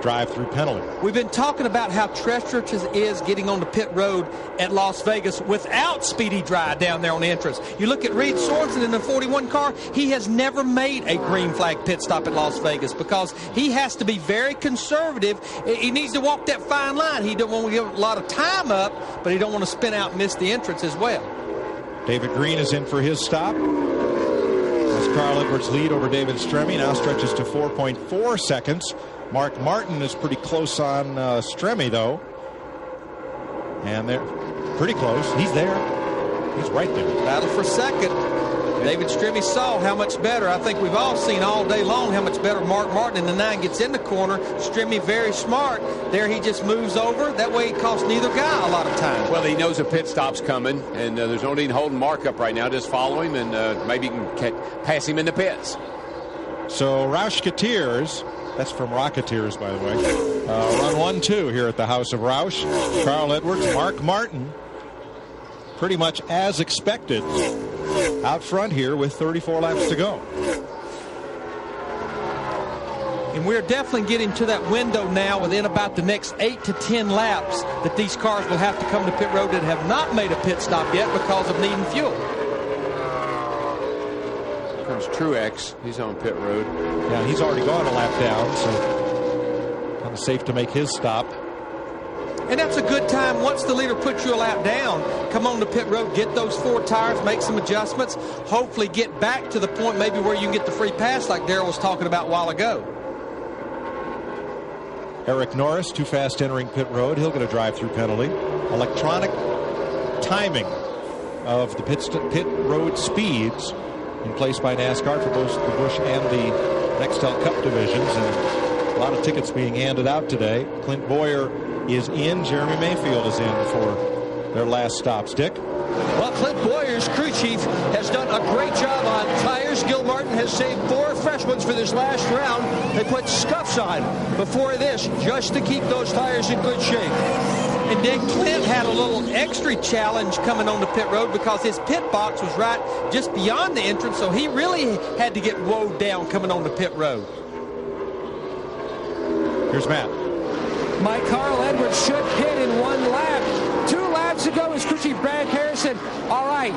drive-through penalty. We've been talking about how treacherous it is getting on the pit road at Las Vegas without Speedy Dry down there on the entrance. You look at Reed Sorensen in the 41 car, he has never made a green flag pit stop at Las Vegas because he has to be very conservative. He needs to walk that fine line. He don't want to give a lot of time up, but he don't want to spin out and miss the entrance as well. David Green is in for his stop. As Carl Edwards' lead over David Stremme now stretches to 4.4 seconds. Mark Martin is pretty close on Stremme, though. And they're pretty close. He's there. He's right there. Battle for second. David Stremme saw how much better. I think we've all seen all day long how much better Mark Martin in the 9 gets in the corner. Stremme very smart. There he just moves over. That way it costs neither guy a lot of time. Well, he knows a pit stop's coming, and there's no need holding Mark up right now. Just follow him, and maybe you can pass him in the pits. So Roush Kateers, that's from Rocketeers, by the way, run 1-2 here at the House of Roush. Carl Edwards, Mark Martin, pretty much as expected, out front here with 34 laps to go. And we're definitely getting to that window now within about the next 8 to 10 laps that these cars will have to come to pit road that have not made a pit stop yet because of needing fuel. Here comes Truex. He's on pit road. Yeah, he's already gone a lap down, so kind of safe to make his stop. And that's a good time once the leader puts you a lap down. Come on to pit road, get those 4 tires, make some adjustments, hopefully get back to the point maybe where you can get the free pass like Darrell was talking about a while ago. Eric Norris, too fast entering pit road. He'll get a drive-through penalty. Electronic timing of the pit road speeds in place by NASCAR for both the Busch and the Nextel Cup divisions. And a lot of tickets being handed out today. Clint Boyer is in. Jeremy Mayfield is in for their last stops. Dick? Well, Clint Boyer's crew chief has done a great job on tires. Gil Martin has saved 4 fresh ones for this last round. They put scuffs on before this just to keep those tires in good shape. And Dick, Clint had a little extra challenge coming on the pit road because his pit box was right just beyond the entrance, so he really had to get woed down coming on the pit road. Here's Matt. Mike Carl Edwards should pit in 1 lap. 2 laps ago, his crew chief Brad Harrison, all right,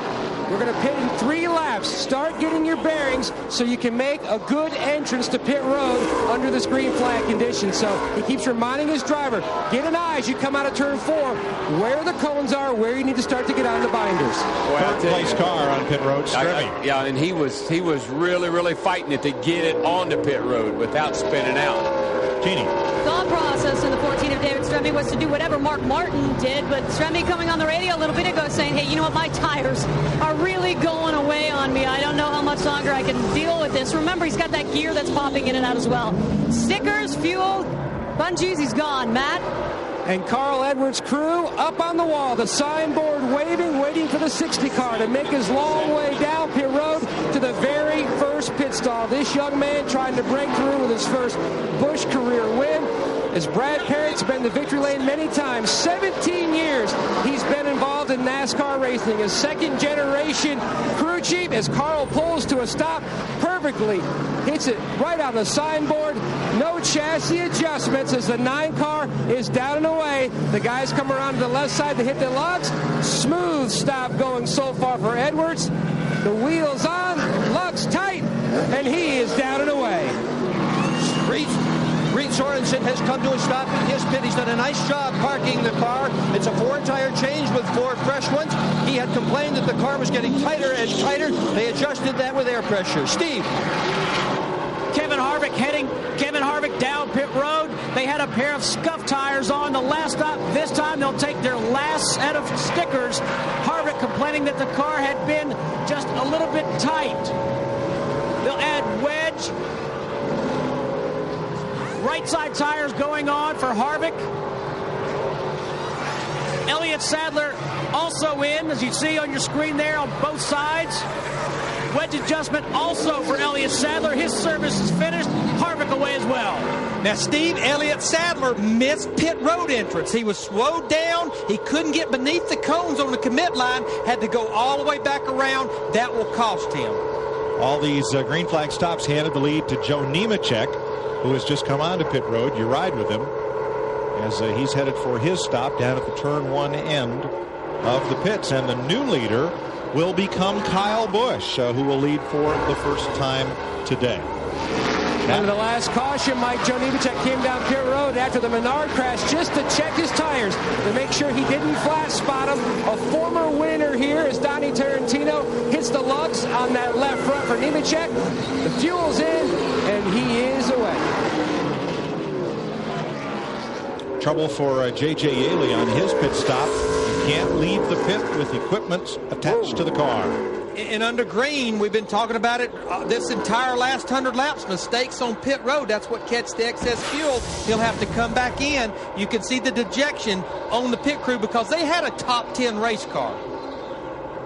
we're going to pit in 3 laps. start getting your bearings so you can make a good entrance to pit road under this green flag condition. So he keeps reminding his driver, get an eye as you come out of turn 4, where the cones are, where you need to start to get on the binders. Third place car on pit road, Stremme. Yeah, and he was really fighting it to get it on the pit road without spinning out. Jeannie. Thought process in the 14 of David Stremme was to do whatever Mark Martin did, but Stremme coming on the radio a little bit ago saying, hey, you know what, my tires are really going away on me. I don't know how much longer I can deal with this. Remember, he's got that gear that's popping in and out as well. Stickers, fuel, bungees, he's gone. Matt? And Carl Edwards' crew up on the wall, the signboard waving, waiting for the 60 car to make his long way down pit road to the very first pit stall. This young man trying to break through with his first Busch career win. As Brad Parrott's been the victory lane many times, 17 years he's been involved in NASCAR racing. His second generation crew chief as Carl pulls to a stop perfectly, hits it right on the signboard. No chassis adjustments as the 9 car is down and away. The guys come around to the left side to hit the lugs. Smooth stop going so far for Edwards. The wheels on, lugs tight, and he is down and away. Reed Sorensen has come to a stop in his pit. He's done a nice job parking the car. It's a 4-tire change with 4 fresh ones. He had complained that the car was getting tighter and tighter. They adjusted that with air pressure. Steve. Kevin Harvick down pit road. They had a pair of scuff tires on the last stop. This time they'll take their last set of stickers. Harvick complaining that the car had been just a little bit tight. They'll add wedge. Right side tires going on for Harvick. Elliott Sadler also in, as you see on your screen there on both sides. Wedge adjustment also for Elliott Sadler. His service is finished. Harvick away as well. Now, Steve, Elliott Sadler missed pit road entrance. He was slowed down. He couldn't get beneath the cones on the commit line. Had to go all the way back around. That will cost him. All these green flag stops handed the lead to Joe Nemechek, who has just come onto pit road. You ride with him as he's headed for his stop down at the turn 1 end of the pits. And the new leader will become Kyle Busch, who will lead for the first time today. And the last caution, Mike, Joe Nemechek came down pit road after the Menard crash just to check his tires to make sure he didn't flat spot him. A former winner here as Donnie Tarantino hits the lugs on that left front for Nemechek. The fuel's in, and he is away. Trouble for J.J. Yaley on his pit stop. He can't leave the pit with equipment attached to the car. And under green, we've been talking about it this entire last 100 laps. Mistakes on pit road, that's what catches the excess fuel. He'll have to come back in. You can see the dejection on the pit crew because they had a top 10 race car.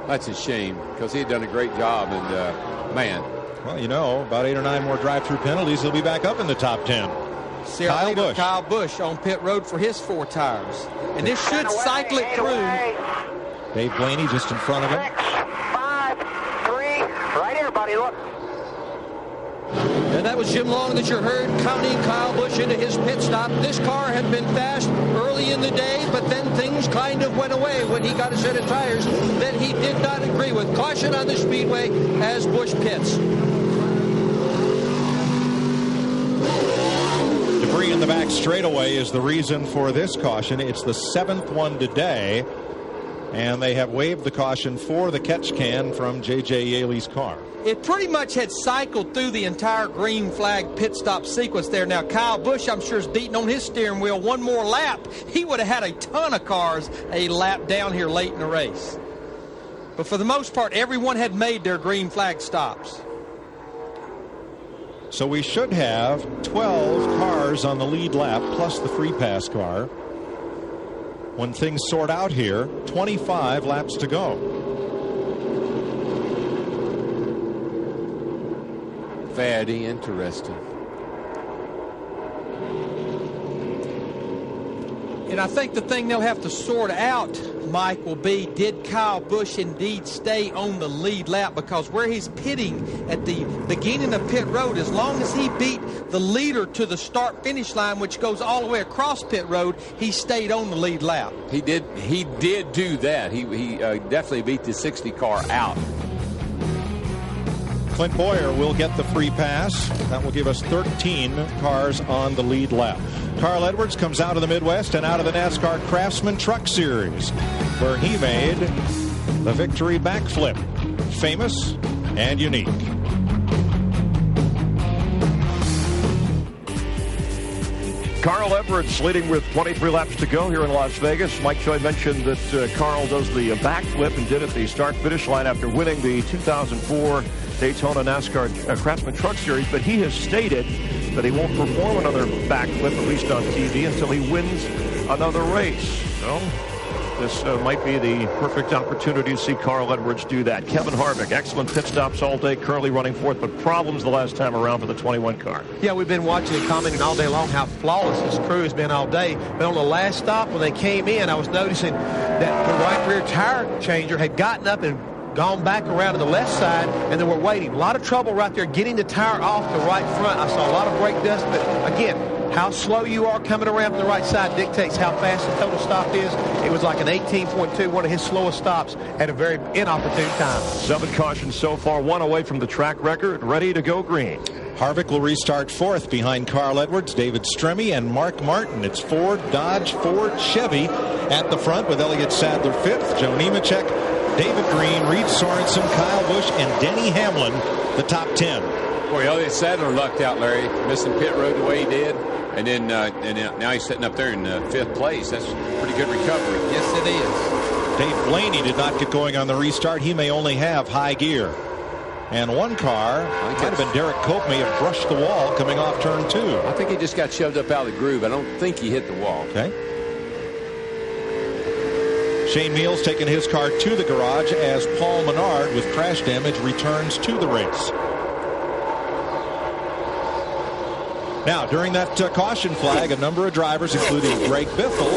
That's a shame because he had done a great job. And, man. Well, you know, about 8 or 9 more drive-through penalties, he'll be back up in the top 10. Kyle Busch on pit road for his 4 tires. And this should cycle it through. Dave Blaney just in front of him. 6, 5, 3, right here, buddy, look. And that was Jim Long that you heard counting Kyle Busch into his pit stop. This car had been fast early in the day, but then things kind of went away when he got a set of tires that he did not agree with. Caution on the speedway as Busch pits. Debris in the back straightaway is the reason for this caution. It's the 7th one today, and they have waived the caution for the catch can from J.J. Yaley's car. It pretty much had cycled through the entire green flag pit stop sequence there. Now, Kyle Busch, I'm sure, is beating on his steering wheel one more lap. He would have had a ton of cars a lap down here late in the race. But for the most part, everyone had made their green flag stops. So we should have 12 cars on the lead lap, plus the free pass car. When things sort out here, 25 laps to go. Very interesting. And I think the thing they'll have to sort out, Mike, will be, did Kyle Busch indeed stay on the lead lap? Because where he's pitting at the beginning of pit road, as long as he beat the leader to the start-finish line, which goes all the way across pit road, he stayed on the lead lap. He did do that. He definitely beat the 60 car out. Clint Boyer will get the free pass. That will give us 13 cars on the lead lap. Carl Edwards comes out of the Midwest and out of the NASCAR Craftsman Truck Series, where he made the victory backflip. Famous and unique. Carl Edwards leading with 23 laps to go here in Las Vegas. Mike Choi mentioned that Carl does the backflip and did it at the start-finish line after winning the 2004 Daytona NASCAR Craftsman Truck Series, but he has stated that he won't perform another backflip, at least on TV, until he wins another race. So this might be the perfect opportunity to see Carl Edwards do that. Kevin Harvick, excellent pit stops all day, currently running fourth, but problems the last time around for the 21 car. Yeah, we've been watching and commenting all day long how flawless this crew has been all day. But on the last stop, when they came in, I was noticing that the right rear tire changer had gotten up and gone back around to the left side, and they were waiting. A lot of trouble right there getting the tire off the right front. I saw a lot of brake dust, but again, how slow you are coming around from the right side dictates how fast the total stop is. It was like an 18.2, one of his slowest stops at a very inopportune time. 7 cautions so far, 1 away from the track record, ready to go green. Harvick will restart fourth behind Carl Edwards, David Stremme, and Mark Martin. It's Ford, Dodge, Ford, Chevy at the front with Elliott Sadler fifth, Joe Nemechek, David Green, Reed Sorensen, Kyle Busch, and Denny Hamlin, the top 10. Boy, Elliott Sadler lucked out, Larry, missing pit road the way he did. And then now he's sitting up there in 5th place. That's pretty good recovery. Yes, it is. Dave Blaney did not get going on the restart. He may only have high gear. And one car, might have been Derek Cope, may have brushed the wall coming off turn 2. I think he just got shoved up out of the groove. I don't think he hit the wall. Okay. Shane Meals taking his car to the garage as Paul Menard with crash damage returns to the race. Now, during that caution flag, a number of drivers, including Greg Biffle,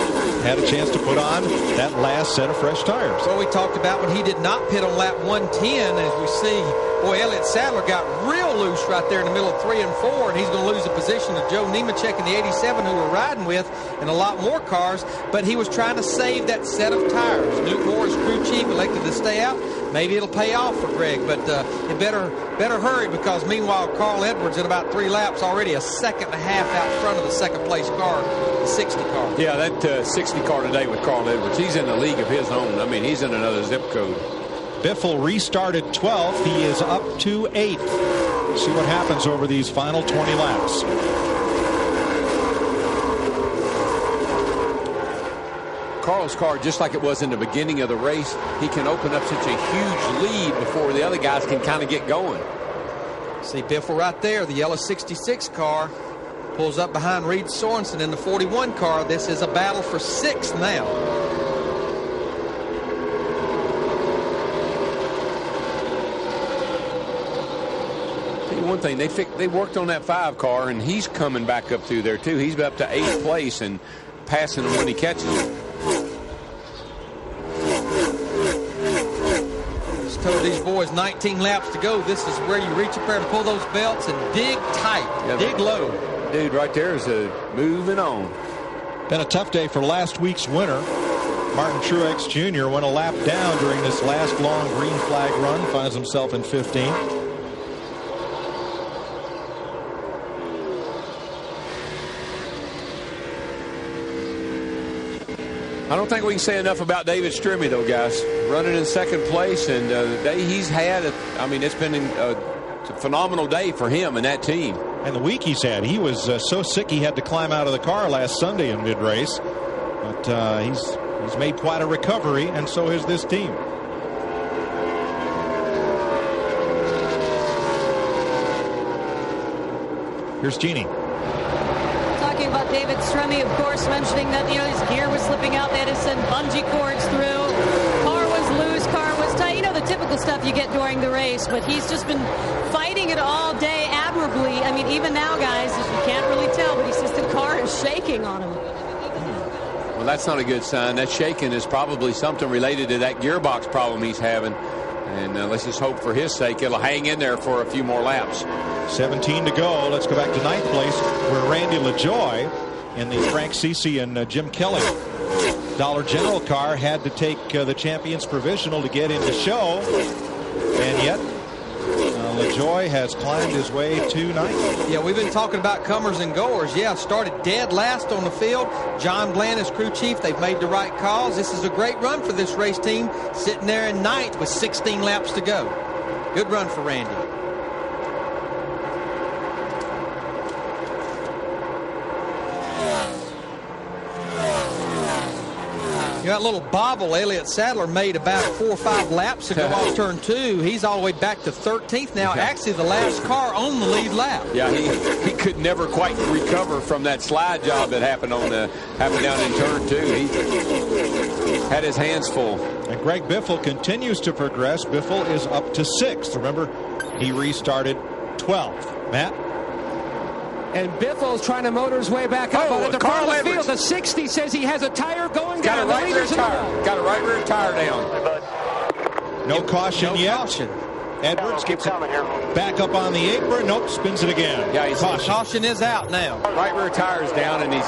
had a chance to put on that last set of fresh tires. Well, we talked about when he did not pit on lap 110, as we see, boy, Elliott Sadler got real loose right there in the middle of 3 and 4, and he's going to lose the position to Joe Nemechek in the 87, who we're riding with, and a lot more cars, but he was trying to save that set of tires. Newt Morris, crew chief, elected to stay out. Maybe it'll pay off for Greg, but it better hurry, because meanwhile, Carl Edwards in about 3 laps already a second and a half out front of the second place car, the 60 car. Yeah, that 60 car today with Carl Edwards, he's in a league of his own. I mean, he's in another zip code. Biffle restarted 12th. He is up to 8th. See what happens over these final 20 laps. Carl's car, just like it was in the beginning of the race, he can open up such a huge lead before the other guys can kind of get going. See Biffle right there, the yellow 66 car pulls up behind Reed Sorensen in the 41 car. This is a battle for 6th now. Tell you one thing, they worked on that 5 car, and he's coming back up through there too. He's up to 8th place and passing him when he catches him. Told these boys 19 laps to go. This is where you reach up there and pull those belts and dig tight, dig low. Dude right there is moving on. Been a tough day for last week's winner. Martin Truex Jr. went a lap down during this last long green flag run, finds himself in 15th. I don't think we can say enough about David Stremme, though, guys. Running in 2nd place, and the day he's had, I mean, it's been a phenomenal day for him and that team. And the week he's had, he was so sick he had to climb out of the car last Sunday in mid-race. But he's made quite a recovery, and so has this team. Here's Jeannie. Talking about David Stremme, of course, mentioning that, you know, his gear was slipping out. They had to send bungee cords through. Car was loose, car was tight. You know, the typical stuff you get during the race, but he's just been fighting it all day admirably. I mean, even now, guys, you can't really tell, but he says the car is shaking on him. Well, that's not a good sign. That shaking is probably something related to that gearbox problem he's having. And let's just hope for his sake it'll hang in there for a few more laps. 17 to go. Let's go back to 9th place, where Randy LaJoie in the Frank Cece and Jim Kelly Dollar General car had to take the Champions Provisional to get into show. And yet, And LaJoie has climbed his way to ninth. Yeah, we've been talking about comers and goers. Yeah, started dead last on the field. John Bland is crew chief. They've made the right calls. This is a great run for this race team, sitting there in ninth with 16 laps to go. Good run for Randy. You know, that little bobble Elliott Sadler made about 4 or 5 laps ago off turn 2. He's all the way back to 13th now. Actually, the last car on the lead lap. Yeah, he could never quite recover from that slide job that happened down in turn 2. He had his hands full. And Greg Biffle continues to progress. Biffle is up to 6th. Remember, he restarted 12th. Matt? And Biffle's trying to motor his way back up at the front of the field. The 60 says he has a tire going down. Got a right rear tire down. No caution yet. Edwards gets it back up on the apron. Nope, spins it again. Yeah, caution is out now. Right rear tire is down, and he's...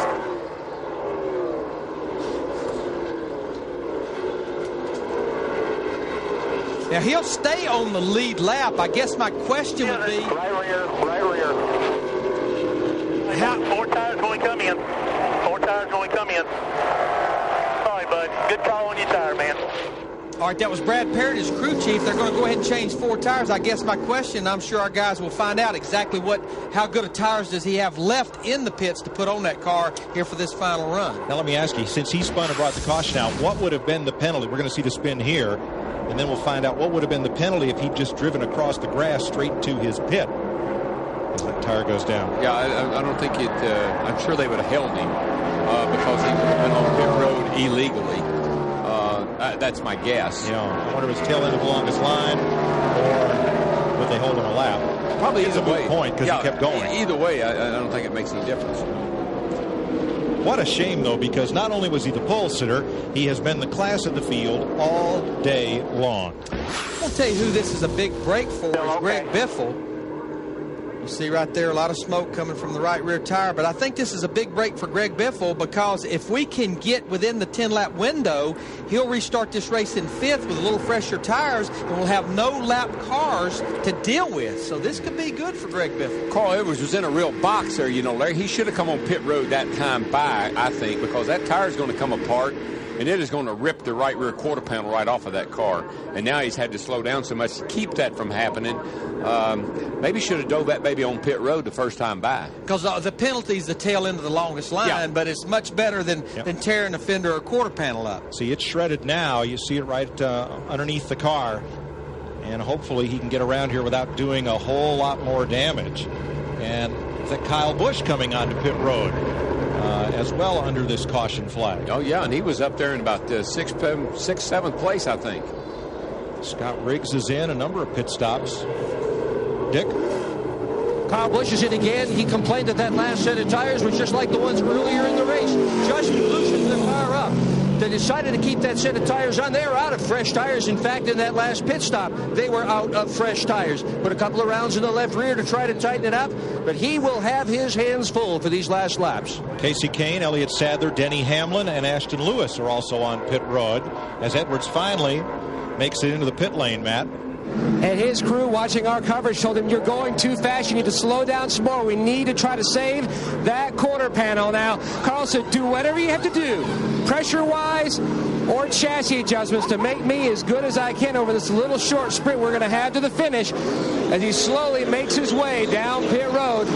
Now, he'll stay on the lead lap. I guess my question would be... Right rear. 4 tires going to come in. 4 tires going to come in. Sorry, bud. Good call on your tire, man. All right, that was Brad Parrott, his crew chief. They're going to go ahead and change 4 tires. I guess my question, I'm sure our guys will find out exactly how good of tires does he have left in the pits to put on that car here for this final run. Now, let me ask you, since he spun and brought the caution out, what would have been the penalty? We're going to see the spin here, and then we'll find out what would have been the penalty if he'd just driven across the grass straight to his pit. As that tire goes down. Yeah, I don't think it. I'm sure they would have held him because he would have been on pit road illegally. That's my guess. Yeah, I wonder if it's tail end of the longest line, or would they hold him a lap? Probably either way. Point because he kept going. Either way, I don't think it makes any difference. What a shame, though, because not only was he the pole sitter, he has been the class of the field all day long. I'll tell you who this is a big break for is Greg Biffle. You see right there a lot of smoke coming from the right rear tire, but I think this is a big break for Greg Biffle because if we can get within the 10-lap window, he'll restart this race in 5th with a little fresher tires, and we'll have no lap cars to deal with. So this could be good for Greg Biffle. Carl Edwards was in a real box there, you know, Larry. He should have come on pit road that time by, I think, because that tire is going to come apart, and it is going to rip the right rear quarter panel right off of that car. And now he's had to slow down so much to keep that from happening. Maybe should have dove that baby on pit road the first time by. Because the penalty is the tail end of the longest line, but it's much better than tearing a fender or quarter panel up. See, it's shredded now. You see it right underneath the car. And hopefully he can get around here without doing a whole lot more damage. And that Kyle Busch coming onto pit road as well under this caution flag. Oh, yeah, and he was up there in about 6th, 7th place, I think. Scott Riggs is in a number of pit stops. Dick? Kyle Busch is in again. He complained that last set of tires was just like the ones earlier in the race. Just loosened the fire up. They decided to keep that set of tires on. They were out of fresh tires. In fact, in that last pit stop, they were out of fresh tires. Put a couple of rounds in the left rear to try to tighten it up, but he will have his hands full for these last laps. Casey Kane, Elliott Sadler, Denny Hamlin, and Ashton Lewis are also on pit road as Edwards finally makes it into the pit lane, Matt. And his crew watching our coverage told him, you're going too fast. You need to slow down some more. We need to try to save that quarter panel. Now, Carl said, do whatever you have to do, pressure-wise or chassis adjustments, to make me as good as I can over this little short sprint we're going to have to the finish as he slowly makes his way down pit road.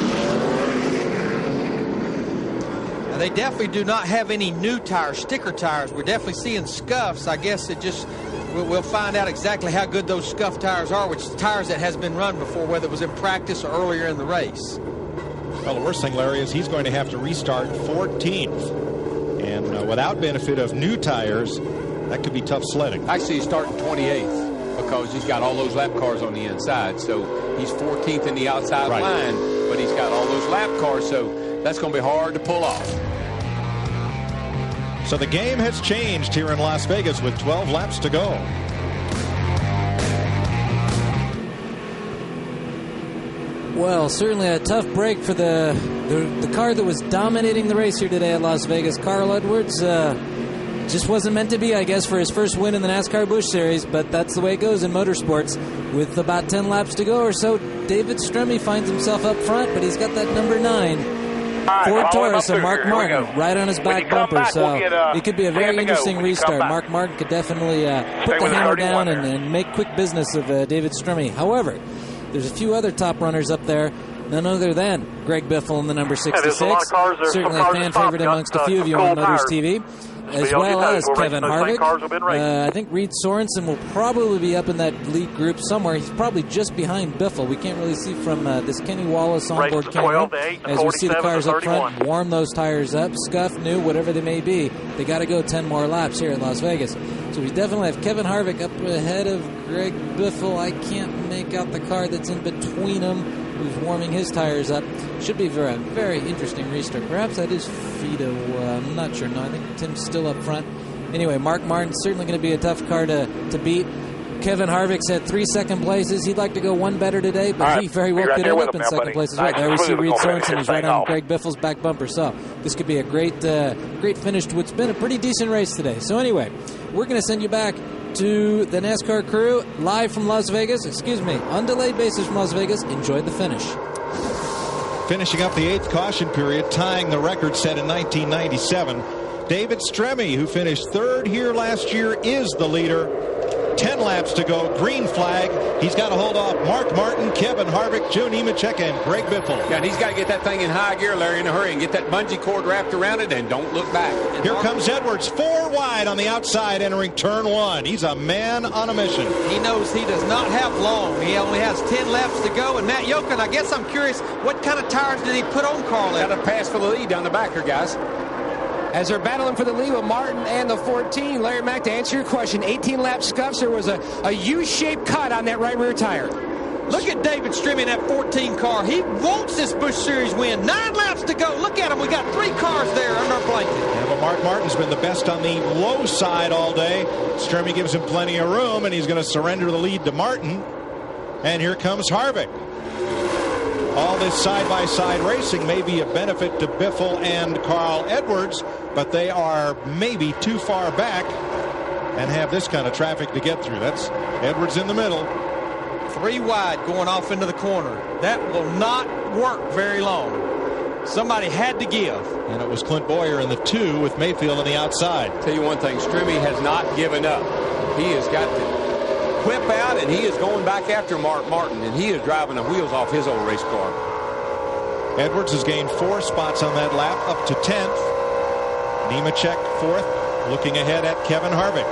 Now, they definitely do not have any new tires, sticker tires. We're definitely seeing scuffs. I guess it just... We'll find out exactly how good those scuffed tires are, which tires that has been run before, whether it was in practice or earlier in the race. Well, the worst thing, Larry, is he's going to have to restart 14th. And without benefit of new tires, that could be tough sledding. Actually, he's starting 28th because he's got all those lap cars on the inside. So he's 14th in the outside line, but he's got all those lap cars, so that's going to be hard to pull off. So the game has changed here in Las Vegas with 12 laps to go. Well, certainly a tough break for the car that was dominating the race here today at Las Vegas. Carl Edwards just wasn't meant to be, I guess, for his first win in the NASCAR Busch Series, but that's the way it goes in motorsports. With about 10 laps to go or so, David Stremme finds himself up front, but he's got that number 9. Ford Taurus and Mark Martin right on his back bumper, so it could be a very interesting restart. Mark Martin could definitely put the hammer down and make quick business of David Stremme. However, there's a few other top runners up there, none other than Greg Biffle in the number 66, certainly a fan favorite amongst a few of you on Motors TV, as well as Kevin Harvick. I think Reed Sorensen will probably be up in that lead group somewhere. He's probably just behind Biffle. We can't really see from this Kenny Wallace onboard camera. As we see the cars up front warm those tires up, scuff, new, whatever they may be. They got to go 10 more laps here in Las Vegas. So we definitely have Kevin Harvick up ahead of Greg Biffle. I can't make out the car that's in between them, who's warming his tires up. Should be a very interesting restart. Perhaps that is Fido. I'm not sure. No, I think Tim's still up front. Anyway, Mark Martin's certainly going to be a tough car to beat. Kevin Harvick's had 3 second places. He'd like to go one better today, but he very well could end up in second place as well. There we see Reed Sorensen. He's right on Greg Biffle's back bumper. So this could be a great finish to what's been a pretty decent race today. So anyway, we're going to send you back to the NASCAR crew live from Las Vegas. On delayed basis from Las Vegas. Enjoy the finish. Finishing up the 8th caution period, tying the record set in 1997. David Stremme, who finished 3rd here last year, is the leader. 10 laps to go. Green flag. He's got to hold off Mark Martin, Kevin Harvick, Joe Nemechek, and Greg Biffle. Yeah, and he's got to get that thing in high gear, Larry, in a hurry, and get that bungee cord wrapped around it, and don't look back. Here comes Edwards, 4 wide on the outside, entering turn 1. He's a man on a mission. He knows he does not have long. He only has 10 laps to go. And Matt Yokin, I guess I'm curious, what kind of tires did he put on Carl Edwards? Got a pass for the lead down the back here, guys. As they're battling for the lead with Martin and the 14, Larry Mack, to answer your question, 18-lap scuffs. There was a U-shaped cut on that right rear tire. Look at David Stremme in that 14 car. He wants this Busch Series win. 9 laps to go. Look at him. We got 3 cars there under our blanket. Yeah, but Mark Martin's been the best on the low side all day. Stremme gives him plenty of room, and he's going to surrender the lead to Martin. And here comes Harvick. All this side-by-side racing may be a benefit to Biffle and Carl Edwards, but they are maybe too far back and have this kind of traffic to get through. That's Edwards in the middle. 3 wide going off into the corner. That will not work very long. Somebody had to give. And it was Clint Boyer in the 2 with Mayfield on the outside. Tell you one thing, Stremme has not given up. He has got to whip out, and he is going back after Mark Martin, and he is driving the wheels off his old race car. Edwards has gained 4 spots on that lap, up to 10th. Nemechek 4th, looking ahead at Kevin Harvick.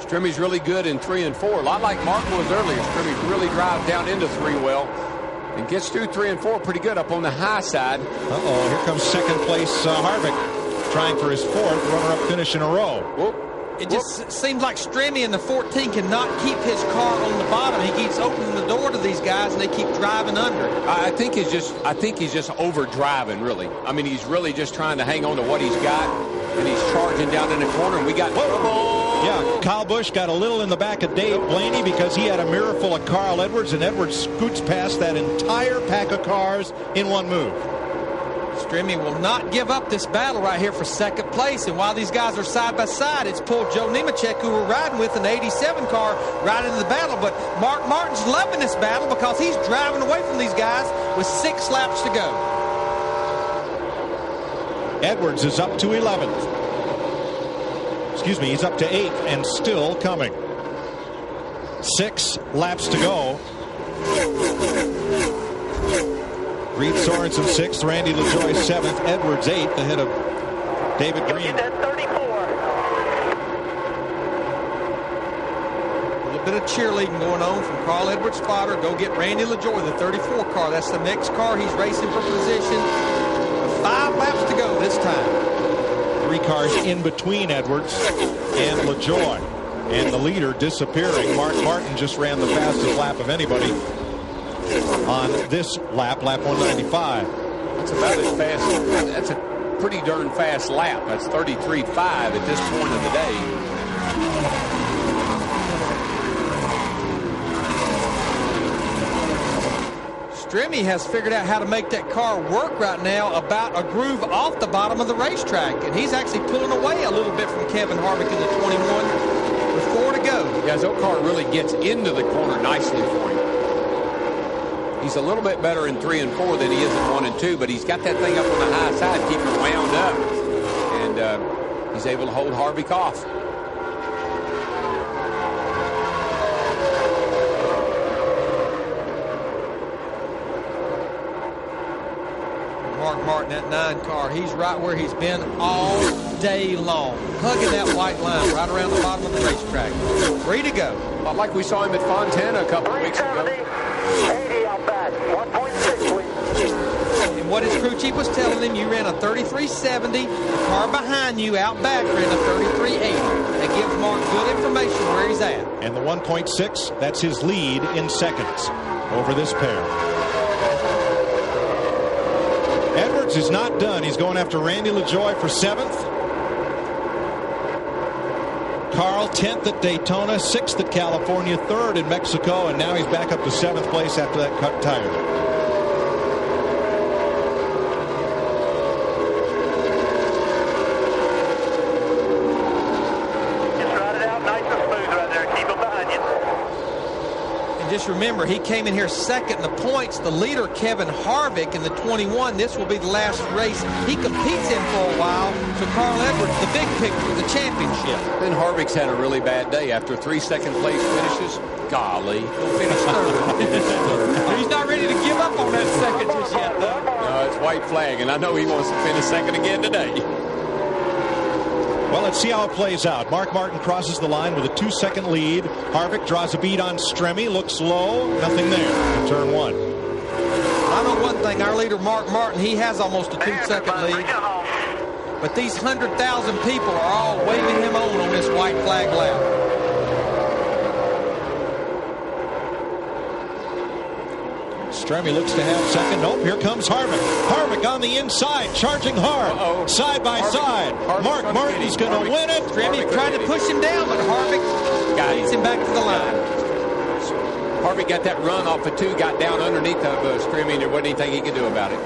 Stremme's really good in 3 and 4, a lot like Martin was earlier. Stremme really drives down into 3 well and gets through 3 and 4 pretty good up on the high side. Here comes second place Harvick, trying for his 4th runner-up finish in a row. Whoop. It just seems like Stremme in the 14 cannot keep his car on the bottom. He keeps opening the door to these guys, and they keep driving under. I think he's just over driving, really. I mean, he's really just trying to hang on to what he's got, and he's charging down in the corner, and we got trouble. Yeah, Kyle Busch got a little in the back of Dave Blaney because he had a mirror full of Carl Edwards, and Edwards scoots past that entire pack of cars in one move. Stremme will not give up this battle right here for second place. And while these guys are side by side, it's pulled Joe Nemechek, who we're riding with in the 87 car, right into the battle. But Mark Martin's loving this battle because he's driving away from these guys with 6 laps to go. Edwards is up to 11th. Excuse me, he's up to 8th and still coming. 6 laps to go. Reed Sorensen 6th, Randy LaJoie 7th, Edwards 8th, ahead of David Green. Get that 34. A little bit of cheerleading going on from Carl Edwards' spotter. Go get Randy LaJoie, the 34 car. That's the next car he's racing for position. 5 laps to go this time. 3 cars in between Edwards and LaJoie. And the leader disappearing. Mark Martin just ran the fastest lap of anybody on this lap 195. That's about as fast. That's a pretty darn fast lap. That's 33.5 at this point of the day. Stremme has figured out how to make that car work right now about a groove off the bottom of the racetrack. And he's actually pulling away a little bit from Kevin Harvick in the 21 with 4 to go. Yeah, his old car really gets into the corner nicely for him. He's a little bit better in 3 and 4 than he is in 1 and 2, but he's got that thing up on the high side, keeping it wound up. And he's able to hold Harvick off. Mark Martin, that 9 car, he's right where he's been all day long, hugging that white line right around the bottom of the racetrack. 3 to go. About like we saw him at Fontana a couple of weeks ago. 80 out back, 1.6 lead. And what his crew chief was telling him, you ran a 33.70. The car behind you out back ran a 33.80. That gives Mark good information where he's at. And the 1.6, that's his lead in seconds over this pair. Edwards is not done. He's going after Randy LaJoie for 7th. Carl 10th at Daytona, 6th at California, 3rd in Mexico, and now he's back up to 7th place after that cut tire. Just ride it out nice and smooth right there. Keep them behind you. And just remember, he came in here 2nd in the points. The leader, Kevin Harvick, in the 21. This will be the last race he competes in for a while. So Carl Edwards, the big picture, the championship. Then Harvick's had a really bad day after 3 second-place finishes. Golly, he'll finish 3rd. He's not ready to give up on that 2nd just yet, though. No, it's white flag, and I know he wants to finish 2nd again today. Well, let's see how it plays out. Mark Martin crosses the line with a 2-second lead. Harvick draws a bead on Stremme, looks low, nothing there in turn 1. I know one thing, our leader, Mark Martin, he has almost a 2-second lead. But these 100,000 people are all waving him on this white flag lap. Stremme looks to have 2nd. Nope, here comes Harvick. Harvick on the inside, charging hard, side by side. Mark Martin's going to win it. Stremme tried to push him down, but Harvick leads him back to the line. Harvick got that run off of 2, got down underneath of Stremme, and there wasn't anything he could do about it.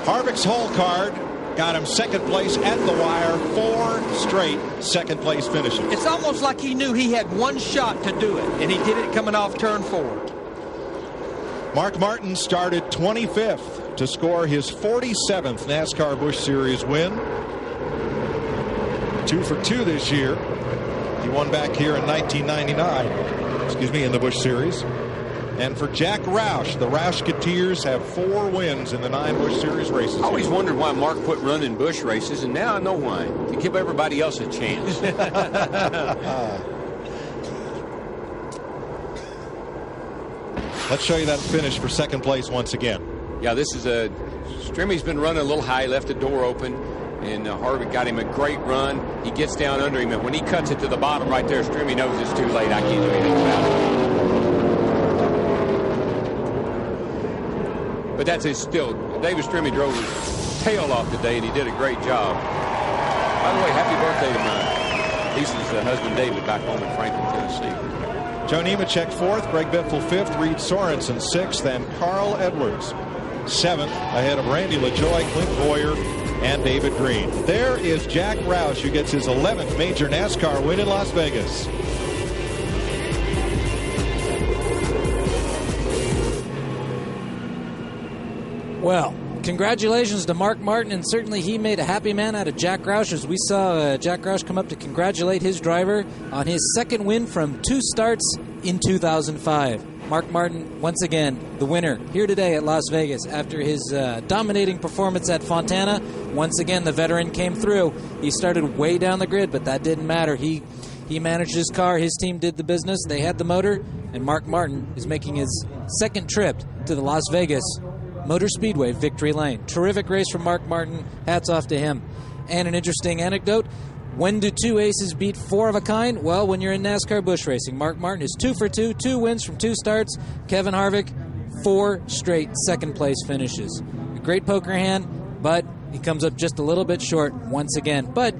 Harvick's hole card got him 2nd place at the wire, 4 straight 2nd place finishes. It's almost like he knew he had one shot to do it, and he did it coming off turn 4. Mark Martin started 25th to score his 47th NASCAR Busch Series win. 2 for 2 this year. He won back here in 1999, in the Busch Series. And for Jack Roush, the Roushketeers have 4 wins in the 9 Busch Series races. I always wondered why Mark quit running Busch races, and now I know why. To give everybody else a chance. Let's show you that finish for 2nd place once again. Yeah, this is Stremme's been running a little high, left the door open, and Harvick got him a great run. He gets down under him, and when he cuts it to the bottom right there, Stremme knows it's too late. I can't do anything about it. But that's still, David Stremme drove his tail off today, and he did a great job. By the way, happy birthday to my Lisa's husband, David, back home in Franklin, Tennessee. Joe Nemechek 4th, Greg Biffle 5th, Reed Sorensen 6th, and Carl Edwards 7th, ahead of Randy LaJoie, Clint Boyer, and David Green. There is Jack Roush, who gets his 11th major NASCAR win in Las Vegas. Well, congratulations to Mark Martin, and certainly he made a happy man out of Jack Roush, as we saw Jack Roush come up to congratulate his driver on his 2nd win from 2 starts in 2005. Mark Martin, once again, the winner here today at Las Vegas after his dominating performance at Fontana. Once again, the veteran came through. He started way down the grid, but that didn't matter. He managed his car. His team did the business. They had the motor, and Mark Martin is making his 2nd trip to the Las Vegas Motor Speedway victory lane. Terrific race from Mark Martin. Hats off to him. And an interesting anecdote. When do 2 aces beat 4 of a kind? Well, when you're in NASCAR Busch racing. Mark Martin is 2 for 2, 2 wins from 2 starts. Kevin Harvick, 4 straight 2nd place finishes. A great poker hand, but he comes up just a little bit short once again. But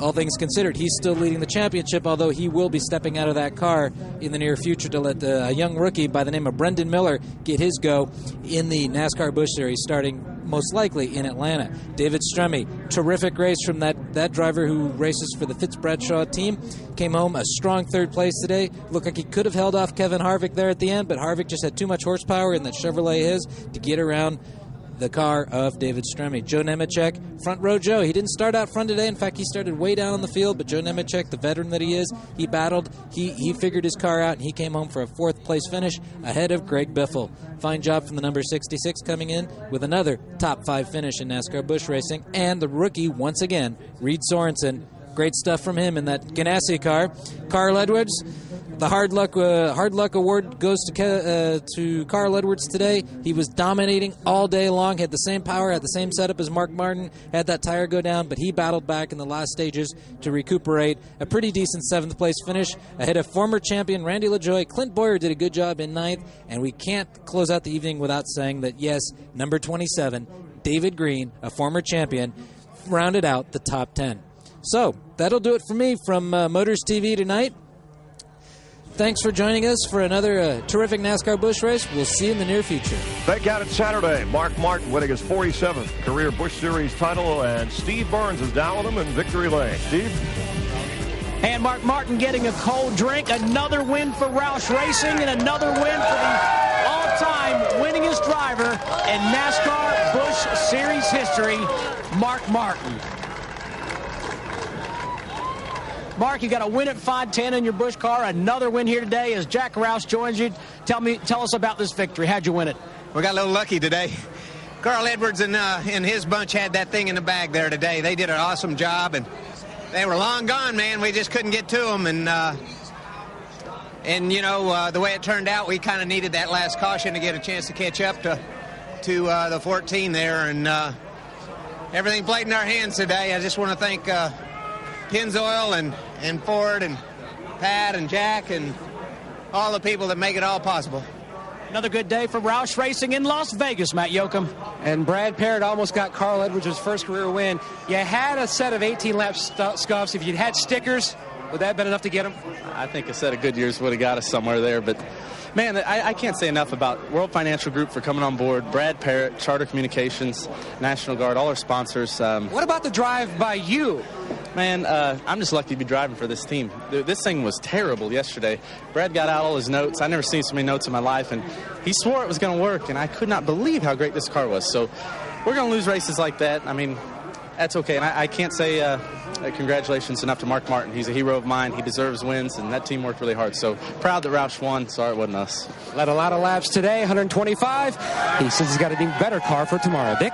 all things considered, he's still leading the championship, although he will be stepping out of that car in the near future to let a young rookie by the name of Brendan Miller get his go in the NASCAR Busch Series, starting most likely in Atlanta. David Stremme, terrific race from that driver who races for the Fitz Bradshaw team. Came home a strong third place today. Looked like he could have held off Kevin Harvick there at the end, but Harvick just had too much horsepower in that Chevrolet his to get around the car of David Stremme. Joe Nemechek, front row Joe. He didn't start out front today. In fact, he started way down on the field, but Joe Nemechek, the veteran that he is, he battled. He figured his car out, and he came home for a fourth place finish ahead of Greg Biffle. Fine job from the number 66 coming in with another top 5 finish in NASCAR Busch Racing. And the rookie, once again, Reed Sorensen. Great stuff from him in that Ganassi car. Carl Edwards, the hard luck award goes to Carl Edwards today. He was dominating all day long, had the same power, had the same setup as Mark Martin, had that tire go down, but he battled back in the last stages to recuperate a pretty decent 7th place finish ahead of former champion Randy LaJoie. Clint Boyer did a good job in 9th, and we can't close out the evening without saying that, yes, number 27, David Green, a former champion, rounded out the top 10. So, that'll do it for me from Motors TV tonight. Thanks for joining us for another terrific NASCAR Busch race. We'll see you in the near future. Back out at Saturday, Mark Martin winning his 47th career Busch Series title, and Steve Burns is down with him in victory lane. Steve? And Mark Martin getting a cold drink. Another win for Roush Racing and another win for the all-time winningest driver in NASCAR Busch Series history, Mark Martin. Mark, you got a win at 510 in your Busch car. Another win here today as Jack Roush joins you. Tell us about this victory. How'd you win it? We got a little lucky today. Carl Edwards and his bunch had that thing in the bag there today. They did an awesome job, and they were long gone, man. We just couldn't get to them, and you know, the way it turned out, we kind of needed that last caution to get a chance to catch up to the 14 there, and everything played in our hands today. I just want to thank Pennzoil and Ford and Pat and Jack and all the people that make it all possible. Another good day for Roush Racing in Las Vegas, Matt Yoakum. And Brad Parrott almost got Carl Edwards' first career win. You had a set of 18-lap scuffs. If you'd had stickers, would that have been enough to get him? I think a set of Goodyears would have got us somewhere there, but man, I can't say enough about World Financial Group for coming on board, Brad Parrott, Charter Communications, National Guard, all our sponsors. What about the drive by you? Man, I'm just lucky to be driving for this team. This thing was terrible yesterday. Brad got out all his notes. I've never seen so many notes in my life, and he swore it was going to work, and I could not believe how great this car was. So we're going to lose races like that. I mean, that's okay. And I can't say congratulations enough to Mark Martin. He's a hero of mine. He deserves wins, and that team worked really hard. So proud that Roush won. Sorry it wasn't us. Led a lot of laps today, 125. He says he's got an even better car for tomorrow. Dick?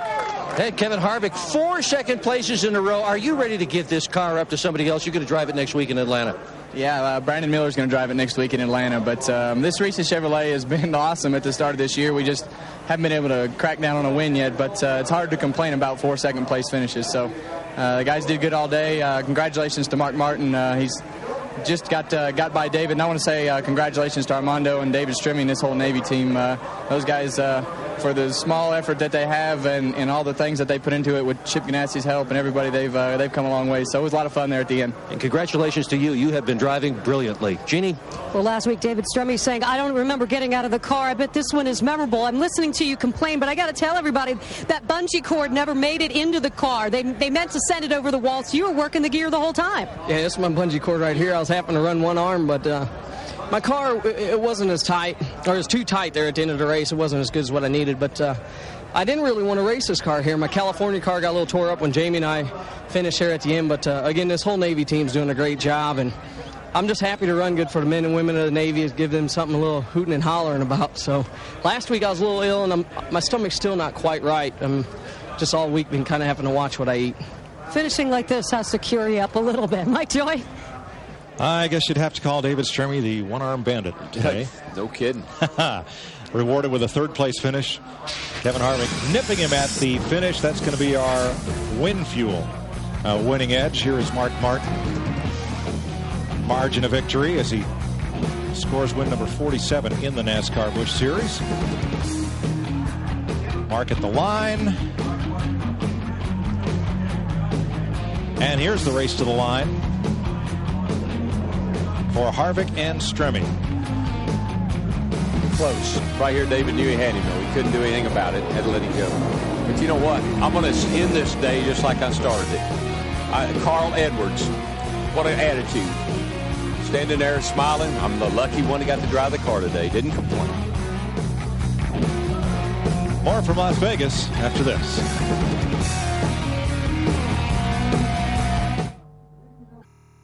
Hey, Kevin Harvick, 4 second places in a row. Are you ready to give this car up to somebody else? You're going to drive it next week in Atlanta. Yeah, Brandon Miller's going to drive it next week in Atlanta. But this Reese's Chevrolet has been awesome at the start of this year. We just haven't been able to crack down on a win yet. But it's hard to complain about 4 second place finishes. So the guys did good all day. Congratulations to Mark Martin. He's just got by David. And I want to say congratulations to Armando and David Stremme and this whole Navy team. Those guys, for the small effort that they have and all the things that they put into it with Chip Ganassi's help and everybody, they've come a long way. So it was a lot of fun there at the end. And congratulations to you. You have been driving brilliantly. Jeannie? Well, last week, David Stremme saying, I don't remember getting out of the car. I bet this one is memorable. I'm listening to you complain, but I got to tell everybody that bungee cord never made it into the car. They meant to send it over the wall, so you were working the gear the whole time. Yeah, this is my bungee cord right here. I was having to run one arm, but my car, it wasn't as tight, or it was too tight there at the end of the race. It wasn't as good as what I needed, but I didn't really want to race this car here. My California car got a little tore up when Jamie and I finished here at the end, but again, this whole Navy team's doing a great job, and I'm just happy to run good for the men and women of the Navy, give them something a little hooting and hollering about. So last week I was a little ill, and my stomach's still not quite right. I'm just all week been kind of having to watch what I eat. Finishing like this has to cure you up a little bit. Mike Joy? I guess you'd have to call David Stremme the one-arm bandit today. No kidding. Rewarded with a third-place finish. Kevin Harvick nipping him at the finish. That's going to be our win fuel. Winning edge. Here is Mark Martin. Margin of victory as he scores win number 47 in the NASCAR Busch Series. Mark at the line. And here's the race to the line for Harvick and Stremme. Close. Right here, David knew he had him, though. He couldn't do anything about it. Had to let him go. But you know what? I'm going to end this day just like I started it. Carl Edwards, what an attitude. Standing there smiling. I'm the lucky one who got to drive the car today. Didn't complain. More from Las Vegas after this.